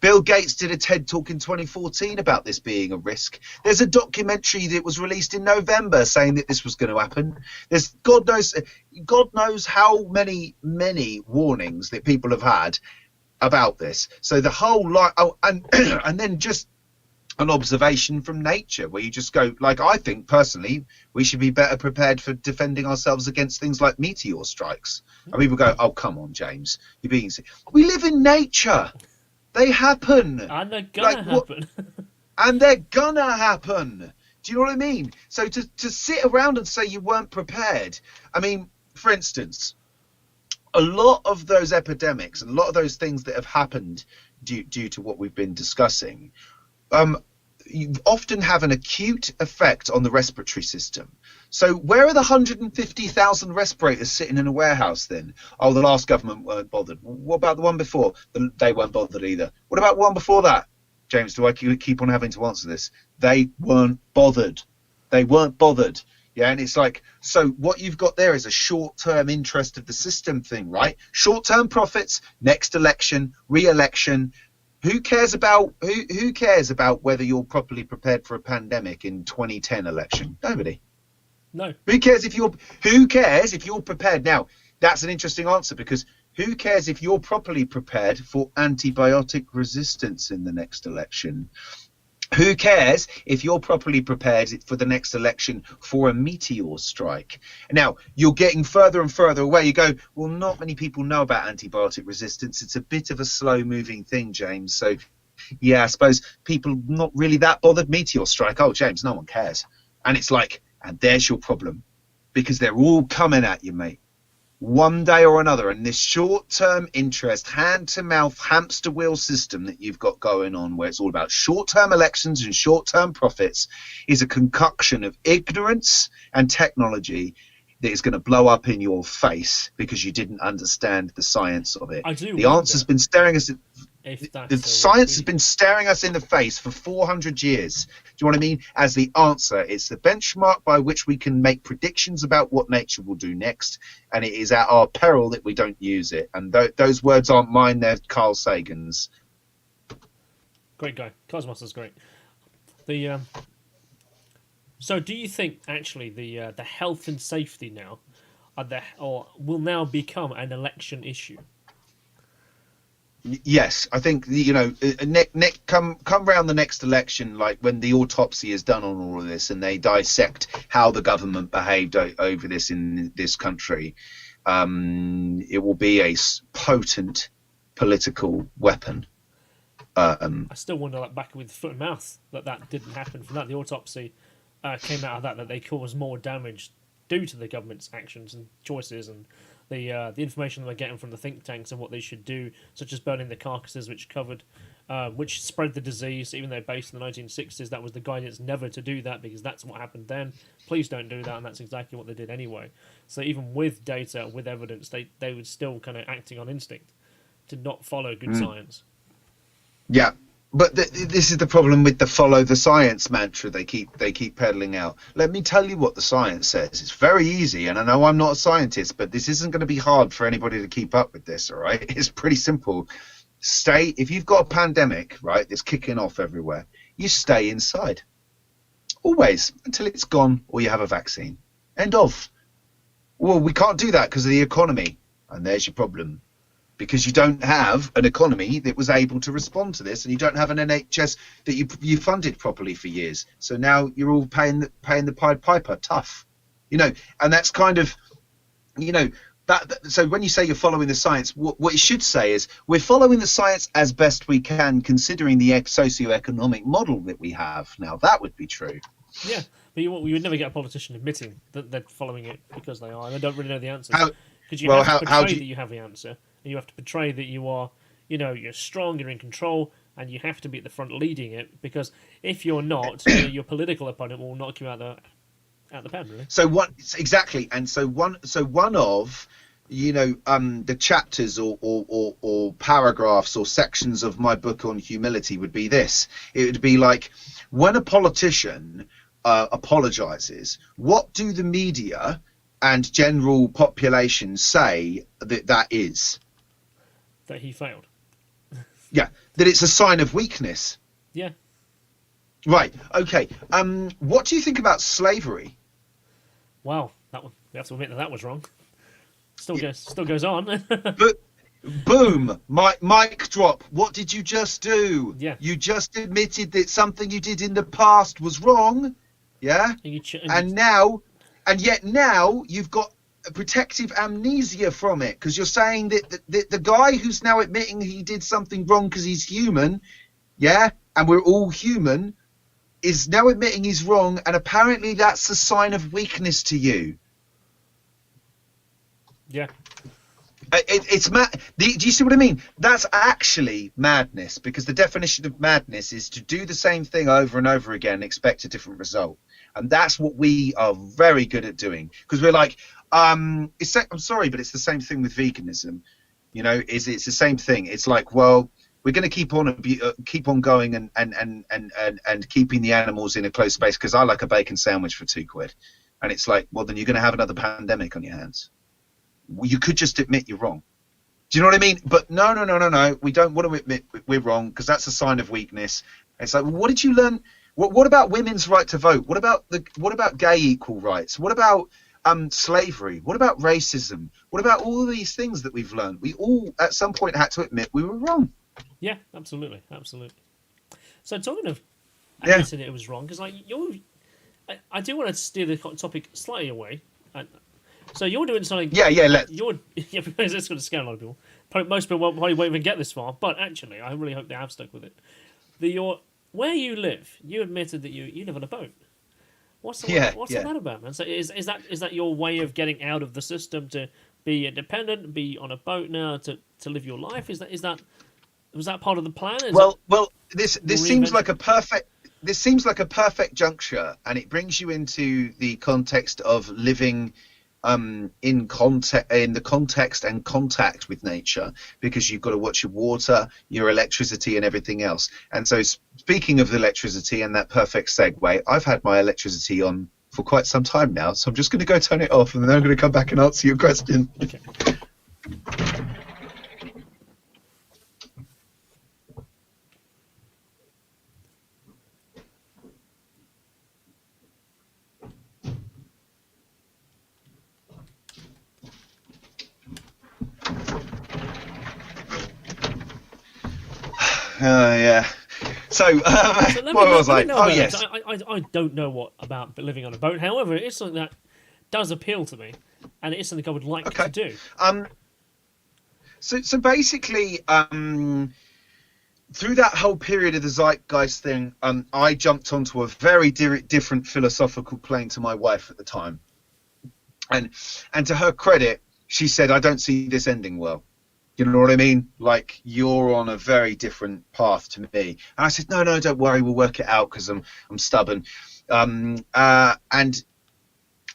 [SPEAKER 2] Bill Gates did a TED talk in 2014 about this being a risk. There's a documentary that was released in November saying that this was going to happen. There's God knows how many warnings that people have had about this. So the whole lot, and then just an observation from nature where you just go, like, I think personally we should be better prepared for defending ourselves against things like meteor strikes. And people go, oh, come on, James, you're being sick. We live in nature. They happen.
[SPEAKER 1] And they're gonna happen.
[SPEAKER 2] And they're gonna happen. Do you know what I mean? So to sit around and say you weren't prepared, I mean, for instance, a lot of those epidemics and a lot of those things that have happened due to what we've been discussing, you often have an acute effect on the respiratory system. So where are the 150,000 respirators sitting in a warehouse then? Oh, the last government weren't bothered. What about the one before? They weren't bothered either. What about one before that? James, do I keep on having to answer this? They weren't bothered. They weren't bothered. Yeah, and it's like, so what you've got there is a short-term interest of the system thing, right? Short-term profits, next election, re-election. Who cares about whether you're properly prepared for a pandemic in 2010 election? Nobody.
[SPEAKER 1] No.
[SPEAKER 2] Who cares if you're prepared? Now, that's an interesting answer, because who cares if you're properly prepared for antibiotic resistance in the next election? Who cares if you're properly prepared for the next election for a meteor strike? Now, you're getting further and further away. You go, well, not many people know about antibiotic resistance. It's a bit of a slow-moving thing, James. So, yeah, I suppose people not really that bothered. Meteor strike. Oh, James, no one cares. And it's like, and there's your problem, because they're all coming at you, mate, one day or another. And this short-term interest, hand-to-mouth hamster wheel system that you've got going on, where it's all about short-term elections and short-term profits, is a concoction of ignorance and technology that is going to blow up in your face because you didn't understand the science of it. The answer's been staring us. The science has been staring us in the face for 400 years. Do you know what I mean? As the answer, it's the benchmark by which we can make predictions about what nature will do next, and it is at our peril that we don't use it. And those words aren't mine; they're Carl Sagan's.
[SPEAKER 1] Great guy, Cosmos is great. So, do you think actually the health and safety now will now become an election issue?
[SPEAKER 2] Yes, I think come round the next election, like when the autopsy is done on all of this and they dissect how the government behaved over this in this country, it will be a potent political weapon.
[SPEAKER 1] I still wonder, like, back with foot and mouth, that didn't happen from that. The autopsy came out of that they caused more damage due to the government's actions and choices, and the information they're getting from the think tanks and what they should do, such as burning the carcasses which spread the disease, even though based in the 1960s that was the guidance never to do that because that's what happened then. Please don't do that, and that's exactly what they did anyway. So even with data, with evidence, they were still kind of acting on instinct to not follow good science. Yeah.
[SPEAKER 2] But this is the problem with the follow the science mantra they keep peddling out. Let me tell you what the science says. It's very easy, and I know I'm not a scientist, but this isn't going to be hard for anybody to keep up with this, all right? It's pretty simple. If you've got a pandemic, right, that's kicking off everywhere, you stay inside. Always, until it's gone or you have a vaccine. End of. Well, we can't do that because of the economy. And there's your problem. Because you don't have an economy that was able to respond to this, and you don't have an NHS that you funded properly for years. So now you're all paying the Pied Piper. Tough, and that's kind of, that. So when you say you're following the science, what you should say is we're following the science as best we can, considering the socio-economic model that we have. Now that would be true.
[SPEAKER 1] Yeah, but you would never get a politician admitting that they're following it because they are. They don't really know the answers. Because you have to portray that you have the answer. And you have to portray that you are, you're strong, you're in control, and you have to be at the front leading it. Because if you're not, your political opponent will knock you out the pen, really.
[SPEAKER 2] So one exactly, and so one of the chapters or paragraphs or sections of my book on humility would be this. It would be like, when a politician apologizes, what do the media and general population say that is?
[SPEAKER 1] That he failed.
[SPEAKER 2] Yeah, that it's a sign of weakness.
[SPEAKER 1] Yeah.
[SPEAKER 2] Right. Okay. What do you think about slavery?
[SPEAKER 1] Wow, we have to admit that was wrong. Still goes on.
[SPEAKER 2] But boom, mic drop. What did you just do?
[SPEAKER 1] Yeah.
[SPEAKER 2] You just admitted that something you did in the past was wrong. Yeah. And yet now you've got protective amnesia from it, because you're saying that the guy who's now admitting he did something wrong because he's human, yeah, and we're all human, is now admitting he's wrong, and apparently that's a sign of weakness to you.
[SPEAKER 1] Yeah.
[SPEAKER 2] It's mad. Do you see what I mean? That's actually madness, because the definition of madness is to do the same thing over and over again and expect a different result. And that's what we are very good at doing, because we're like, I'm sorry, but it's the same thing with veganism. You know, it's the same thing. It's like, well, we're going to keep on going and keeping the animals in a closed space because I like a bacon sandwich for £2. And it's like, well, then you're going to have another pandemic on your hands. You could just admit you're wrong. Do you know what I mean? But no. We don't want to admit we're wrong, because that's a sign of weakness. It's like, well, what did you learn? What about women's right to vote? What about gay equal rights? What about slavery? What about racism? What about all of these things that we've learned? We all at some point had to admit we were wrong.
[SPEAKER 1] Yeah, absolutely. So talking of admitting it was wrong, because like I do want to steer the topic slightly away. So you're doing something.
[SPEAKER 2] Yeah.
[SPEAKER 1] Because it's going to scare a lot of people. Most people probably won't even get this far. But actually, I really hope they have stuck with it. Where you live, you admitted that you live on a boat. What's all that about, man? So is that your way of getting out of the system to be independent, be on a boat now to live your life? Was that part of the plan?
[SPEAKER 2] This seems like a perfect juncture, and it brings you into the context of living in the context and contact with nature, because you've got to watch your water, your electricity, and everything else. And so, speaking of the electricity and that perfect segue, I've had my electricity on for quite some time now, so I'm just going to go turn it off, and then I'm going to come back and answer your question.
[SPEAKER 1] Okay.
[SPEAKER 2] Yeah. So what was I? Oh, yes.
[SPEAKER 1] I don't know what about living on a boat. However, it is something that does appeal to me, and it is something I would like to do.
[SPEAKER 2] So basically, through that whole period of the Zeitgeist thing, I jumped onto a very different philosophical plane to my wife at the time, and to her credit, she said, "I don't see this ending well." You know what I mean? Like, you're on a very different path to me. And I said, no, don't worry, we'll work it out, because I'm stubborn. And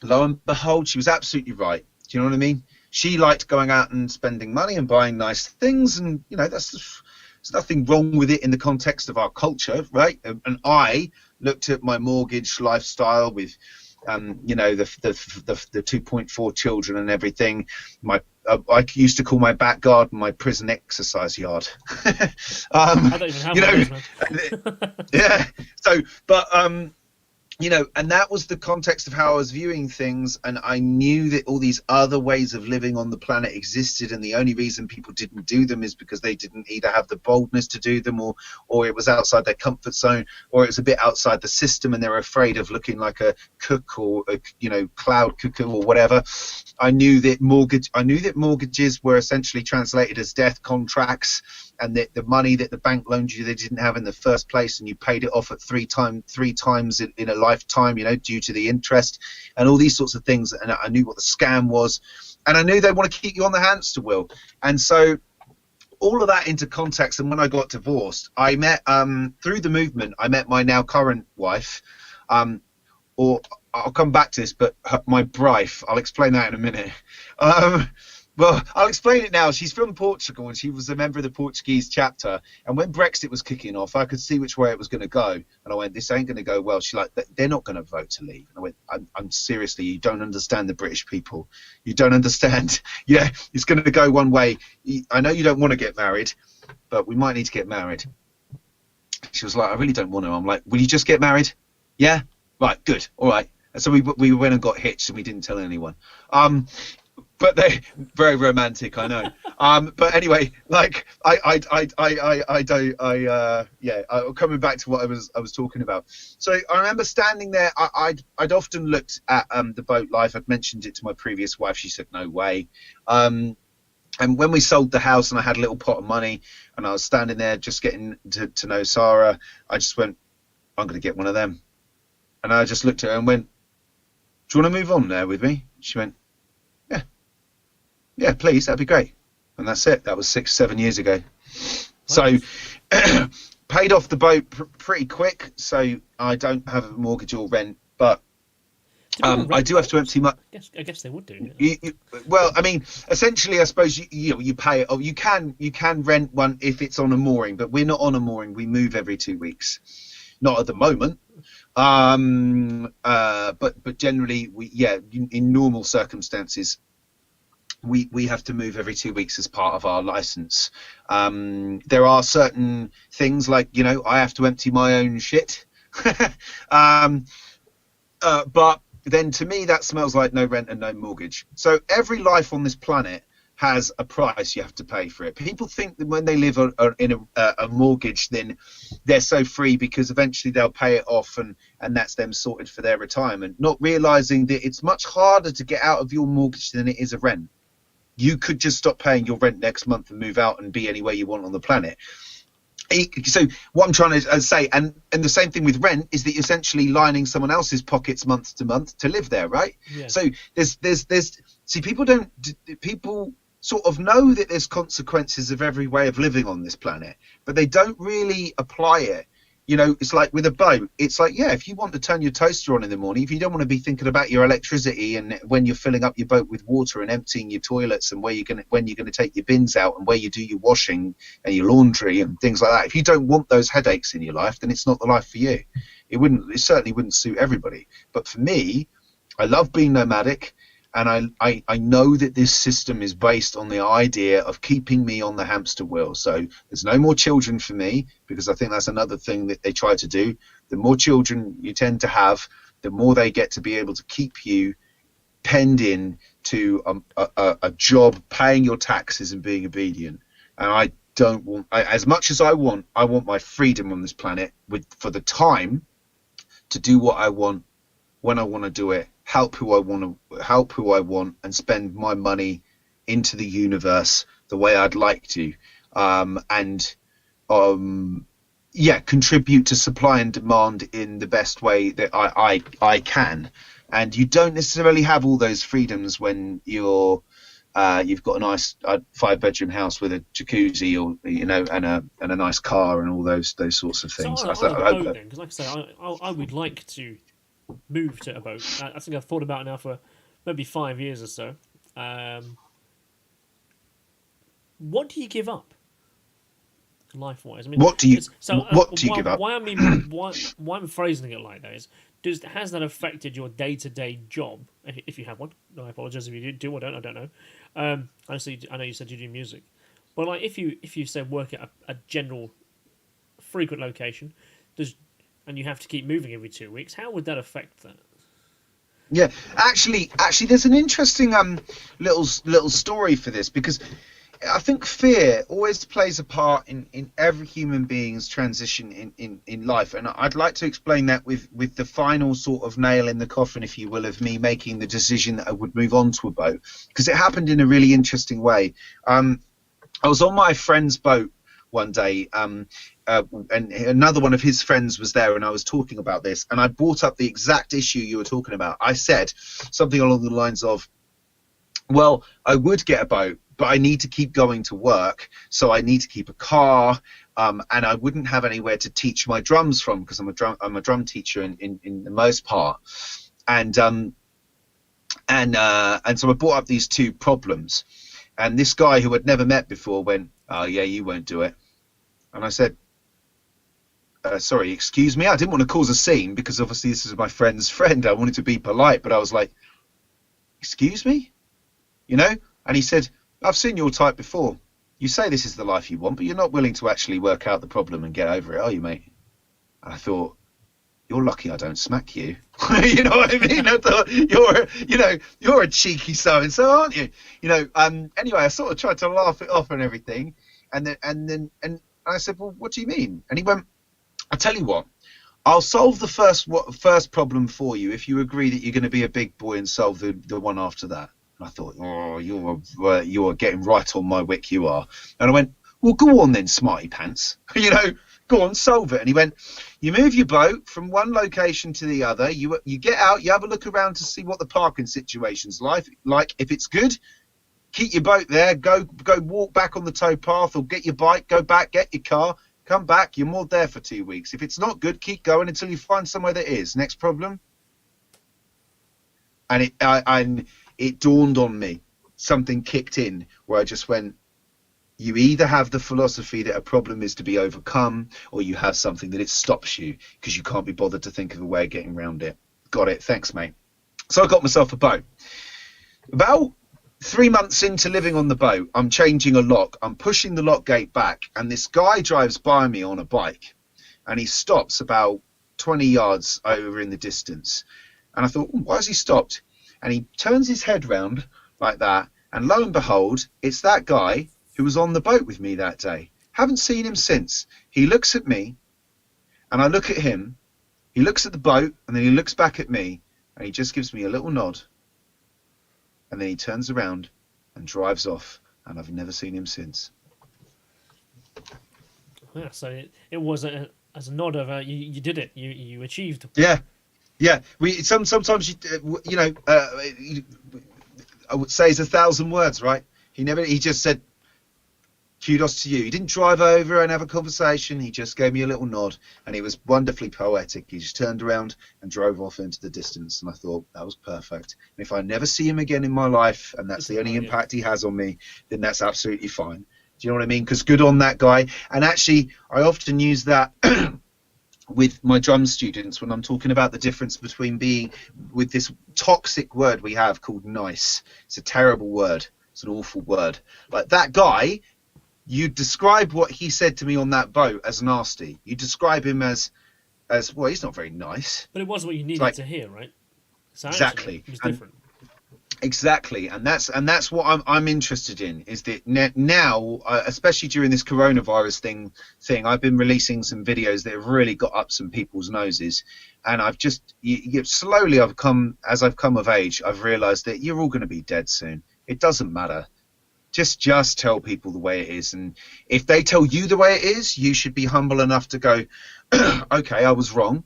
[SPEAKER 2] lo and behold, she was absolutely right. Do you know what I mean? She liked going out and spending money and buying nice things, and there's nothing wrong with it in the context of our culture, right? And I looked at my mortgage lifestyle with the 2.4 children and everything. I used to call my back garden my prison exercise yard.
[SPEAKER 1] I don't even have one of those, man.
[SPEAKER 2] Yeah. So, but and that was the context of how I was viewing things, and I knew that all these other ways of living on the planet existed, and the only reason people didn't do them is because they didn't either have the boldness to do them, or it was outside their comfort zone, or it was a bit outside the system, and they were afraid of looking like a cook or a cloud cuckoo or whatever. I knew that mortgages were essentially translated as death contracts, and that the money that the bank loaned you they didn't have in the first place, and you paid it off at three times in a lifetime, due to the interest and all these sorts of things. And I knew what the scam was, and I knew they want to keep you on the hamster wheel. And so all of that into context. And when I got divorced, I met through the movement, I met my now current wife, or I'll come back to this, but my brife, I'll explain that in a minute. Well, I'll explain it now. She's from Portugal, and she was a member of the Portuguese chapter. And when Brexit was kicking off, I could see which way it was going to go. And I went, this ain't going to go well. She's like, they're not going to vote to leave. And I went, I'm seriously, you don't understand the British people. You don't understand. Yeah, it's going to go one way. I know you don't want to get married, but we might need to get married. She was like, I really don't want to. I'm like, will you just get married? Yeah? Right, good. All right. And so we went and got hitched, and we didn't tell anyone. But they very romantic, I know. But anyway, like coming back to what I was talking about. So I remember standing there. I'd often looked at the boat life. I'd mentioned it to my previous wife. She said no way. And when we sold the house and I had a little pot of money and I was standing there just getting to know Sarah, I just went, I'm going to get one of them. And I just looked at her and went, do you want to move on there with me? She went, yeah, please, that'd be great. and that's it. That was 6-7 years ago. So
[SPEAKER 1] Nice.
[SPEAKER 2] paid off the boat pretty quick, so I don't have a mortgage or rent, but
[SPEAKER 1] Do people
[SPEAKER 2] I
[SPEAKER 1] rent
[SPEAKER 2] do have to
[SPEAKER 1] boats?
[SPEAKER 2] empty my.
[SPEAKER 1] I guess they would do.
[SPEAKER 2] Well, I mean, essentially, I suppose you pay it. Oh, you can rent one if it's on a mooring, but we're not on a mooring. We move every 2 weeks. Not at the moment. But generally, in normal circumstances, we have to move every 2 weeks as part of our license. There are certain things like, I have to empty my own shit. But then to me, that smells like no rent and no mortgage. So every life on this planet has a price you have to pay for it. People think that when they live in a mortgage, then they're so free because eventually they'll pay it off and that's them sorted for their retirement, not realizing that it's much harder to get out of your mortgage than it is a rent. You could just stop paying your rent next month and move out and be anywhere you want on the planet. So what I'm trying to say, and the same thing with rent, is that you're essentially lining someone else's pockets month to month to live there, right?
[SPEAKER 1] Yeah.
[SPEAKER 2] So people sort of know that there's consequences of every way of living on this planet, but they don't really apply it. It's like with a boat. It's like, yeah, if you want to turn your toaster on in the morning, if you don't want to be thinking about your electricity and when you're filling up your boat with water and emptying your toilets and when you're going to take your bins out and where you do your washing and your laundry and things like that, if you don't want those headaches in your life, then it's not the life for you. It certainly wouldn't suit everybody. But for me, I love being nomadic. And I know that this system is based on the idea of keeping me on the hamster wheel. So there's no more children for me, because I think that's another thing that they try to do. The more children you tend to have, the more they get to be able to keep you penned in to a job, paying your taxes and being obedient. And I don't want, as much as I want my freedom on this planet for the time to do what I want when I want to do it. Help who I want, and spend my money into the universe the way I'd like to, contribute to supply and demand in the best way that I can. And you don't necessarily have all those freedoms when you've got a nice 5-bedroom house with a jacuzzi, or and a nice car and all those sorts of things.
[SPEAKER 1] So on a boat then, because like I say, I would like to move to a boat. I think I've thought about it now for maybe 5 years or so. What do you give up, life-wise? I mean,
[SPEAKER 2] what do you give up?
[SPEAKER 1] Why I'm phrasing it like that is, has that affected your day-to-day job? If you have one, no, I apologise if you do or don't. I don't know. I know you said you do music, but like if you say work at a general frequent location, and you have to keep moving every 2 weeks, how would that affect that?
[SPEAKER 2] Yeah, actually, there's an interesting little story for this, because I think fear always plays a part in every human being's transition in life, and I'd like to explain that with the final sort of nail in the coffin, if you will, of me making the decision that I would move on to a boat, because it happened in a really interesting way. I was on my friend's boat one day, and another one of his friends was there, and I was talking about this, and I brought up the exact issue you were talking about. I said something along the lines of, well, I would get a boat, but I need to keep going to work, so I need to keep a car, and I wouldn't have anywhere to teach my drums from, because I'm a drum teacher in the most part, and so I brought up these two problems, and this guy who I'd never met before went, "Oh yeah, you won't do it," and I said, sorry, excuse me. I didn't want to cause a scene, because obviously this is my friend's friend. I wanted to be polite, but I was like, excuse me, and he said, "I've seen your type before. You say this is the life you want, but you're not willing to actually work out the problem and get over it, are you, mate?" And I thought, you're lucky I don't smack you. You know what I mean? I thought, you're a cheeky so-and-so, aren't you? Anyway, I sort of tried to laugh it off and everything. And then I said, well, what do you mean? And he went, I'll tell you what, I'll solve the first problem for you if you agree that you're going to be a big boy and solve the one after that. And I thought, oh, you're getting right on my wick, you are. And I went, well, go on then, smarty pants. Go on, solve it. And he went, you move your boat from one location to the other. You get out, you have a look around to see what the parking situation's like. If it's good, keep your boat there. Go walk back on the towpath, or get your bike, go back, get your car, come back. You're moored there for 2 weeks. If it's not good, keep going until you find somewhere that is. Next problem. And it dawned on me. Something kicked in where I just went, you either have the philosophy that a problem is to be overcome, or you have something that it stops you because you can't be bothered to think of a way of getting around it. Got it. Thanks, mate. So I got myself a boat. About 3 months into living on the boat, I'm changing a lock. I'm pushing the lock gate back, and this guy drives by me on a bike, and he stops about 20 yards over in the distance. And I thought, why has he stopped? And he turns his head round like that, and lo and behold, it's that guy who was on the boat with me that day. Haven't seen him since. He looks at me, and I look at him. He looks at the boat, and then he looks back at me, and he just gives me a little nod. And then he turns around and drives off, and I've never seen him since.
[SPEAKER 1] Yeah, so it was as a nod of you did it. You achieved.
[SPEAKER 2] Yeah. Sometimes you know I would say it's 1,000 words, right? He just said, kudos to you. He didn't drive over and have a conversation. He just gave me a little nod, and it was wonderfully poetic. He just turned around and drove off into the distance, and I thought that was perfect. And if I never see him again in my life, and that's the only impact he has on me, then that's absolutely fine. Do you know what I mean? Because good on that guy. And actually, I often use that with my drum students when I'm talking about the difference between being with this toxic word we have called nice. It's a terrible word. It's an awful word. Like that guy, you describe what he said to me on that boat as nasty. You describe him as well, he's not very nice.
[SPEAKER 1] But it was what you needed to hear, right? So
[SPEAKER 2] exactly.
[SPEAKER 1] It was different.
[SPEAKER 2] Exactly, and that's what I'm interested in. Is that now, especially during this coronavirus thing, I've been releasing some videos that have really got up some people's noses, and I've just slowly I've come of age. I've realised that you're all going to be dead soon. It doesn't matter. Just tell people the way it is, and if they tell you the way it is, you should be humble enough to go, okay, I was wrong.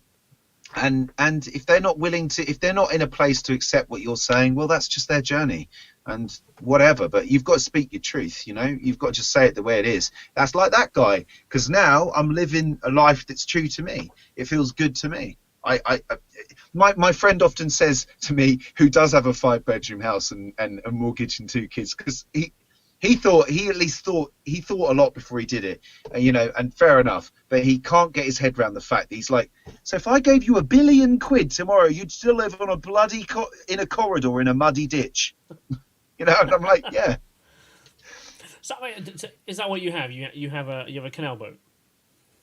[SPEAKER 2] And if they're not willing to, if they're not in a place to accept what you're saying, well, that's just their journey and whatever. But you've got to speak your truth, you know. You've got to just say it the way it is. That's like that guy, because now I'm living a life that's true to me. It feels good to me. My friend often says to me, who does have a 5-bedroom house and a mortgage and 2 kids, because he thought a lot before he did it, you know, and fair enough. But he can't get his head around the fact that he's like, so if I gave you £1 billion tomorrow, you'd still live on a bloody in a corridor in a muddy ditch, you know? And I'm like, yeah.
[SPEAKER 1] So is that what you have? You have a canal boat?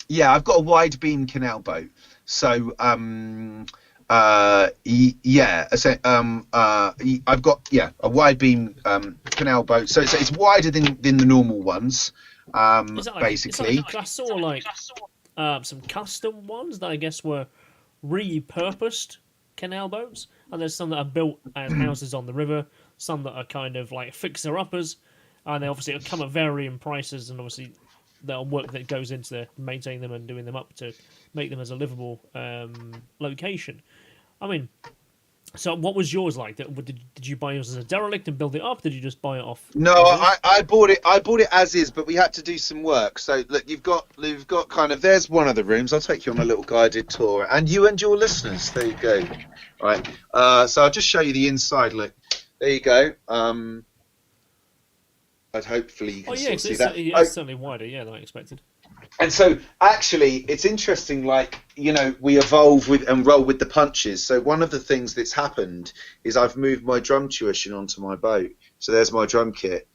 [SPEAKER 2] Yeah, I've got a wide beam canal boat. So I've got a wide beam canal boat, so it's wider than the normal ones, basically.
[SPEAKER 1] I saw some custom ones that I guess were repurposed canal boats, and there's some that are built as houses on the river, some that are kind of like fixer-uppers, and they obviously come at varying prices, and obviously the work that goes into maintaining them and doing them up to make them as a livable location. I mean, so what was yours like? Did you buy yours as a derelict and build it up? Did you just buy it off?
[SPEAKER 2] No, I bought it. I bought it as is, but we had to do some work. So look, you've got kind of. There's one of the rooms. I'll take you on a little guided tour, and you and your listeners. There you go. Right. So I'll just show you the inside. Look, there you go. I'd hopefully you can see that.
[SPEAKER 1] It's certainly wider, than I expected.
[SPEAKER 2] And so, actually, it's interesting, like, you know, we evolve with and roll with the punches. So one of the things that's happened is I've moved my drum tuition onto my boat. So there's my drum kit,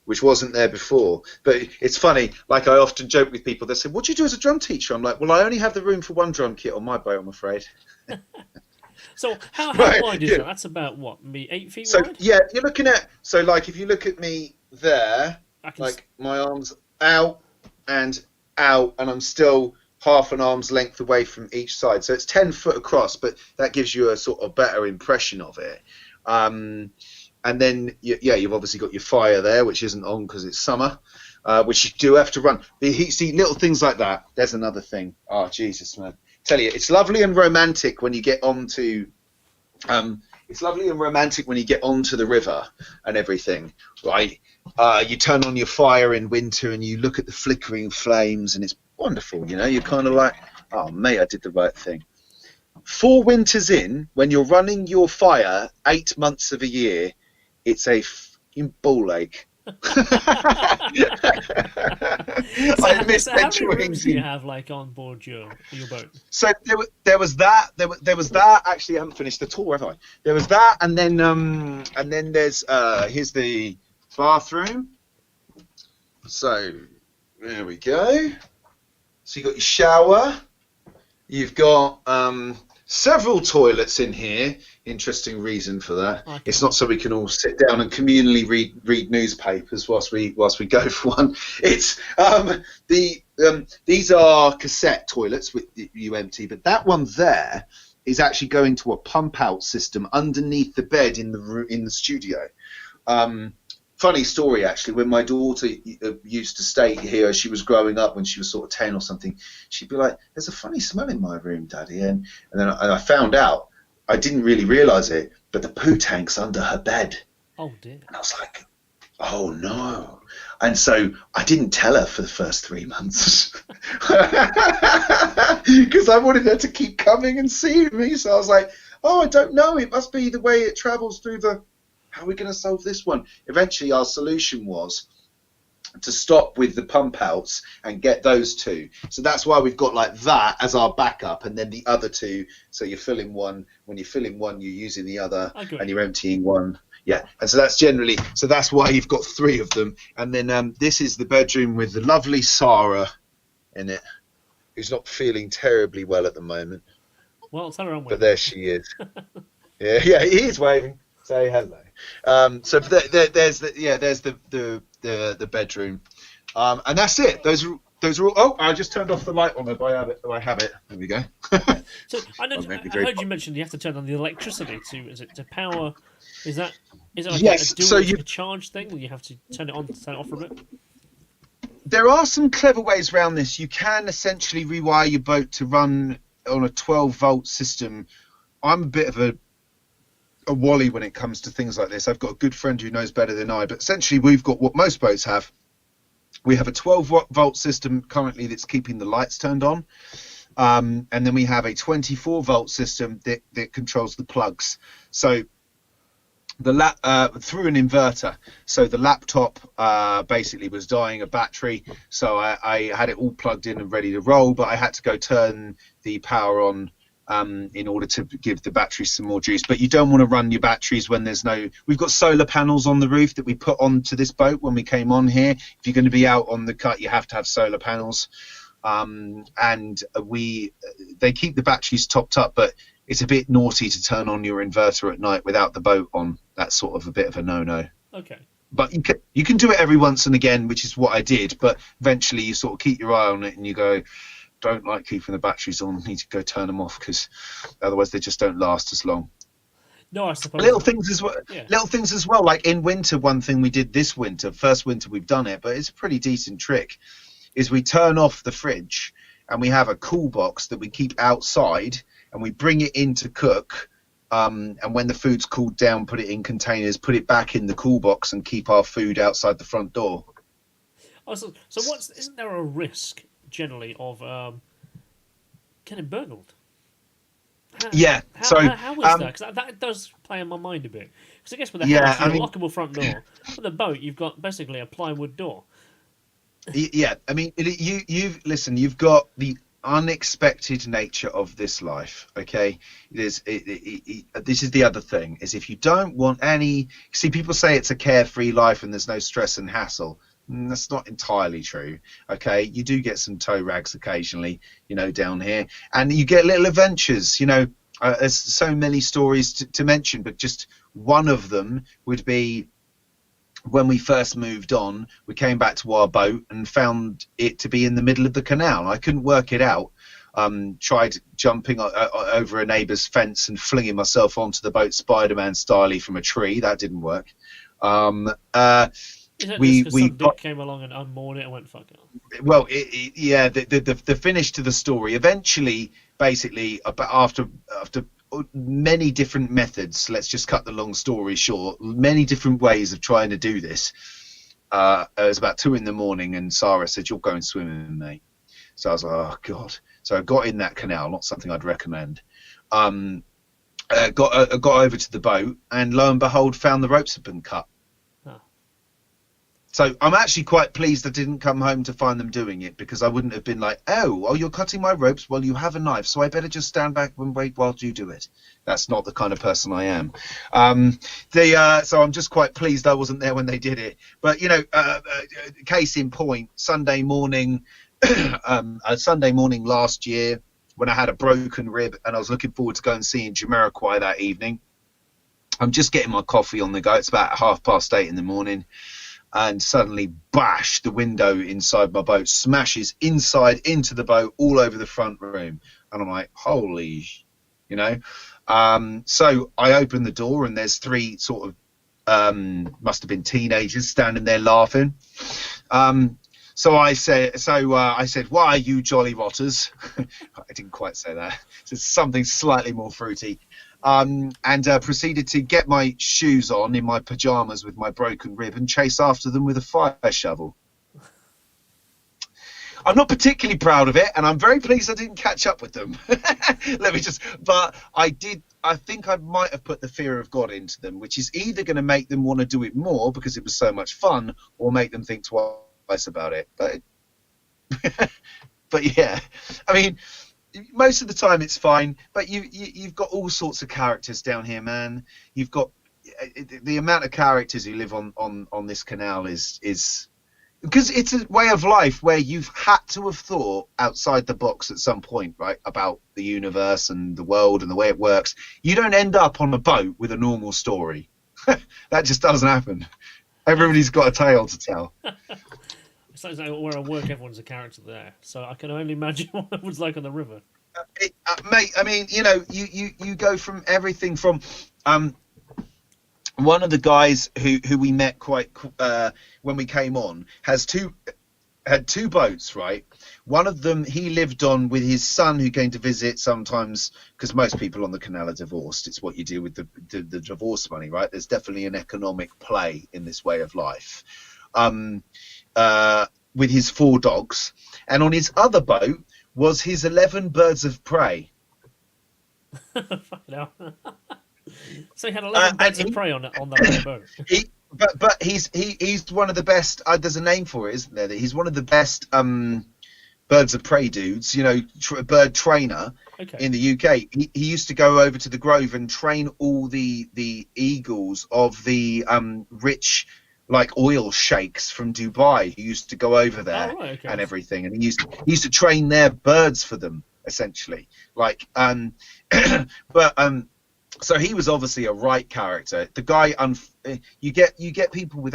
[SPEAKER 2] which wasn't there before. But it's funny, like I often joke with people, they say, what do you do as a drum teacher? I'm like, well, I only have the room for one drum kit on my boat, I'm afraid.
[SPEAKER 1] So how wide is that? That's about, what, maybe 8 feet wide?
[SPEAKER 2] Yeah, you're looking at, so like if you look at me there, like my arms out, and I'm still half an arm's length away from each side. So it's 10 foot across, but that gives you a sort of better impression of it. And then, you've obviously got your fire there, which isn't on because it's summer, which you do have to run. See, little things like that. There's another thing. Oh, Jesus, man. Tell you, it's lovely and romantic when you get onto it's lovely and romantic when you get onto the river and everything, right? You turn on your fire in winter and you look at the flickering flames, and it's wonderful. You know, you're kind of like, oh mate, I did the right thing. 4 winters in, when you're running your fire 8 months of a year, it's a fucking ball ache.
[SPEAKER 1] So
[SPEAKER 2] I miss
[SPEAKER 1] how many
[SPEAKER 2] entering.
[SPEAKER 1] rooms do you have like on board your boat?
[SPEAKER 2] So there was that. There was that. Actually, I haven't finished the tour, have I? There was that, and then there's here's the bathroom. So there we go. So you got your shower. You've got several toilets in here. Interesting reason for that. Okay. It's not so we can all sit down and communally read newspapers whilst we go for one. It's these are cassette toilets with you empty, but that one there is actually going to a pump out system underneath the bed in the studio. Funny story, actually. When my daughter used to stay here, she was growing up when she was sort of 10 or something. She'd be like, "There's a funny smell in my room, Daddy," and then I found out. I didn't really realise it, but the poo tank's under her bed.
[SPEAKER 1] Oh dear!
[SPEAKER 2] And I was like, "Oh no!" And so I didn't tell her for the first 3 months because I wanted her to keep coming and seeing me. So I was like, "Oh, I don't know. It must be the way it travels through the." How are we going to solve this one? Eventually, our solution was to stop with the pump outs and get those 2. So that's why we've got like that as our backup, and then the other 2. So you're filling one. When you're filling one, you're using the other, and you're emptying one. Yeah, and so that's generally. So that's why you've got 3 of them. And then this is the bedroom with the lovely Sarah in it, who's not feeling terribly well at the moment.
[SPEAKER 1] Well, tell her I'm waving.
[SPEAKER 2] But there she is. yeah, he is waving. Say hello. So there's the bedroom, and that's it. Those are all. Oh, I just turned off the light on it by habit. There we go.
[SPEAKER 1] So I heard you mention you have to turn on the electricity to power. Is it like
[SPEAKER 2] yes,
[SPEAKER 1] a dual charge thing where you have to turn it on, turn it off for a bit?
[SPEAKER 2] There are some clever ways around this. You can essentially rewire your boat to run on a 12-volt system. I'm a bit of a wally when it comes to things like this. I've got a good friend who knows better than I, but essentially we've got what most boats have. We have a 12-volt system currently that's keeping the lights turned on, and then we have a 24-volt system that controls the plugs. So the through an inverter. So the laptop basically was dying of battery, so I had it all plugged in and ready to roll, but I had to go turn the power on in order to give the batteries some more juice. But you don't want to run your batteries when there's no. We've got solar panels on the roof that we put onto this boat when we came on here. If you're going to be out on the cut, you have to have solar panels, and they keep the batteries topped up, but it's a bit naughty to turn on your inverter at night without the boat on. That's sort of a bit of a no-no.
[SPEAKER 1] Okay.
[SPEAKER 2] But you can do it every once and again, which is what I did. But eventually you sort of keep your eye on it and you go, don't like keeping the batteries on, need to go turn them off because otherwise they just don't last as long.
[SPEAKER 1] No, I suppose.
[SPEAKER 2] Little things as well.
[SPEAKER 1] Yeah.
[SPEAKER 2] Little things as well. Like in winter, one thing we did this winter, first winter we've done it, but it's a pretty decent trick, is we turn off the fridge and we have a cool box that we keep outside and we bring it in to cook. And when the food's cooled down, put it in containers, put it back in the cool box and keep our food outside the front door.
[SPEAKER 1] Oh, so isn't there a risk generally of getting burgled? How is that? Because that does play on my mind a bit. Because I guess with a house, you've got a lockable front door. With a boat, you've got basically a plywood door.
[SPEAKER 2] Yeah, I mean, you've got the unexpected nature of this life. Okay, this is the other thing, is if you don't want any. See, people say it's a carefree life and there's no stress and hassle. That's not entirely true. Okay, you do get some tow rags occasionally, down here, and you get little adventures. There's so many stories to mention, but just one of them would be when we first moved on. We came back to our boat and found it to be in the middle of the canal. I couldn't work it out. Tried jumping over a neighbour's fence and flinging myself onto the boat Spider-Man style from a tree. That didn't work.
[SPEAKER 1] We came along and unmoored it and went fuck it.
[SPEAKER 2] Well, the finish to the story. Eventually, basically, after many different methods. Let's just cut the long story short. Many different ways of trying to do this. It was about 2 a.m, and Sarah said, "You're going swimming, mate." So I was like, "Oh God!" So I got in that canal. Not something I'd recommend. Got over to the boat, and lo and behold, found the ropes had been cut.
[SPEAKER 1] Oh.
[SPEAKER 2] So I'm actually quite pleased I didn't come home to find them doing it, because I wouldn't have been like, oh, you're cutting my ropes? Well, you have a knife, so I better just stand back and wait while you do it. That's not the kind of person I am. So I'm just quite pleased I wasn't there when they did it. But, case in point, Sunday morning last year, when I had a broken rib and I was looking forward to going and seeing Jamiroquai that evening, I'm just getting my coffee on the go. It's about 8:30 in the morning. And suddenly, bash, the window inside my boat smashes inside into the boat all over the front room. And I'm like, holy, So I open the door, and there's 3 sort of, must have been teenagers standing there laughing. So I said, "Why are you jolly rotters?" I didn't quite say that. It's something slightly more fruity. And proceeded to get my shoes on in my pajamas with my broken rib and chase after them with a fire shovel. I'm not particularly proud of it, and I'm very pleased I didn't catch up with them. But I did. I think I might have put the fear of God into them, which is either going to make them want to do it more because it was so much fun, or make them think twice about it. But yeah, I mean, most of the time it's fine, but you've got all sorts of characters down here, man. You've got the amount of characters who live on this canal is because it's a way of life where you've had to have thought outside the box at some point, right, about the universe and the world and the way it works. You don't end up on a boat with a normal story. That just doesn't happen. Everybody's got a tale to tell.
[SPEAKER 1] It's like where I work, everyone's a character there, so I can only imagine what it was like on the river.
[SPEAKER 2] Mate, I mean, you go from everything from one of the guys who we met when we came on had 2 boats, right? One of them he lived on with his son, who came to visit sometimes, because most people on the canal are divorced. It's what you do with the divorce money, right? There's definitely an economic play in this way of life. With his 4 dogs, and on his other boat was his 11 birds of prey.
[SPEAKER 1] So he had 11 birds of prey on that boat.
[SPEAKER 2] But he's one of the best. There's a name for it, isn't there? He's one of the best birds of prey dudes. Bird trainer in the UK. He used to go over to the Grove and train all the eagles of the rich, like, oil sheikhs from Dubai, who used to go over there and everything, and he used to train their birds for them, essentially. Like, so he was obviously a right character. The guy, you get people with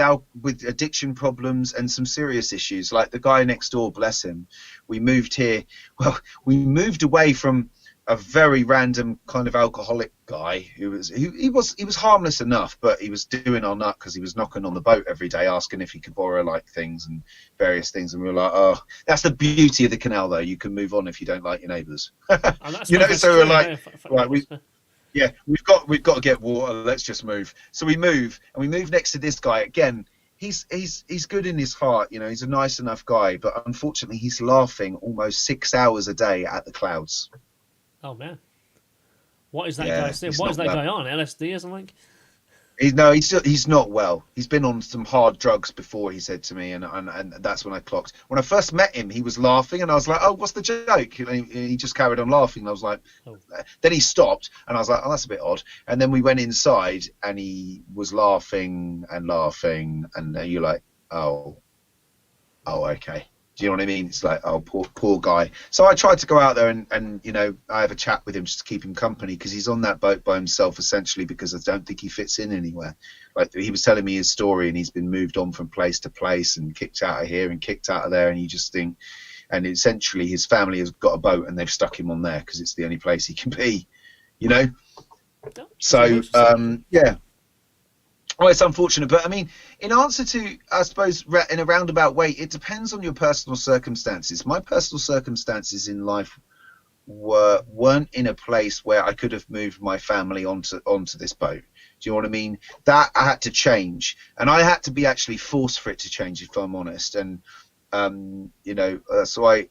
[SPEAKER 2] addiction problems and some serious issues. Like the guy next door, bless him. We moved here. Well, we moved away from a very random kind of alcoholic guy he was harmless enough, but he was doing our nut because he was knocking on the boat every day asking if he could borrow like things and various things, and we were like, oh, that's the beauty of the canal though, you can move on if you don't like your neighbours. So we're like, right, we've got to get water, let's just move. So we move next to this guy again. He's good in his heart, he's a nice enough guy, but unfortunately he's laughing almost 6 hours a day at the clouds.
[SPEAKER 1] Oh man, what is that guy saying? What is that guy on? LSD or something?
[SPEAKER 2] He's not well. He's been on some hard drugs before, he said to me, and that's when I clocked. When I first met him, he was laughing, and I was like, "Oh, what's the joke?" And he just carried on laughing. And I was like, Then he stopped, and I was like, "Oh, that's a bit odd." And then we went inside, and he was laughing, and you're like, "Oh, okay." Do you know what I mean? It's like, oh, poor guy. So I tried to go out there and I have a chat with him just to keep him company, because he's on that boat by himself, essentially, because I don't think he fits in anywhere. Like, he was telling me his story, and he's been moved on from place to place and kicked out of here and kicked out of there, and you just think, and essentially his family has got a boat and they've stuck him on there because it's the only place he can be, So, yeah. Oh, it's unfortunate, but I mean, in answer to, I suppose, in a roundabout way, it depends on your personal circumstances. My personal circumstances in life weren't in a place where I could have moved my family onto this boat. Do you know what I mean? That I had to change, and I had to be actually forced for it to change, if I'm honest. And so I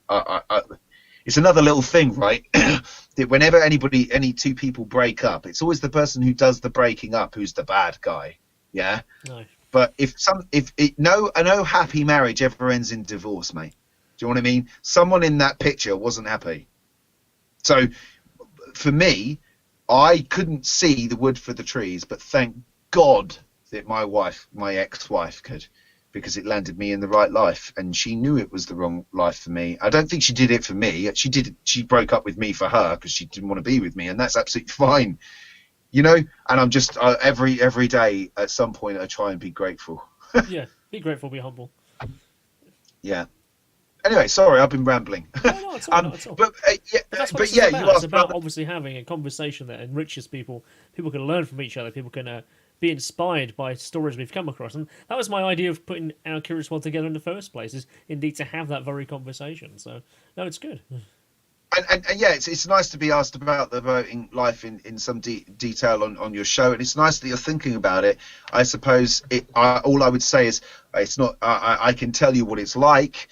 [SPEAKER 2] it's another little thing, right? That whenever any two people break up, it's always the person who does the breaking up who's the bad guy. Yeah.
[SPEAKER 1] No.
[SPEAKER 2] But no happy marriage ever ends in divorce, mate. Do you know what I mean? Someone in that picture wasn't happy. So for me, I couldn't see the wood for the trees, but thank God that my ex-wife could, because it landed me in the right life, and she knew it was the wrong life for me. I don't think she did it for me. She broke up with me for her because she didn't want to be with me, and that's absolutely fine. And I'm just every day at some point I try and be grateful.
[SPEAKER 1] Yeah, be grateful, be humble.
[SPEAKER 2] Yeah. Anyway, sorry, I've been rambling.
[SPEAKER 1] No, it's all, not at all.
[SPEAKER 2] But
[SPEAKER 1] that's what
[SPEAKER 2] yeah,
[SPEAKER 1] about.
[SPEAKER 2] you asked
[SPEAKER 1] It's about
[SPEAKER 2] about
[SPEAKER 1] obviously having a conversation that enriches people. People can learn from each other. People can be inspired by stories we've come across. And that was my idea of putting our Curious World together in the first place, is indeed to have that very conversation. So, no, it's good.
[SPEAKER 2] And yeah, it's nice to be asked about the boating life in some detail on your show, and it's nice that you're thinking about it. I suppose all I would say is it's not. I can tell you what it's like,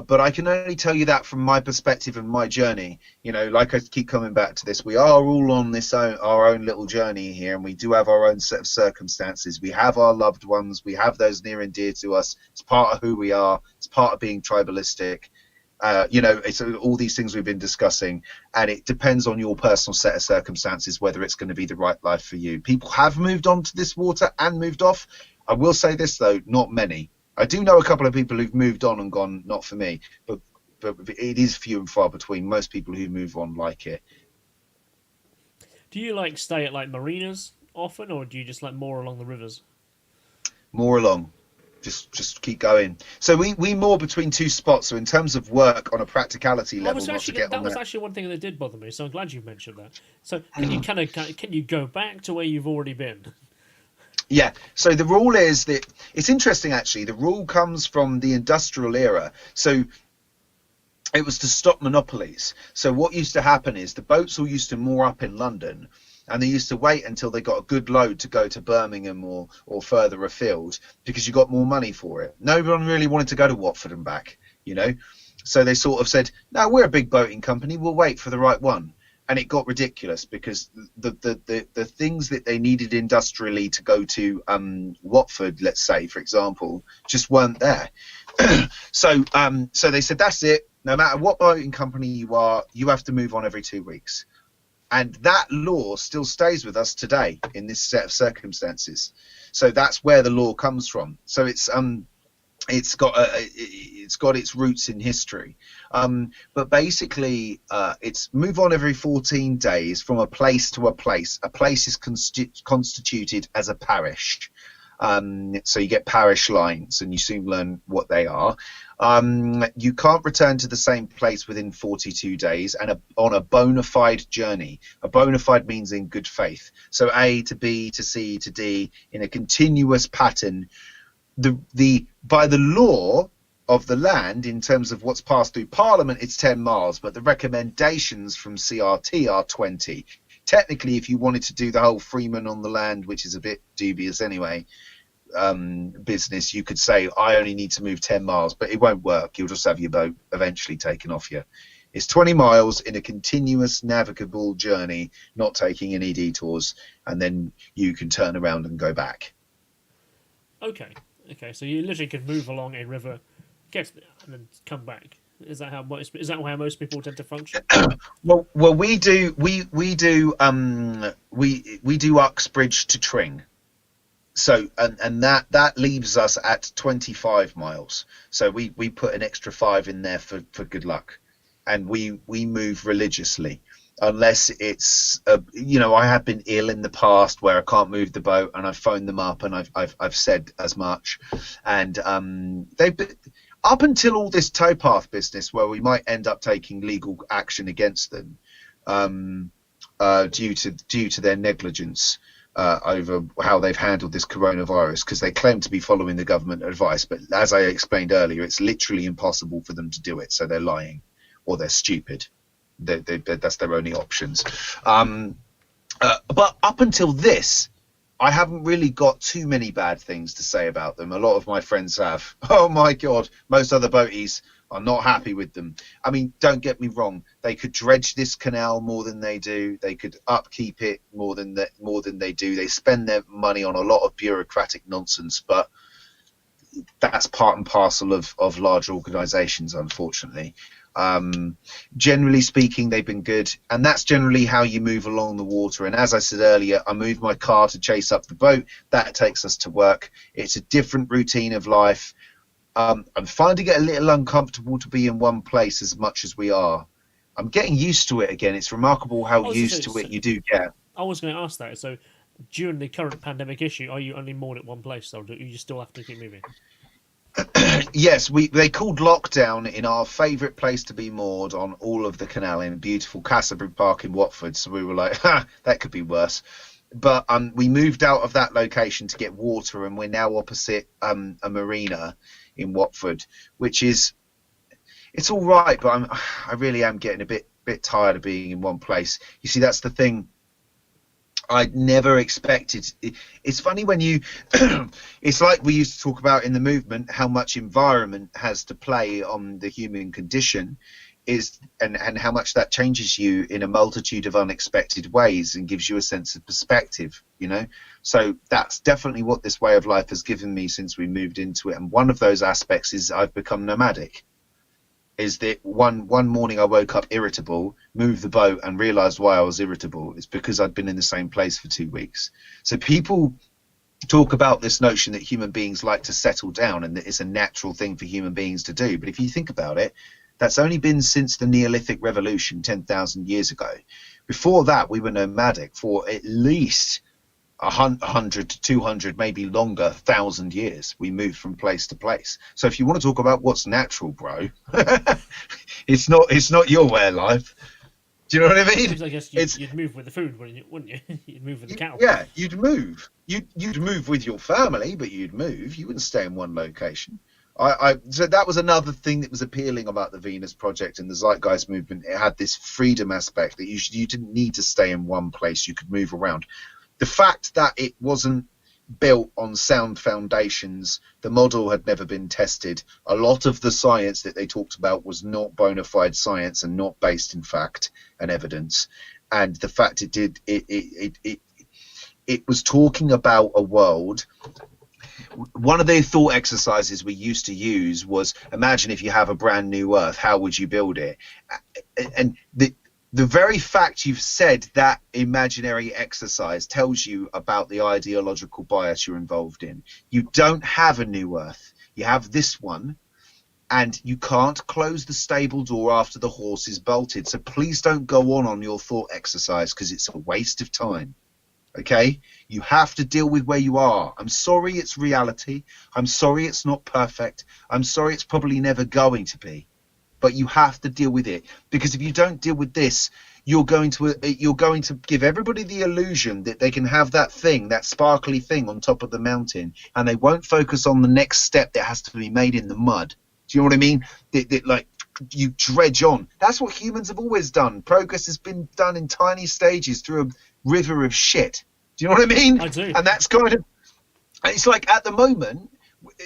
[SPEAKER 2] but I can only tell you that from my perspective and my journey. Like I keep coming back to this, we are all on our own little journey here, and we do have our own set of circumstances. We have our loved ones, we have those near and dear to us. It's part of who we are. It's part of being tribalistic. It's all these things we've been discussing, and it depends on your personal set of circumstances whether it's going to be the right life for you. People have moved on to this water and moved off. I will say this though, not many. I do know a couple of people who've moved on and gone, not for me, but it is few and far between. Most people who move on like it.
[SPEAKER 1] Do you stay at marinas often, or do you just more along the rivers?
[SPEAKER 2] More along. Just keep going. So we moor between two spots. So in terms of work on a practicality level,
[SPEAKER 1] that was actually one thing that did bother me. So I'm glad you mentioned that. So can you go back to where you've already been?
[SPEAKER 2] Yeah. So the rule is that it's interesting actually. The rule comes from the industrial era. So it was to stop monopolies. So what used to happen is the boats all used to moor up in London, and they used to wait until they got a good load to go to Birmingham or further afield, because you got more money for it. No one really wanted to go to Watford and back, So they sort of said, no, we're a big boating company, we'll wait for the right one. And it got ridiculous because the things that they needed industrially to go to Watford, let's say, for example, just weren't there. So they said, that's it. No matter what boating company you are, you have to move on every 2 weeks. And that law still stays with us today in this set of circumstances. So that's where the law comes from. So it's got its roots in history. But basically, it's move on every 14 days from a place to a place. A place is constituted as a parish. So you get parish lines, and you soon learn what they are. You can't return to the same place within 42 days, and on a bona fide journey. A bona fide means in good faith. So A to B to C to D in a continuous pattern. By the law of the land, in terms of what's passed through Parliament, it's 10 miles, but the recommendations from CRT are 20. Technically, if you wanted to do the whole Freeman on the land, which is a bit dubious anyway, business, you could say I only need to move 10 miles, but it won't work. You'll just have your boat eventually taken off you. It's 20 miles in a continuous navigable journey, not taking any detours, and then you can turn around and go back. Okay,
[SPEAKER 1] so you literally could move along a river, get there, and then come back. Is that how most people tend to function?
[SPEAKER 2] Well, we do Uxbridge to Tring. So and that leaves us at 25 miles. So we put an extra 5 in there for good luck, and we move religiously, unless it's I have been ill in the past where I can't move the boat, and I've phoned them up and I've said as much, and they've been, up until all this towpath business where we might end up taking legal action against them due to their negligence over how they've handled this coronavirus, because they claim to be following the government advice, but as I explained earlier, it's literally impossible for them to do it, so they're lying or they're stupid. That's their only options. But up until this, I haven't really got too many bad things to say about them. A lot of my friends have. Oh my God, most other boaties are not happy with them. I mean, don't get me wrong. They could dredge this canal more than they do. They could upkeep it more than they do. They spend their money on a lot of bureaucratic nonsense, but that's part and parcel of large organisations, unfortunately. Generally speaking, they've been good, and that's generally how you move along the water. And as I said earlier, I move my car to chase up the boat. That takes us to work. It's a different routine of life. I'm finding it a little uncomfortable to be in one place as much as we are. I'm getting used to it again. It's remarkable how used to it you do get.
[SPEAKER 1] I was going to ask that. So during the current pandemic issue, are you only moored at one place, or do you still have to keep moving?
[SPEAKER 2] Yes, they called lockdown in our favourite place to be moored on all of the canal in beautiful Castlebury Park in Watford. So we were like, that could be worse. But we moved out of that location to get water, and we're now opposite a marina in Watford, which is, it's all right, but I really am getting a bit tired of being in one place. You see, that's the thing. I'd never expected. It's funny when you it's like we used to talk about in the movement, how much environment has to play on the human condition and how much that changes you in a multitude of unexpected ways and gives you a sense of perspective, you know. So that's definitely what this way of life has given me since we moved into it. And one of those aspects is I've become nomadic. Is that one morning I woke up irritable, moved the boat, and realised why I was irritable. It's because I'd been in the same place for 2 weeks. So people talk about this notion that human beings like to settle down and that it's a natural thing for human beings to do. But if you think about it, that's only been since the Neolithic Revolution 10,000 years ago. Before that, we were nomadic for at least 100 to 200, maybe longer, 1,000 years. We moved from place to place. So if you want to talk about what's natural, bro, it's not your way of life. Do you know what I mean?
[SPEAKER 1] I guess you'd move with the food, wouldn't you? You'd move with the cattle.
[SPEAKER 2] Yeah, you'd move. You'd move with your family, but you'd move. You wouldn't stay in one location. So that was another thing that was appealing about the Venus Project and the Zeitgeist Movement. It had this freedom aspect that you didn't need to stay in one place. You could move around. The fact that it wasn't built on sound foundations, the model had never been tested. A lot of the science that they talked about was not bona fide science and not based in fact and evidence. And the fact it was talking about a world. One of the thought exercises we used to use was, imagine if you have a brand new Earth, how would you build it? And the very fact you've said that imaginary exercise tells you about the ideological bias you're involved in. You don't have a new Earth. You have this one, and you can't close the stable door after the horse is bolted. So please don't go on your thought exercise, because it's a waste of time. Okay? You have to deal with where you are. I'm sorry it's reality. I'm sorry it's not perfect. I'm sorry it's probably never going to be. But you have to deal with it, because if you don't deal with this, you're going to give everybody the illusion that they can have that thing, that sparkly thing on top of the mountain, and they won't focus on the next step that has to be made in the mud. Do you know what I mean? Like you dredge on. That's what humans have always done. Progress has been done in tiny stages through a river of shit. Do you know what I mean?
[SPEAKER 1] I do.
[SPEAKER 2] And that's kind of, it's like at the moment,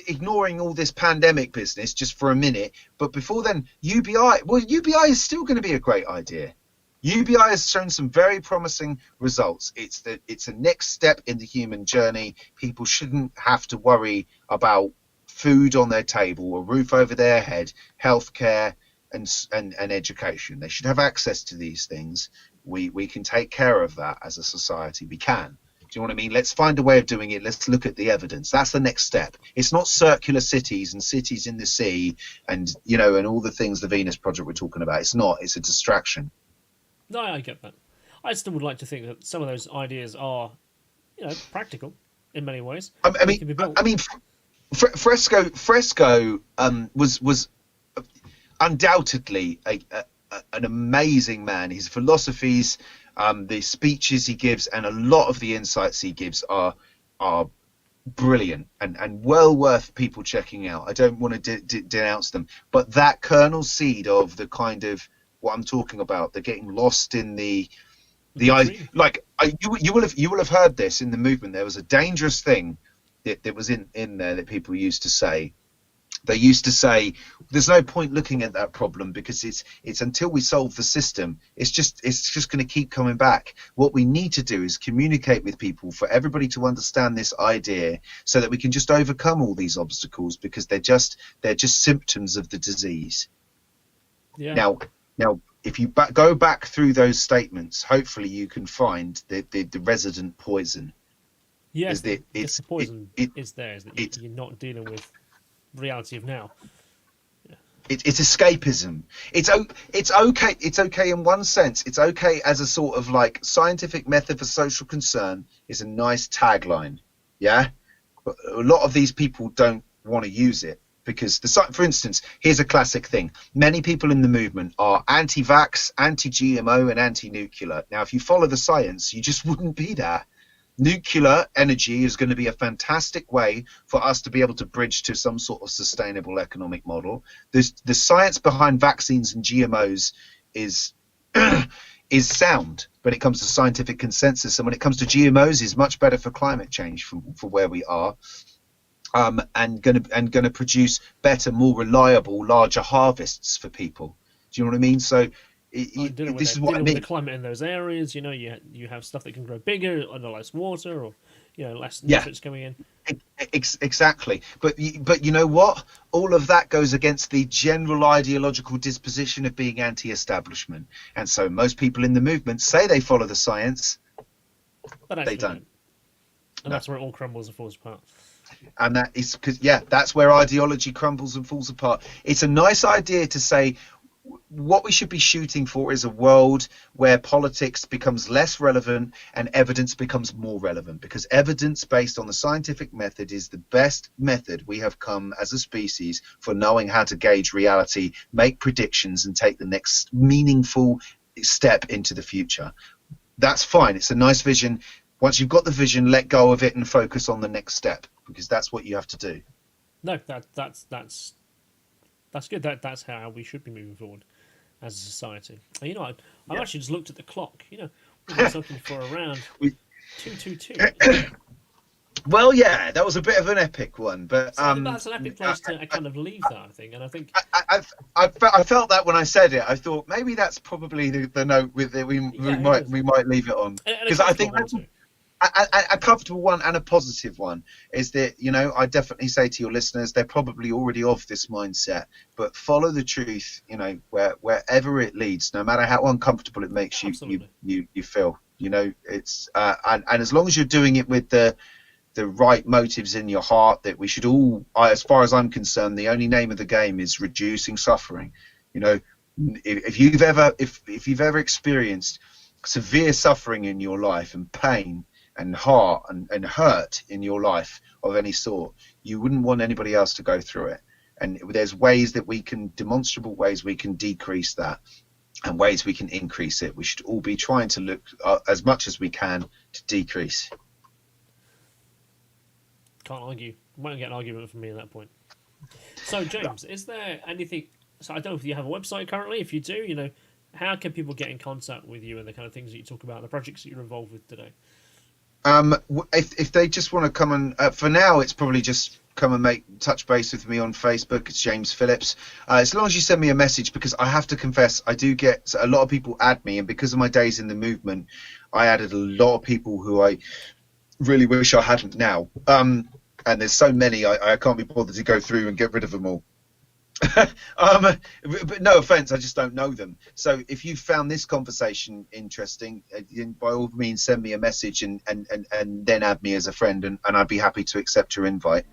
[SPEAKER 2] ignoring all this pandemic business just for a minute, but before then, UBI is still going to be a great idea. UBI has shown some very promising results. It's a next step in the human journey. People shouldn't have to worry about food on their table, a roof over their head, healthcare, and education. They should have access to these things. We can take care of that as a society. We can. Do you know what I mean? Let's find a way of doing it. Let's look at the evidence. That's the next step. It's not circular cities and cities in the sea and, you know, and all the things the Venus Project we're talking about. It's not. It's a distraction.
[SPEAKER 1] No, I get that. I still would like to think that some of those ideas are, you know, practical in many ways.
[SPEAKER 2] I mean, Fresco was undoubtedly an amazing man. His philosophies, the speeches he gives, and a lot of the insights he gives are brilliant and well worth people checking out. I don't want to denounce them, but that kernel seed of the kind of what I'm talking about. They're getting lost in you will have heard this in the movement. There was a dangerous thing that was in there that people used to say. They used to say, there's no point looking at that problem because it's until we solve the system, it's just going to keep coming back. What we need to do is communicate with people for everybody to understand this idea so that we can just overcome all these obstacles, because they're just symptoms of the disease.
[SPEAKER 1] Yeah.
[SPEAKER 2] Now, if you go back through those statements, hopefully you can find the resident poison.
[SPEAKER 1] Yes, the poison is there, is that you're not dealing with reality of now. Yeah.
[SPEAKER 2] It's escapism. It's okay. It's okay in one sense. It's okay as a sort of like scientific method for social concern is a nice tagline. Yeah, but a lot of these people don't want to use it because for instance, here's a classic thing. Many people in the movement are anti-vax, anti-GMO, and anti-nuclear. Now, if you follow the science, you just wouldn't be there. Nuclear energy is going to be a fantastic way for us to be able to bridge to some sort of sustainable economic model. The science behind vaccines and GMOs is sound when it comes to scientific consensus, and when it comes to GMOs, is much better for climate change for where we are, and going to produce better, more reliable, larger harvests for people. Do you know what I mean? So. This is what I mean.
[SPEAKER 1] With the climate in those areas, you have stuff that can grow bigger under less water, or less nutrients coming in.
[SPEAKER 2] Exactly, but you know what? All of that goes against the general ideological disposition of being anti-establishment, and so most people in the movement say they follow the science,
[SPEAKER 1] but
[SPEAKER 2] they don't.
[SPEAKER 1] And that's where it all crumbles and falls apart.
[SPEAKER 2] And that is because that's where ideology crumbles and falls apart. It's a nice idea to say, what we should be shooting for is a world where politics becomes less relevant and evidence becomes more relevant, because evidence based on the scientific method is the best method we have come as a species for knowing how to gauge reality, make predictions, and take the next meaningful step into the future. That's fine. It's a nice vision. Once you've got the vision, let go of it and focus on the next step, because that's what you have to do.
[SPEAKER 1] No, that's good. That's how we should be moving forward as a society. And I've actually just looked at the clock. We've been looking for around 2:22.
[SPEAKER 2] Well, yeah, that was a bit of an epic one, but
[SPEAKER 1] that's an epic place to kind of leave that, I think. And I think
[SPEAKER 2] I felt that when I said it. I thought maybe that's probably the note we might leave it on, because I think that's a comfortable one and a positive one is that, I definitely say to your listeners, they're probably already of this mindset, but follow the truth, wherever it leads, no matter how uncomfortable it makes you feel, it's and as long as you're doing it with the right motives in your heart, that we should all, as far as I'm concerned, the only name of the game is reducing suffering. If you've ever experienced severe suffering in your life and pain and heart and hurt in your life of any sort, you wouldn't want anybody else to go through it. And there's ways that demonstrable ways we can decrease that, and ways we can increase it. We should all be trying to look as much as we can to decrease.
[SPEAKER 1] Can't argue. Won't get an argument from me at that point. So, James, is there anything? So, I don't know if you have a website currently. If you do, how can people get in contact with you and the kind of things that you talk about, the projects that you're involved with today?
[SPEAKER 2] If they just want to come and for now, it's probably just come and touch base with me on Facebook. It's James Phillips. As long as you send me a message, because I have to confess, I do get a lot of people add me, and because of my days in the movement, I added a lot of people who I really wish I hadn't now. And there's so many, I can't be bothered to go through and get rid of them all. But no offense, I just don't know them. So if you found this conversation interesting, by all means send me a message and then add me as a friend, and I'd be happy to accept your invite.